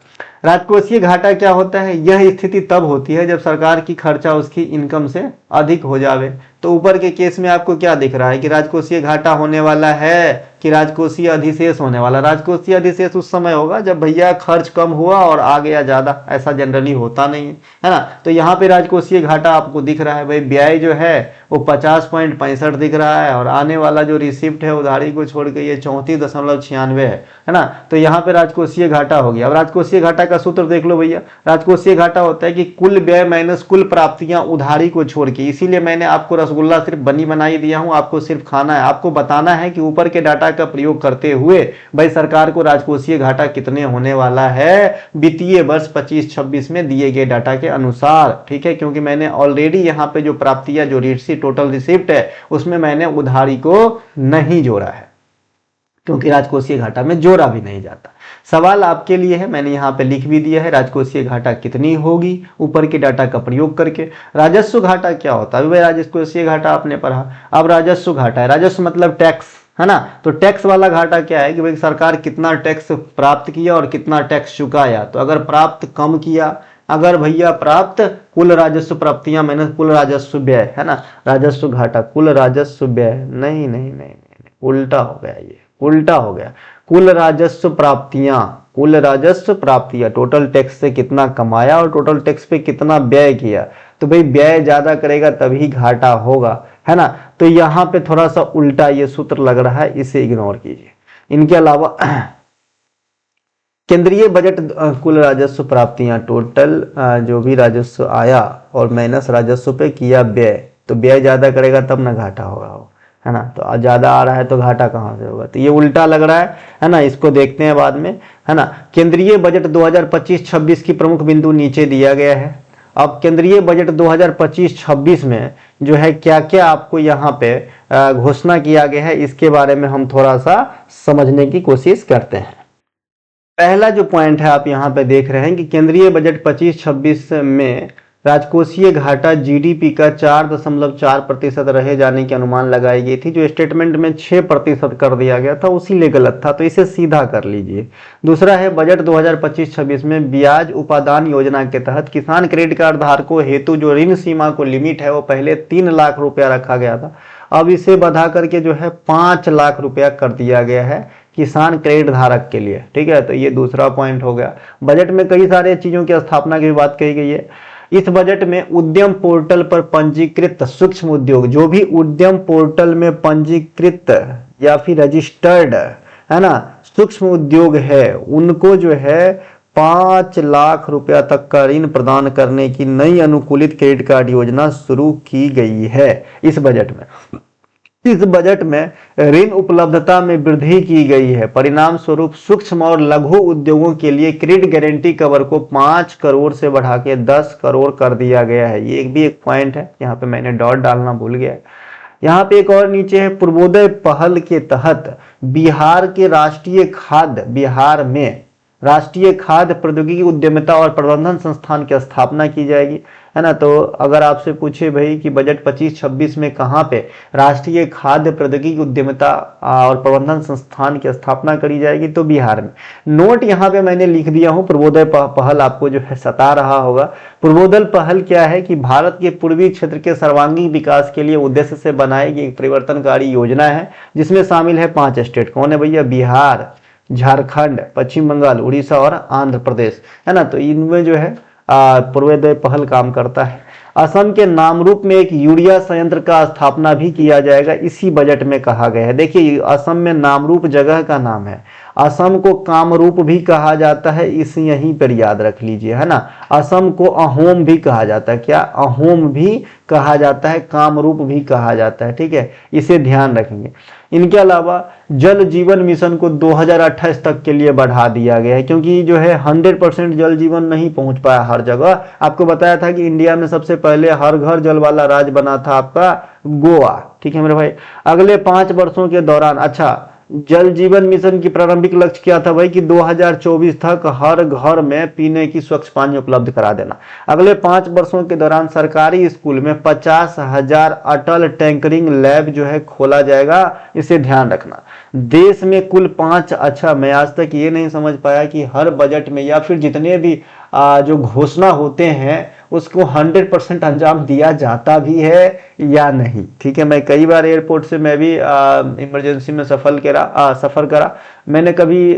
राजकोषीय घाटा क्या होता है? यह स्थिति तब होती है जब सरकार की खर्चा उसकी इनकम से अधिक हो जावे। तो ऊपर के केस में आपको क्या दिख रहा है कि राजकोषीय घाटा होने वाला है कि राजकोषीय अधिशेष होने वाला? राजकोषीय अधिशेष उस समय होगा जब भैया खर्च कम हुआ और आ गया ज्यादा, ऐसा जनरली होता नहीं है ना। तो यहाँ पे राजकोषीय घाटा आपको दिख रहा है भाई, व्यय जो है वो 50.65 दिख रहा है, और आने वाला जो रिसिप्ट है उधारी को छोड़ के ये 34.96 है ना। तो यहाँ पे राजकोषीय घाटा हो गया। अब राजकोषीय घाटा का सूत्र देख लो भैया। राजकोषीय घाटा होता है कि कुल व्यय माइनस कुल प्राप्तियां उधारी को छोड़ के, इसीलिए मैंने आपको रसगुल्ला सिर्फ बनी बनाई दिया हूं, आपको सिर्फ खाना है। आपको बताना है कि ऊपर के डाटा का प्रयोग करते हुए भाई सरकार को राजकोषीय घाटा कितने होने वाला है वित्तीय वर्ष 25-26 में दिए गए डाटा के अनुसार। ठीक है, क्योंकि मैंने ऑलरेडी यहाँ पे जो प्राप्तियां, जो रिसीट, टोटल रिसिप्ट है, उसमें मैंने उधारी को नहीं जोड़ा है, क्योंकि राजकोषीय घाटा में जोड़ा भी नहीं जाता। सवाल आपके लिए है, मैंने यहाँ पे लिख भी दिया है, राजकोषीय घाटा कितनी होगी ऊपर के डाटा का प्रयोग करके। राजस्व घाटा क्या होता है? अभी भाई राजकोषीय घाटा आपने पढ़ा, अब राजस्व घाटा है। राजस्व मतलब टैक्स, है ना। तो टैक्स वाला घाटा क्या है कि भाई सरकार कितना टैक्स प्राप्त किया और कितना टैक्स चुकाया। तो अगर प्राप्त कम किया, अगर भैया प्राप्त कुल राजस्व प्राप्तियां माइनस कुल राजस्व व्यय, है ना, राजस्व घाटा कुल राजस्व व्यय, नहीं नहीं नहीं, नहीं, उल्टा हो गया, ये उल्टा हो गया। कुल राजस्व प्राप्तियां, कुल राजस्व प्राप्तियां, टोटल टैक्स से कितना कमाया और टोटल टैक्स पे कितना व्यय किया। तो भाई व्यय ज्यादा करेगा तभी घाटा होगा, है ना। तो यहाँ पे थोड़ा सा उल्टा ये सूत्र लग रहा है, इसे इग्नोर कीजिए। इनके अलावा केंद्रीय बजट कुल राजस्व प्राप्तियां, टोटल जो भी राजस्व आया और माइनस राजस्व पे किया व्यय, तो व्यय ज्यादा करेगा तब ना घाटा होगा, है ना। तो ज्यादा आ रहा है तो घाटा कहाँ से होगा? तो ये उल्टा लग रहा है ना। इसको देखते हैं बाद में, है ना। केंद्रीय बजट 2025-26 की प्रमुख बिंदु नीचे दिया गया है। अब केंद्रीय बजट 2025-26 में जो है क्या क्या आपको यहाँ पे घोषणा किया गया है, इसके बारे में हम थोड़ा सा समझने की कोशिश करते हैं। पहला जो पॉइंट है आप यहाँ पे देख रहे हैं कि केंद्रीय बजट 25-26 में राजकोषीय घाटा जीडीपी का 4.4% रहे जाने की अनुमान लगाई गई थी। जो स्टेटमेंट में 6% कर दिया गया था उसी लिए गलत था, तो इसे सीधा कर लीजिए। दूसरा है बजट 2025-26 में ब्याज उपादान योजना के तहत किसान क्रेडिट कार्ड धारकों हेतु जो ऋण सीमा को लिमिट है वो पहले 3 लाख रुपया रखा गया था, अब इसे बढ़ा करके जो है 5 लाख रुपया कर दिया गया है किसान क्रेडिट धारक के लिए। ठीक है, तो ये दूसरा पॉइंट हो गया। बजट में कई सारे चीजों की स्थापना की भी बात कही गई है। इस बजट में उद्यम पोर्टल पर पंजीकृत सूक्ष्म उद्योग, जो भी उद्यम पोर्टल में पंजीकृत या फिर रजिस्टर्ड, है ना, सूक्ष्म उद्योग है, उनको जो है 5 लाख रुपया तक का ऋण प्रदान करने की नई अनुकूलित क्रेडिट कार्ड योजना शुरू की गई है इस बजट में। इस बजट में ऋण उपलब्धता में वृद्धि की गई है। परिणाम स्वरूप सूक्ष्म और लघु उद्योगों के लिए क्रेडिट गारंटी कवर को 5 करोड़ से बढ़ा के 10 करोड़ कर दिया गया है। ये भी एक पॉइंट है, यहाँ पे मैंने डॉट डालना भूल गया। यहाँ पे एक और नीचे है, पूर्वोदय पहल के तहत बिहार के बिहार में राष्ट्रीय खाद्य प्रौद्योगिकी उद्यमिता और प्रबंधन संस्थान की स्थापना की जाएगी, है ना। तो अगर आपसे पूछे भाई कि बजट 25-26 में कहाँ पे राष्ट्रीय खाद्य प्रौद्योगिकी उद्यमिता और प्रबंधन संस्थान की स्थापना करी जाएगी, तो बिहार में। नोट यहाँ पे मैंने लिख दिया हूँ, पूर्वोदय पहल आपको जो है सता रहा होगा। पूर्वोदय पहल क्या है कि भारत के पूर्वी क्षेत्र के सर्वांगीण विकास के लिए उद्देश्य से बनाई गई एक परिवर्तनकारी योजना है, जिसमें शामिल है 5 स्टेट। कौन है भैया? बिहार, झारखंड, पश्चिम बंगाल, उड़ीसा और आंध्र प्रदेश, है ना। तो इनमें जो है पूर्वोदय पहल काम करता है। असम के नामरूप में एक यूरिया संयंत्र का स्थापना भी किया जाएगा, इसी बजट में कहा गया है। देखिए, असम में नामरूप जगह का नाम है, असम को कामरूप भी कहा जाता है, इस यहीं पर याद रख लीजिए, है ना। असम को अहोम भी कहा जाता है, क्या? अहोम भी कहा जाता है, कामरूप भी कहा जाता है। ठीक है, इसे ध्यान रखेंगे। इनके अलावा जल जीवन मिशन को 2028 तक के लिए बढ़ा दिया गया है, क्योंकि जो है 100% जल जीवन नहीं पहुंच पाया हर जगह। आपको बताया था कि इंडिया में सबसे पहले हर घर जल वाला राज्य बना था आपका गोवा। ठीक है मेरे भाई। अगले 5 वर्षों के दौरान, अच्छा, जल जीवन मिशन की प्रारंभिक लक्ष्य क्या था भाई कि 2024 तक हर घर में पीने की स्वच्छ पानी उपलब्ध करा देना। अगले 5 वर्षों के दौरान सरकारी स्कूल में 50,000 अटल टैंकरिंग लैब जो है खोला जाएगा, इसे ध्यान रखना। देश में कुल 5, अच्छा, मैं आज तक ये नहीं समझ पाया कि हर बजट में या फिर जितने भी जो घोषणा होते हैं उसको 100% अंजाम दिया जाता भी है या नहीं। ठीक है, मैं कई बार एयरपोर्ट से मैं भी इमरजेंसी में सफर करा। मैंने कभी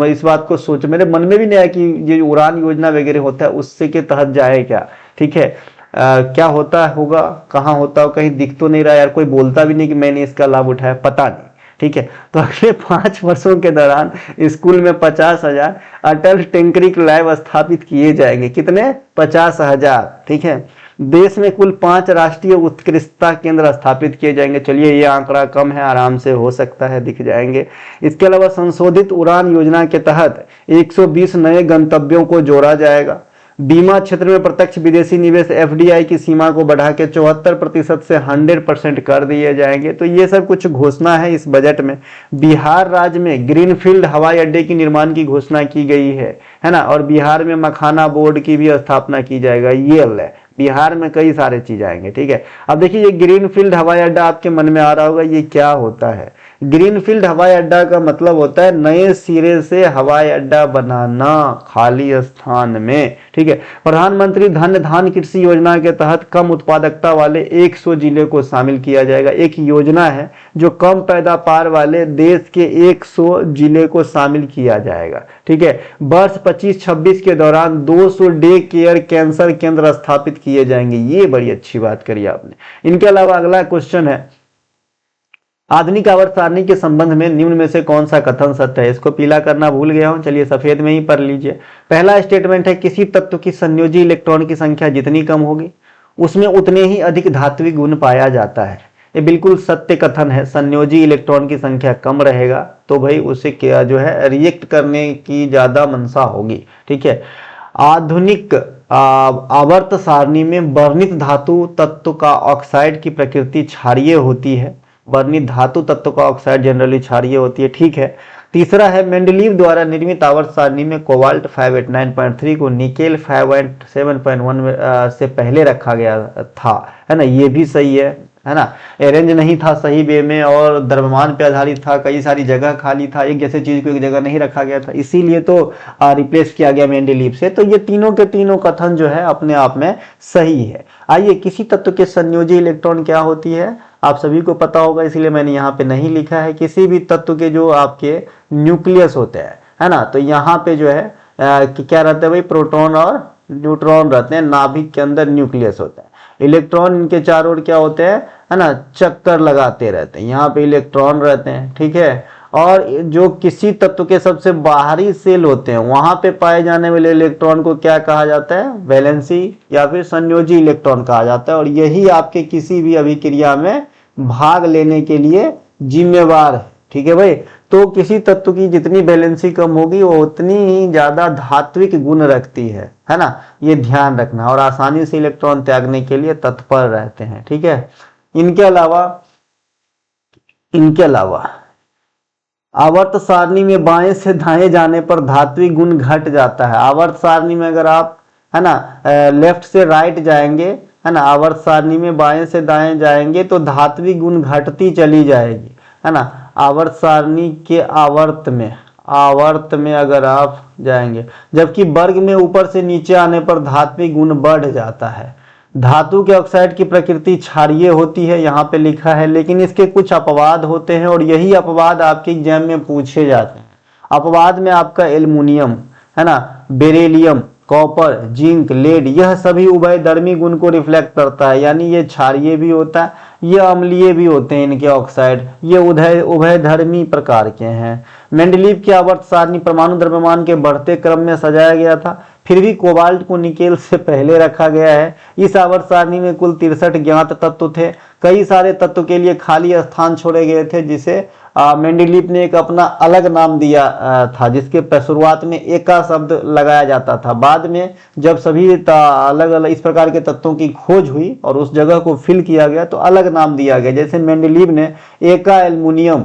इस बात को सोचा, मेरे मन में भी नहीं आया कि ये उड़ान योजना वगैरह होता है उससे के तहत जाए क्या। ठीक है, क्या होता होगा, कहाँ होता हो, कहीं दिख तो नहीं रहा यार, कोई बोलता भी नहीं कि मैंने इसका लाभ उठाया, पता नहीं। ठीक है, तो अगले 5 वर्षों के दौरान स्कूल में 50,000 अटल टिंकरिंग लैब स्थापित किए जाएंगे। कितने? 50,000। ठीक है, देश में कुल 5 राष्ट्रीय उत्कृष्टता केंद्र स्थापित किए जाएंगे। चलिए ये आंकड़ा कम है, आराम से हो सकता है, दिख जाएंगे। इसके अलावा संशोधित उड़ान योजना के तहत 120 नए गंतव्यों को जोड़ा जाएगा। बीमा क्षेत्र में प्रत्यक्ष विदेशी निवेश एफडीआई की सीमा को बढ़ा के 74% से 100% कर दिए जाएंगे। तो ये सब कुछ घोषणा है इस बजट में। बिहार राज्य में ग्रीनफील्ड हवाई अड्डे की निर्माण की घोषणा की गई है ना। और बिहार में मखाना बोर्ड की भी स्थापना की जाएगा। ये है बिहार में कई सारे चीज आएंगे, ठीक है। अब देखिए ये ग्रीनफील्ड हवाई अड्डा आपके मन में आ रहा होगा ये क्या होता है। ग्रीनफील्ड हवाई अड्डा का मतलब होता है नए सिरे से हवाई अड्डा बनाना खाली स्थान में, ठीक है। प्रधानमंत्री धन धान कृषि योजना के तहत कम उत्पादकता वाले 100 जिले को शामिल किया जाएगा। एक योजना है जो कम पैदावार वाले देश के 100 जिले को शामिल किया जाएगा, ठीक है। वर्ष 25-26 के दौरान 200 डे केयर कैंसर केंद्र स्थापित किए जाएंगे। ये बड़ी अच्छी बात करी आपने। इनके अलावा अगला क्वेश्चन है, आधुनिक आवर्त सारणी के संबंध में निम्न में से कौन सा कथन सत्य है। इसको पीला करना भूल गया हूं, चलिए सफेद में ही पढ़ लीजिए। पहला स्टेटमेंट है, किसी तत्व की संयोजी इलेक्ट्रॉन की संख्या जितनी कम होगी उसमें उतने ही अधिक धात्विक गुण पाया जाता है। ये बिल्कुल सत्य कथन है। संयोजी इलेक्ट्रॉन की संख्या कम रहेगा तो भाई उसे क्या जो है रिएक्ट करने की ज्यादा मंशा होगी, ठीक है। आधुनिक आवर्त सारणी में वर्णित धातु तत्व का ऑक्साइड की प्रकृति क्षारीय होती है। वर्णित धातु तत्व का ऑक्साइड जनरली क्षारीय होती है, ठीक है। तीसरा है, मेंडलीव द्वारा निर्मित आवर्त सारणी में कोबाल्ट 589.3 को निकेल 507.1 से पहले रखा गया था, है ना। ये भी सही है ना। अरेंज नहीं था सही वे में और द्रव्यमान पे आधारित था, कई सारी जगह खाली था, एक जैसे चीज को एक जगह नहीं रखा गया था, इसीलिए तो रिप्लेस किया गया मेंडलीव से। तो ये तीनों के तीनों कथन जो है अपने आप में सही है। आइए, किसी तत्व के संयोजी इलेक्ट्रॉन क्या होती है आप सभी को पता होगा, इसलिए मैंने यहाँ पे नहीं लिखा है। किसी भी तत्व के जो आपके न्यूक्लियस होते हैं, है ना, तो यहाँ पे जो है क्या रहता है भाई, प्रोटॉन और न्यूट्रॉन रहते हैं। नाभिक के अंदर न्यूक्लियस होता है। इलेक्ट्रॉन इनके चारों ओर क्या होते हैं, है ना, चक्कर लगाते रहते हैं। यहाँ पे इलेक्ट्रॉन रहते हैं, ठीक है। और जो किसी तत्व के सबसे बाहरी सेल होते हैं वहां पे पाए जाने वाले इलेक्ट्रॉन को क्या कहा जाता है, वैलेंसी या फिर संयोजी इलेक्ट्रॉन कहा जाता है। और यही आपके किसी भी अभिक्रिया में भाग लेने के लिए जिम्मेवार है, ठीक है भाई। तो किसी तत्व की जितनी वैलेंसी कम होगी वो उतनी ही ज्यादा धात्विक गुण रखती है ना। ये ध्यान रखना। और आसानी से इलेक्ट्रॉन त्यागने के लिए तत्पर रहते हैं, ठीक है। इनके अलावा आवर्त सारणी में बाएं से दाएं जाने पर धात्विक गुण घट जाता है। आवर्त सारणी में अगर आप, है ना, लेफ्ट से राइट जाएंगे, है ना, आवर्त सारणी में बाएं से दाएं जाएंगे तो धात्विक गुण घटती चली जाएगी, है ना। आवर्त सारणी के आवर्त में अगर आप जाएंगे, जबकि वर्ग में ऊपर से नीचे आने पर धात्विक गुण बढ़ जाता है। धातु के ऑक्साइड की प्रकृति क्षारीय होती है, यहाँ पे लिखा है, लेकिन इसके कुछ अपवाद होते हैं और यही अपवाद आपके एग्जाम में पूछे जाते हैं। अपवाद में आपका एल्युमिनियम, है ना, बेरिलियम, कॉपर, जिंक, लेड, यह सभी उभयधर्मी गुण को रिफ्लेक्ट करता है। यानी ये क्षारीय भी होता है, ये अम्लीय भी होते हैं इनके ऑक्साइड, ये उभयधर्मी प्रकार के हैं। मेंडलीव की आवर्त सारणी परमाणु द्रव्यमान के बढ़ते क्रम में सजाया गया था, फिर भी कोबाल्ट को निकेल से पहले रखा गया है। इस आवर्त सारणी में कुल 63 ज्ञात तत्व थे। कई सारे तत्व के लिए खाली स्थान छोड़े गए थे, जिसे मेंडलीव ने एक अपना अलग नाम दिया था, जिसके शुरुआत में एका शब्द लगाया जाता था। बाद में जब सभी अलग अलग इस प्रकार के तत्वों की खोज हुई और उस जगह को फिल किया गया तो अलग नाम दिया गया। जैसे मेंडलीव ने एका एल्युमिनियम,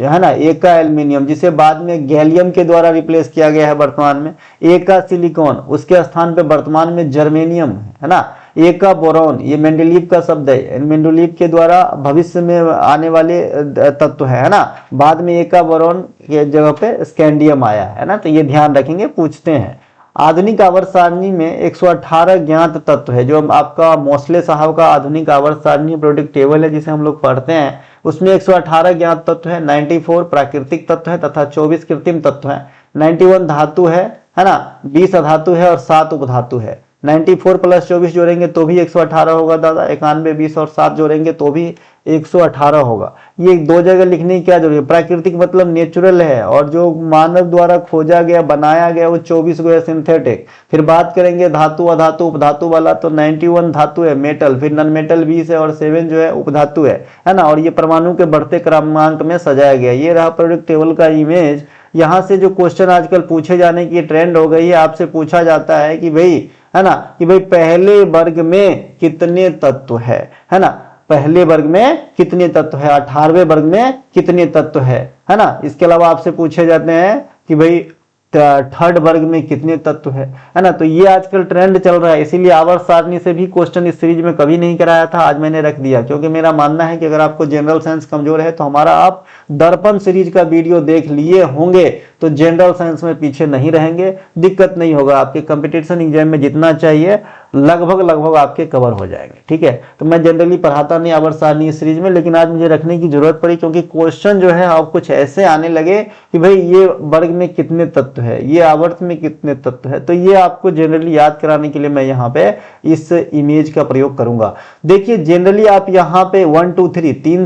है ना, एका एल्युमिनियम, जिसे बाद में गैलियम के द्वारा रिप्लेस किया गया है वर्तमान में। एका सिलिकॉन, उसके स्थान पे वर्तमान में जर्मेनियम, है ना। एका बोरॉन, ये मेंडलीव का शब्द है, मेंडलीव के द्वारा भविष्य में आने वाले तत्व है ना। बाद में एका बोरॉन के जगह पे स्कैंडियम आया है ना। तो ये ध्यान रखेंगे, पूछते हैं। आधुनिक आवर्त सारणी में 118 ज्ञात तत्व है। जो आपका मोस्ले साहब का आधुनिक आवर्त सारणी प्रोडक्ट टेबल है जिसे हम लोग पढ़ते हैं, उसमें 118 ज्ञात तत्व है, 94 प्राकृतिक तत्व है तथा 24 कृत्रिम तत्व है, 91 धातु है ना, 20 अधातु है और 7 उपधातु है। 94 प्लस 24 जोड़ेंगे तो भी 118 होगा दादा। 91, 20 और 7 जोड़ेंगे तो भी 118 होगा। ये दो जगह लिखने की क्या जरूरत है, प्राकृतिक मतलब नेचुरल है, और जो मानव द्वारा खोजा गया बनाया गया वो 24 को है सिंथेटिक। फिर बात करेंगे धातु अधातु उपधातु वाला, तो 91 धातु है मेटल, फिर नॉन मेटल 20 है और 7 जो है उपधातु है ना। और ये परमाणु के बढ़ते क्रमांक में सजाया गया। ये रहा पीरियोडिक टेबल का इमेज। यहाँ से जो क्वेश्चन आजकल पूछे जाने की ट्रेंड हो गई है, आपसे पूछा जाता है कि भाई, है ना, कि भाई पहले वर्ग में कितने तत्व है ना, पहले वर्ग में कितने तत्व है, 18वें वर्ग में कितने तत्व है ना। इसके अलावा आपसे पूछे जाते हैं कि भाई थर्ड वर्ग में कितने तत्व है ना। तो ये आजकल ट्रेंड चल रहा है, इसीलिए आवर्त सारणी से भी क्वेश्चन इस सीरीज में कभी नहीं कराया था, आज मैंने रख दिया, क्योंकि मेरा मानना है कि अगर आपको जनरल साइंस कमजोर है तो हमारा आप दर्पण सीरीज का वीडियो देख लिए होंगे तो जनरल साइंस में पीछे नहीं रहेंगे, दिक्कत नहीं होगा, आपके कंपटीशन एग्जाम में जितना चाहिए लगभग आपके कवर हो जाएंगे। ठीक है, तो मैं जनरली पढ़ाता नहीं आवर्त सारणी इस सीरीज में, लेकिन आज मुझे रखने की जरूरत पड़ी क्योंकि क्वेश्चन जो है अब कुछ ऐसे आने लगे कि भाई ये वर्ग में कितने तत्व है, ये आवर्त में कितने तत्व है, तो ये आपको जनरली याद कराने के लिए मैं यहाँ पे इस इमेज का प्रयोग करूंगा। देखिए जनरली आप यहाँ पे 1 2 3 3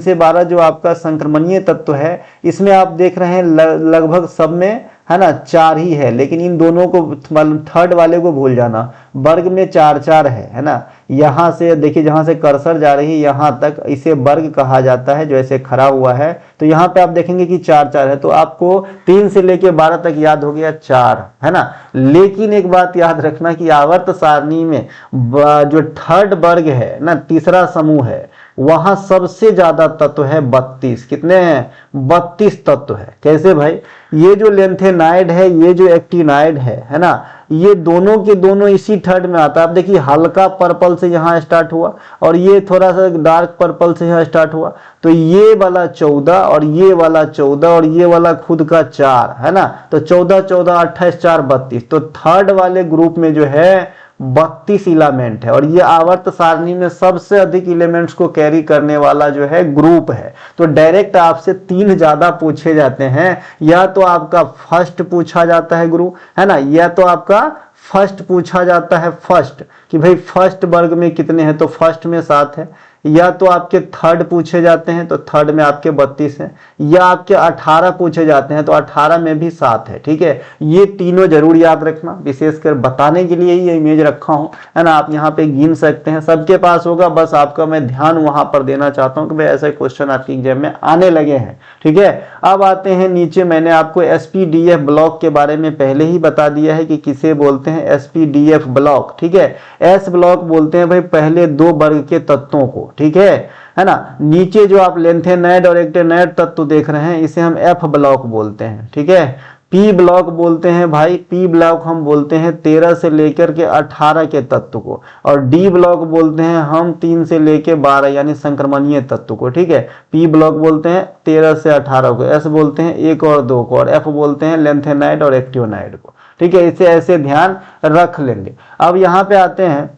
से 12 जो आपका संक्रमणीय तत्व है, इसमें आप देख रहे हैं लगभग सब में, है ना, 4 ही है, लेकिन इन दोनों को मतलब थर्ड वाले को भूल जाना, वर्ग में 4 है ना। यहां से देखिए, जहां से कर्सर जा रही है यहां तक, इसे वर्ग कहा जाता है, जो ऐसे खड़ा हुआ है, तो यहाँ पे आप देखेंगे कि 4 है, तो आपको 3 से लेके 12 तक याद हो गया 4, है ना। लेकिन एक बात याद रखना कि आवर्त सारणी में जो थर्ड वर्ग है ना, तीसरा समूह है, वहां सबसे ज्यादा तत्व है 32। कितने हैं? 32 तत्व है। कैसे भाई? ये जो लेंथेनाइड है, ये जो एक्टिनाइड है ना, ये दोनों के दोनों इसी थर्ड में आता है। आप देखिए हल्का पर्पल से यहाँ स्टार्ट हुआ और ये थोड़ा सा डार्क पर्पल से यहाँ स्टार्ट हुआ, तो ये वाला 14 और ये वाला 14 और ये वाला खुद का 4, है ना। तो 14 14 28 4 32, तो थर्ड वाले ग्रुप में जो है 32 इलेमेंट है, और ये आवर्त सारणी में सबसे अधिक एलिमेंट्स को कैरी करने वाला जो है ग्रुप है। तो डायरेक्ट आपसे 3 ज्यादा पूछे जाते हैं, या तो आपका फर्स्ट पूछा जाता है ग्रुप, है ना, या तो आपका फर्स्ट पूछा जाता है फर्स्ट, कि भाई फर्स्ट वर्ग में कितने हैं, तो फर्स्ट में 7 है, या तो आपके थर्ड पूछे जाते हैं तो थर्ड में आपके 32 हैं, या आपके 18 पूछे जाते हैं तो 18 में भी 7 है। ठीक है, ये तीनों जरूर याद रखना, विशेषकर बताने के लिए ये इमेज रखा हूं, है ना। आप यहाँ पे गिन सकते हैं, सबके पास होगा, बस आपका मैं ध्यान वहां पर देना चाहता हूं कि भाई ऐसे क्वेश्चन आपके एग्जाम में आने लगे हैं। ठीक है, अब आते हैं नीचे, मैंने आपको SPDF ब्लॉक के बारे में पहले ही बता दिया है कि किसे बोलते हैं, SPDF ब्लॉक। ठीक है, S ब्लॉक बोलते हैं भाई पहले 2 वर्ग के तत्वों को। ठीक है ना। नीचे जो आप लेंथेनाइड और एक्टिनाइड तत्व देख रहे हैं, इसे हम F ब्लॉक बोलते हैं। ठीक है, P ब्लॉक बोलते हैं भाई, P ब्लॉक हम बोलते हैं 13 से लेकर के 18 के तत्व को, और D ब्लॉक बोलते हैं हम 3 से लेकर 12 यानी संक्रमणीय तत्व को। ठीक है, P ब्लॉक बोलते हैं 13 से 18 को, S बोलते हैं 1 और 2 को, और F बोलते हैं लेंथेनाइड और एक्टिनाइड को। ठीक है, इसे ऐसे ध्यान रख लेंगे। अब यहाँ पे आते हैं,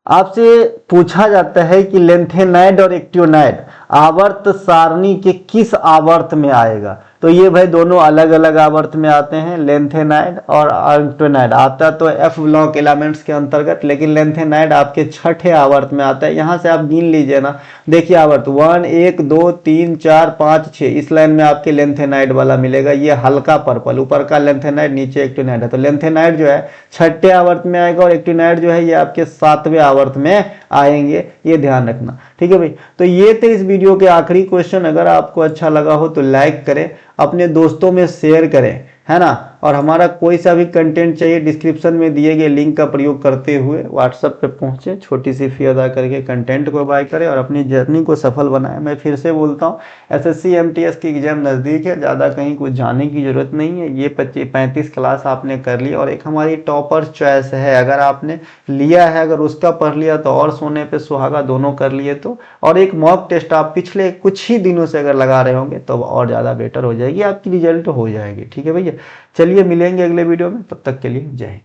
आपसे पूछा जाता है कि लेंथेनाइड और एक्टिनाइड आवर्त सारणी के किस आवर्त में आएगा, तो ये भाई दोनों अलग अलग आवर्त में आते हैं। लेंथेनाइड और एक्टिनाइड आता तो F ब्लॉक एलिमेंट्स के अंतर्गत, लेकिन लेंथेनाइड आपके 6ठे आवर्त में आता है। यहां से आप गिन लीजिए ना, देखिए आवर्त 1 1 2 3 4 5 6, इस लाइन में आपके लेंथेनाइड वाला मिलेगा, ये हल्का पर्पल, ऊपर का लेंथेनाइड नीचे एक्टिनाइड है। तो लेंथेनाइड जो है 6ठे आवर्त में आएगा और एक्टिनाइड जो है ये आपके 7वें आवर्त में आएंगे, ये ध्यान रखना। ठीक है भाई, तो ये थे इस वीडियो के आखिरी क्वेश्चन। अगर आपको अच्छा लगा हो तो लाइक करें, अपने दोस्तों में शेयर करें, है ना। और हमारा कोई सा भी कंटेंट चाहिए, डिस्क्रिप्शन में दिए गए लिंक का प्रयोग करते हुए व्हाट्सएप पे पहुंचे, छोटी सी फी अदा करके कंटेंट को बाय करें और अपनी जर्नी को सफल बनाएं। मैं फिर से बोलता हूं, SSC MTS की एग्जाम नज़दीक है, ज़्यादा कहीं कुछ जाने की जरूरत नहीं है। ये 35 क्लास आपने कर ली, और एक हमारी टॉपर चॉइस है, अगर आपने लिया है, अगर उसका पढ़ लिया तो और सोने पे सुहागा, दोनों कर लिए तो, और एक मॉक टेस्ट आप पिछले कुछ ही दिनों से अगर लगा रहे होंगे तो और ज़्यादा बेटर हो जाएगी, आपकी रिजल्ट हो जाएगी। ठीक है भैया, चलिए मिलेंगे अगले वीडियो में, तब तक के लिए जय हिंद।